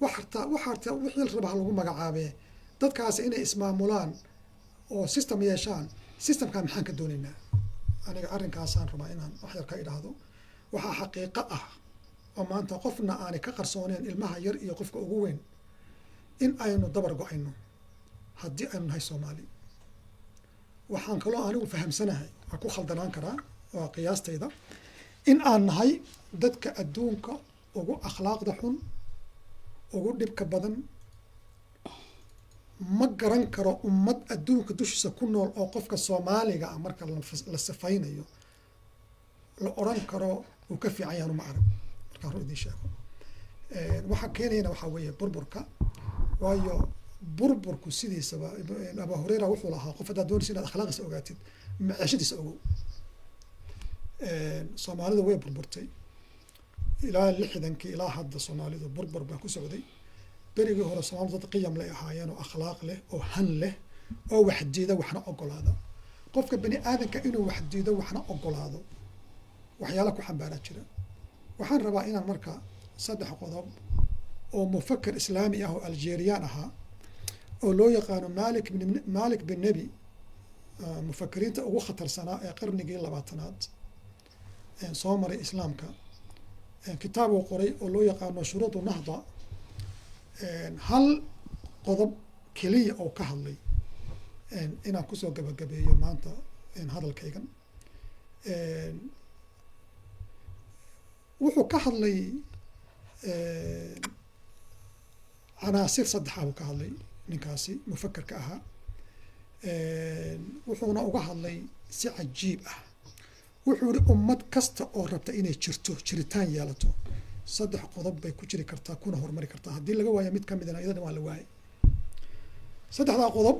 waxarta wixii rabaa lagu magacaabee dadkaasi inay ismaamulaan oo system yeeshaan systemka maxaan ka doonaynaa aniga arrinkaasaan rabaa inaan wax yar ka idhaahdo waxaa xaqiiqo ah oo maanta qofna aanay ka qarsooneen ilmaha yar iyo qofka ugu weyn in aynu dabar go-ayno haddii aynu nahay Soomaali waxaan kaloo anigu fahamsanahay waa ku khaldanaan karaa waa qiyaastayda in aan nahay dadka adduunka ugu akhlaaqda xun ugu dhibka badan ma garan karo ummad adduunka dushiisa ku nool oo qofka Soomaaliga ah marka la sifaynayo la oran karo uu ka fiican yahay ma arag marka hore idin sheego waxa keenayna waxa weeye burburka waayo burburku sidiisaba Abu Hurayra wuxuu lahaa qof hadda doonaysa inaad akhlaaqdiisa ogaatid maciishadiisa ogow Soomaalida way burburtay ilaa 60 ilaa hadda Soomaalidu burbur baa ku socday berigii hore Soomaalidu dad qiyam leh ahaayeen oo akhlaaq leh oo han leh oo wax diida waxna ogolaada qofka bani aadanka inuu wax diido waxna ogolaado waxyaala ku xambaaraa jira waxaan rabaa inaan marka 3 qodob oo mufakkir islaami ah oo aljeeriyaan ahaa oo loo yaqaano Malik bin Nabi mufakkiriinta ugu khatarsanaa ee qarnigii 20aad soo maray islaamka kitaab uu qoray oo loo yaqaano shuruudu nahda hal qodob keliya oo ka hadlay inaan kusoo gabagabeeyo maanta hadalkaygan wuxuu ka hadlay canaasir 3 buu ka hadlay ninkaasi mufakirka ahaa wuxuuna uga hadlay si cajiib ah wuxuu yidhi ummad kasta oo rabta inay jiritaan yeelato 3 qodob bay ku jiri kartaa kuna horumari kartaa haddii laga waayo mid ka midana iyadana waa la waayay 3 qodob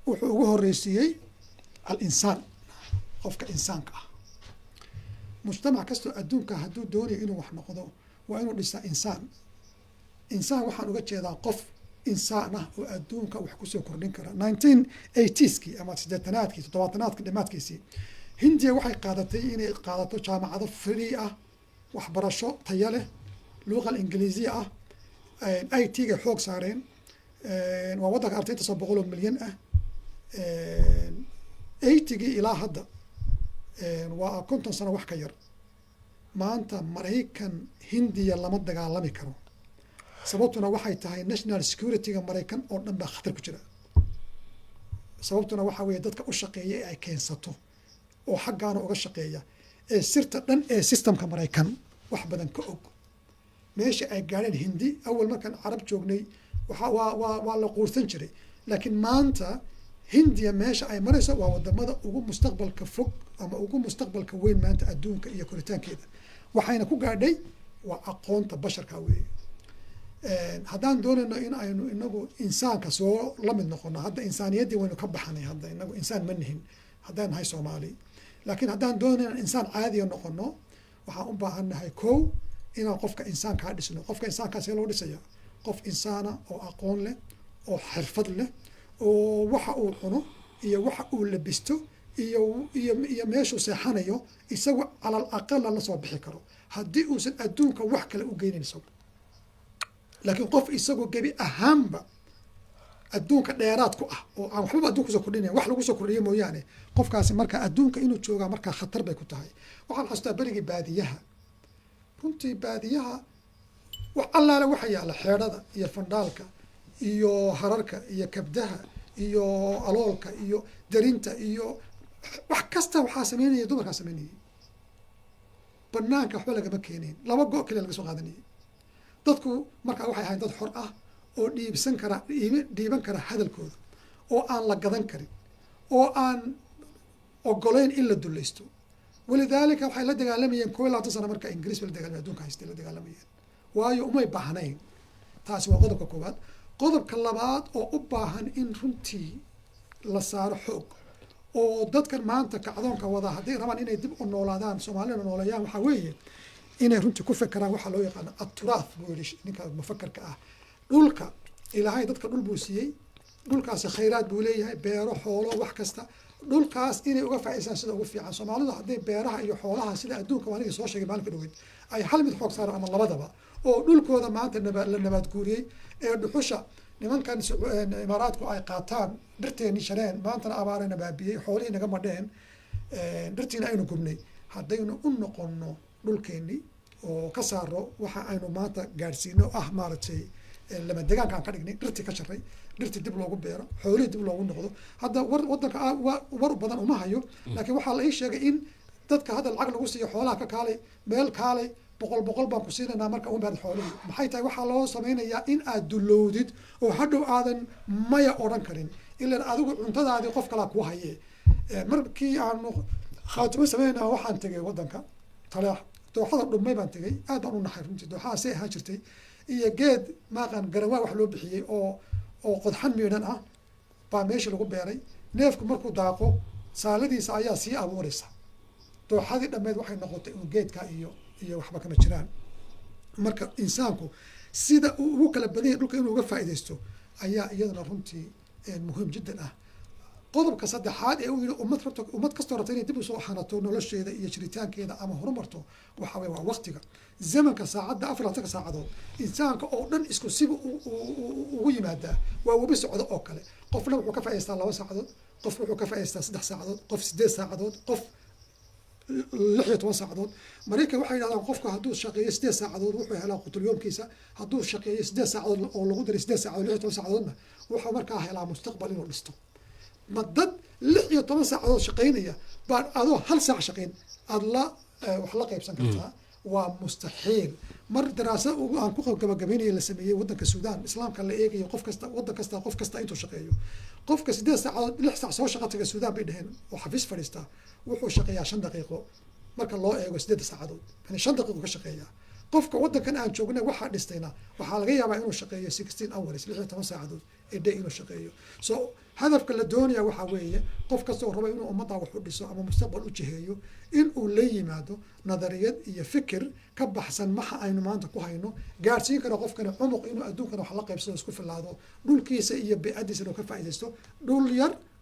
wuxuu ugu horeysiiyey al-insaan qofka insaanka ah mujtamac kastoo adduunka hadduu doonayo inuu wax noqdo waa inuu dhisaa insaan waxaan uga jeedaa qof insaan ah oo adduunka wax kusoo kordhin kara 1980skii ama 80aadkii 70aadkii dhammaadkiisii hindiya waxay qaadatay inay qaadato jaamacado free ah waxbarasho tayo leh luuqal ingiliisiya ah IT-ga xoog saareen waa waddanka ardayda 100 milyan ah 80gii ilaa hadda waa 50 sano wax ka yar maanta Maraykan Hindiya lama dagaalami karo sababtuna waxay tahay national security-ga Maraykan oo dhan baa khatar ku jira sababtuna waxa weeye dadka u shaqeeya ay keensato oo xaggaana uga shaqeeya ee sirta dhan ee systemka Maraykan wax badan ka og meesha ay gaareen Hindi awal markan Arab joognay waa la quursan jiray laakiin maanta Hindiya meesha ay marayso waa wadamada ugu mustaqbalka fog ama ugu mustaqbalka weyn maanta adduunka iyo koritaankeeda waxayna ku gaadhay waa aqoonta basharka weeye haddaan doonayno in aynu inagu insaanka soo la mid noqono hadda insaaniyaddii waynu ka baxanay hadda inagu insaan ma nihin haddaan nahay Soomaali laakiin haddaan doonayno insaan caadiya noqono waxaan u baahannahay kow inaan qofka insaankaa dhisno qofka insaankaa see loo dhisaya qof insaana oo aqoon leh oo xirfad leh oo waxa uu cuno iyo waxa uu labisto iyo meeshuu seexanayo isagu calal aqal la soo bixi karo haddii uusan adduunka wax kale u geynin isagu laakiin qof isagu gebi ahaanba adduunka dheeraad ku ah oo aan waxba adduunka soo kordhinayn wax lagu soo kordhiyo mooyaane qofkaasi marka adduunka inuu joogaa markaa khatar bay ku tahay waxaan xasuustaa berigii baadiyaha runtii baadiyaha wax allaale waxa yaalla xeedhada iyo fandhaalka iyo hararka iyo kabdaha iyo aloolka iyo darinta iyo wax kasta waxaa sameynaya dumarkaa sameynayay banaanka waxba lagama keenayn 2 go' kaliya laga soo qaadanayay dadku markaa waxay ahayn dad xor ah oo dhiiban kara hadalkooda oo aan la gadan karin oo aan ogolayn in la dulaysto walidaalika waxay la dagaalamayeen 20 sano marka Ingiriis la dagaalamay adduunka haystay la dagaalamayeen waayo umay baahnayn taasi waa qodobka koowaad qodobka labaad oo u baahan in runtii la saaro xoog oo dadkan maanta kacdoonka wada hadday rabaan inay dib u noolaadaan Soomaalina noolayaan waxa weeye inay runtii ku fekeraan waxa loo yaqaan at-turath buu yidhi ninka mufakirka ah dhulka ilaahay dadka dhul buu siiyey dhulkaasi khayraad buu leeyahay beero xoolo wax kasta dhulkaas inay uga faa'iideystaan sida ugu fiican Soomaalidu hadday beeraha iyo xoolaha sida adduunka waaniga soo sheegay maalinka dhaweyd ay hal mid xoog saaraan ama labadaba oo dhulkooda maanta la nabaad guuriyey ee dhuxusha nimankan imaaraadku ay qaataan dhirteeni shareen maantana abaarayna baabiyey xoolihii naga madheen dhirtiina aynu gubnay haddaynu u noqono dhulkeeni oo ka saaro waxa aynu maanta gaadhsiino ah maaragtay lama deegaanka aan ka dhignay dhirtii ka sharay dhirtii dib loogu beero xoolihii dib loogu noqdo hadda waddanka war badan uma hayo laakiin waxaa la ii sheegay in dadka hadda lacag lagu siiyo xoolaha ka kaalay meel kaalay boqol baan ku siinaynaa marka u baad xoolihii maxay tahay waxaa loo sameynayaa in aad dulowdid oo hadhow aadan maya odhan karin ilaan adigu cuntadaadii qof kalaa ku haye markii aanu khaatimo sameynaa waxaan tegay waddanka taleex dooxada dhumay baan tegay aad baan u naxay runtii dooxaha see ahaan jirtay iyo geed maaqan garawaa wax loo bixiyey oo qodxan miidhan ah baa meesha lagu beeray neefku markuu daaqo saaladiisa ayaa sii abuuraysa dooxadii dhammeed waxay noqotay un geedka iyo waxba kama jiraan marka insaanku sida uu ugu kala badan yahay dhulka inuu uga faa'iideysto ayaa iyadana runtii muhiim jiddan ah qodobka saddexaad ee uu yidhi ummad kastoo rabta inay dib usoo hanato nolosheeda iyo jiritaankeeda ama horumarto waxa weye waa waqtiga zamanka saacadda 24 saacadood insaanka oo dhan isku siba ugu yimaadaa waa webi socdo oo kale qofna wuxuu ka faa'iidaystaa 2 saacadood qof wuxuu ka faa'iidaystaa 3 saacadood qof 8 saacadood qof 16 saacadood mareykan waxay yidhahdaan qofka hadduu shaqeeyo 8 saacadood wuxuu helaa qutul yoomkiisa hadduu shaqeeyo 8 saacadood oo lagu daray 8 saacadood 16 saacadoodna wuxuu markaa helaa mustaqbal inuu dhisto ma dad 16 saacadood shaqeynaya baan adoo 1 saac shaqeyn aad la wax la qaybsan kartaa waa mustaxiil mar daraasad aan ku gabagabeynaya la sameeyey waddanka Suudaan islaamka la eegayo qof kasta waddan kasta qof kasta intuu shaqeeyo qofka 8 saacadood 6 saac soo shaqo taga Suudaan bay dhaheen oo xafiis fadhiista wuxuu shaqeeyaa 5 daqiiqo marka loo eego 8 saacadood yani 5 daqiiqo ka shaqeeyaa qofka waddankan aan joognay waxaa dhistayna waxaa laga yaabaa inuu shaqeeyo 16 hours 16 saacadood ee day inuu shaqeeyo so hadafka la doonaya waxa weeye qof kasta oo raba inuu ummadda wax u dhiso ama mustaqbal u jiheeyo in uu la yimaado nadariyad iyo fikir ka baxsan maxa aynu maanta ku hayno gaarsiin karo qofkana cumuq inuu adduunkan wax la qaybsado isku filaado dhulkiisa iyo bey'adiisa inuu ka faa'iidaysto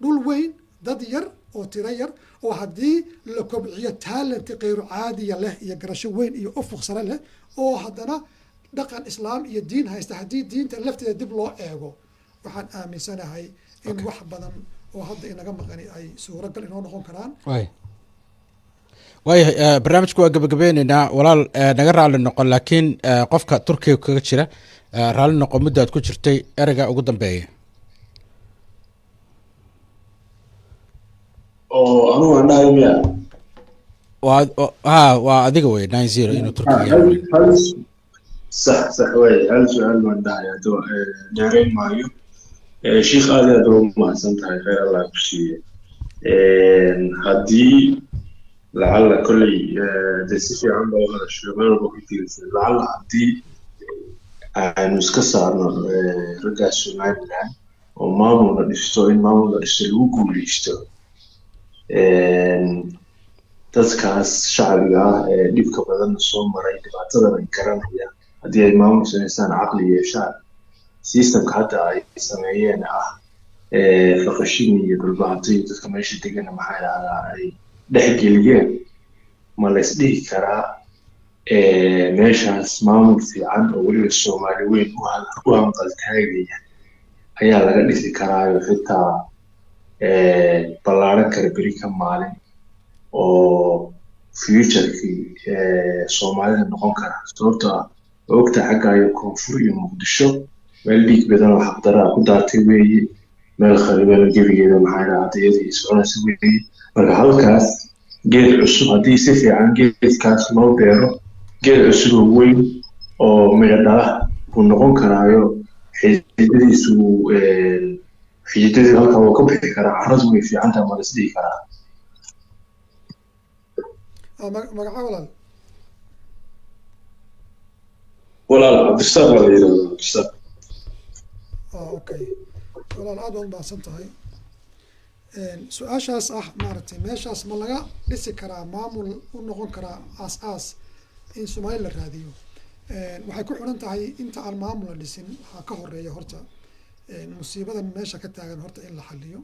dhul weyn dad yar oo tiro yar oo haddii la kobciyo talent qeyru caadiya leh iyo garasho weyn iyo ufuq sare leh oo haddana dhaqan islaam iyo diin haysta haddii diinta lafteeda dib loo eego waxaan aaminsanahay in wax badan oo hadda inaga maqani ay suuragal inoo noqon karaan waayahay barnaamijku waa gabagabeyneynaa walaal naga raalli noqon laakiin qofka turkiga kaga jira raalli noqon muddaad ku jirtay ereyga ugu dambeeya oo anugu aan dhahay miya waa adiga wey 90 inuu turkiga صح way hal su'aal baan dhahay hadda dheerayn maayo sheekh aad aad ugu mahadsan tahay khayr Allah ku siiyo haddii lacalla kolley dee si fiican baa u hadashay meel walba ku tiirsan lacalla haddii aanu iska saarno raggaas Somaliland oo maamul la dhisto in maamul la dhisto lagu guuleysto dadkaas shacbiga ah ee dhibka badan soo maray dhibaatadan ay garanayaan haddii ay maamul samaystaan caqli yeeshaan systemka hadda ay sameeyeen ah faqashin iyo dhulbaatay dadka meesha degana maxaa yidhahdaa ay dhexgeliyeen ma la isdhihi karaa meeshaas maamul fiican oo weliba Soomaali weyn u hanqaltaagaya ayaa laga dhisi karaayo xitaa ballaaran kara beri ka maalin oo future-kii Soomaalida noqon kara sababtoo ah ogta xagga iyo koonfur iyo Muqdisho meel dhiig badan oo xaqdara ku daartay weeye meel khariban gebigeeda maxaa yidhahdaa iyadii soconaysa weeye marka halkaas geed cusub haddii si fiican geedkaas loo beero geed cusub oo weyn oo midho dhala uu noqon karaayo xididadiisu xididadii halkaa wuu ka bixi karaa carradu way fiican tahay ma la isdhihi karaa magaca walaal cabdisaaq baa la yidhahdaa cabdisaaq okay walaal aad baad mahadsan tahay su-aashaas ah maaragtay meeshaas ma laga dhisi karaa maamul u noqon karaa aas-aas in Soomaali la raadiyo waxay ku xiran tahay inta aan maamul la dhisin waxaa ka horeeya horta musiibadan meesha ka taagan horta in la xaliyo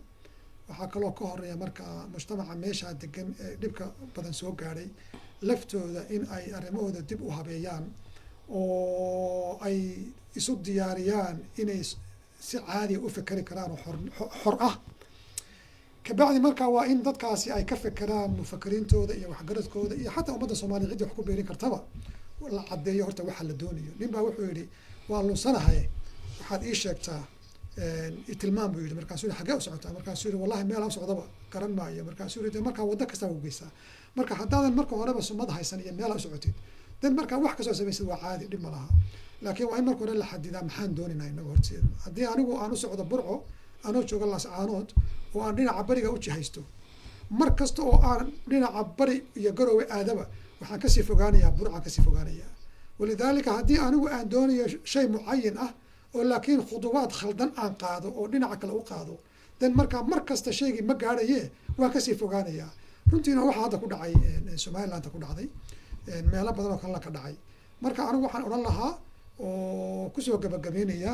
waxaa kaloo ka horeeya marka mujtamaca meesha degan ee dhibka badan soo gaadhay laftooda in ay arrimahooda dib u habeeyaan oo ay isu diyaariyaan inay si caadi u fikri karaan oo xor ah kabacdi marka waa in dadkaasi ay ka fikiraan mufakiriintooda iyo waxgaradkooda iyo xataa ummadda Soomaaliyeed cidii wax ku beeri kartaba la cadeeyo horta waxa la doonayo nin baa wuxuu yidhi waa lunsanahay waxaad ii sheegtaa tilmaam buu yidhi markaasuu yidhi xagee u socotaa markaasuu yidhi wallahi meel aan socdaba garan maayo markaasuu yidhi markaa waddo kasta u geysaa marka haddaadan marka horeba sumad haysan iyo meel aan u socotid dan markaa wax kastoo samaysid waa caadi dhib ma laha laakiin waa in marka hore la xadidaa maxaan doonaynaa inaga horteeda haddii anigu aan u socdo Burco anoo jooga Laascaanood oo aan dhinaca bariga u jihaysto mar kasta oo aan dhinaca bari iyo Garowe aadaba waxaan kasii fogaanayaa Burca kasii fogaanayaa walidaalika haddii anigu aan doonayo shay mucayin ah oo laakiin khuduwaad khaldan aan qaado oo dhinaca kale u qaado dan markaa mar kasta shaygii ma gaadhaye waan kasii fogaanayaa runtiina waxa hadda ku dhacay Somaliland ku dhacday meelo badan oo kale ka dhacay marka anigu waxaan oran lahaa oo kusoo gabagabeynaya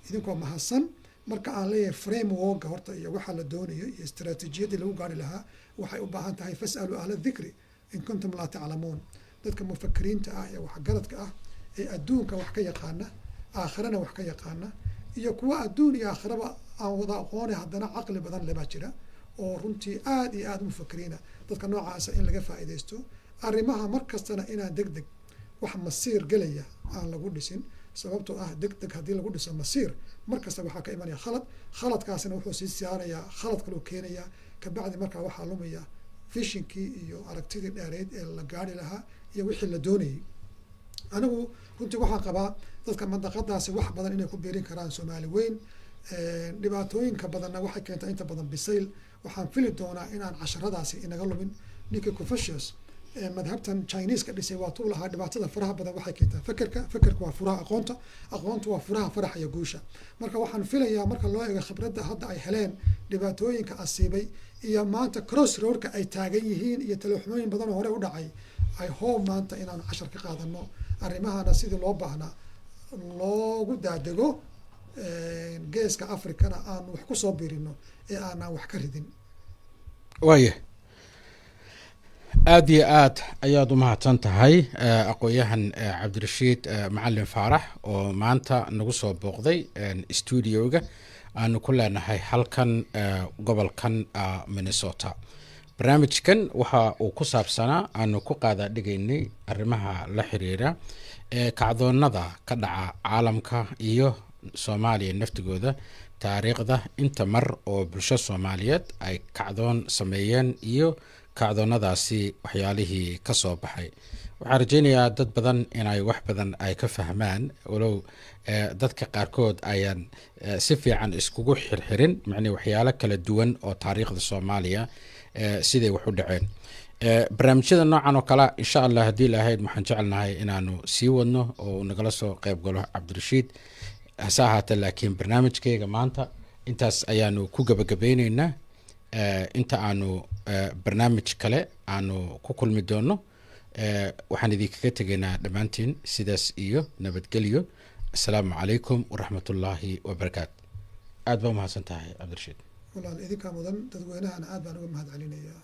idinkoo mahadsan marka aan leeyahay frameworka horta iyo waxa la doonayo iyo istaraatiijiyadii lagu gaari lahaa waxay u baahan tahay fas'alu ahla dhikri in kuntum laa taclamuun dadka mufakiriinta ah ee waxgaradka ah ee adduunka wax ka yaqaana aakhirana wax ka yaqaana iyo kuwa adduun iyo aakhiraba aan wada aqooni haddana caqli badan leba jira oo runtii aad iyo aad u mufakiriina dadka noocaasa in laga faa'iidaysto arrimaha mar kastana inaan deg deg wax masiir gelaya aan lagu dhisin sababtoo ah deg deg haddii lagu dhiso masiir mar kasta waxaa ka imanaya khaladkaasina wuxuu sii saarayaa khalad kaloo keenayaa kabacdi markaa waxaa lumaya fishinkii iyo aragtidii dheereed ee la gaari lahaa iyo wixii la doonayay anigu runtii waxaan qabaa dadka mandaqadaasi wax badan inay ku biirin karaan soomaali weyn dhibaatooyinka badanna waxay keentaa inta badan bisayl waxaan fili doonaa inaan casharadaasi inaga lumin ninkii Confucius madhabtan Chinese ka dhisay waa tuu lahaa dhibaatada faraha badan waxay keentaa fakarka waa furaha aqoontu waa furaha faraxa iyo guusha marka waxaan filayaa marka loo eego khibradda hadda ay heleen dhibaatooyinka asiibay iyo maanta crossroadka ay taagan yihiin iyo talaxumooyin badan oo hore u dhacay ay hoob maanta inaan cashar ka qaadano arrimahana sidii loo baahnaa loogu daadego geeska Afrikana aan wax ku soo biirino ee aanan wax ka ridin waaye aad iyo aad ayaad u mahadsan tahay aqoonyahan cabdirashiid macalin faarax oo maanta nagu soo booqday studioga aanu ku leenahay halkan gobolkan Minnesota barnaamijkan waxa uu ku saabsanaa aanu ku qaada dhigaynay arrimaha la xiriira kacdoonada ka dhaca caalamka iyo Soomaaliya naftigooda taariikhda inta mar oo bulsho Soomaaliyeed ay kacdoon sameeyeen iyo kacdoonadaasi waxyaalihii ka soo baxay waxaan rajaynayaa dad badan inay wax badan ay ka fahmaan walow dadka qaarkood ayaan si fiican iskugu xirxirin macni waxyaalo kala duwan oo taariikhda Soomaaliya siday wax u dhaceen barnaamijyada noocan oo kale insha Allah haddii ilaahay waxaan jecelnahay inaanu sii wadno oo nagala soo qayb galo Cabdirashiid hase ahaatee laakiin barnaamijkayga maanta intaas ayaanu ku gabagabeyneynaa inta aanu barnaamij kale aanu ku kulmi doono waxaan idinkaga tegaynaa dhammaantiin sidaas iyo nabadgelyo assalaamu calaykum waraxmatullaahi wabarakaatu aad baa umahadsan tahay Cabdirashiid walaal idinka mudan dadweynahana aad baan uga mahad celinayaa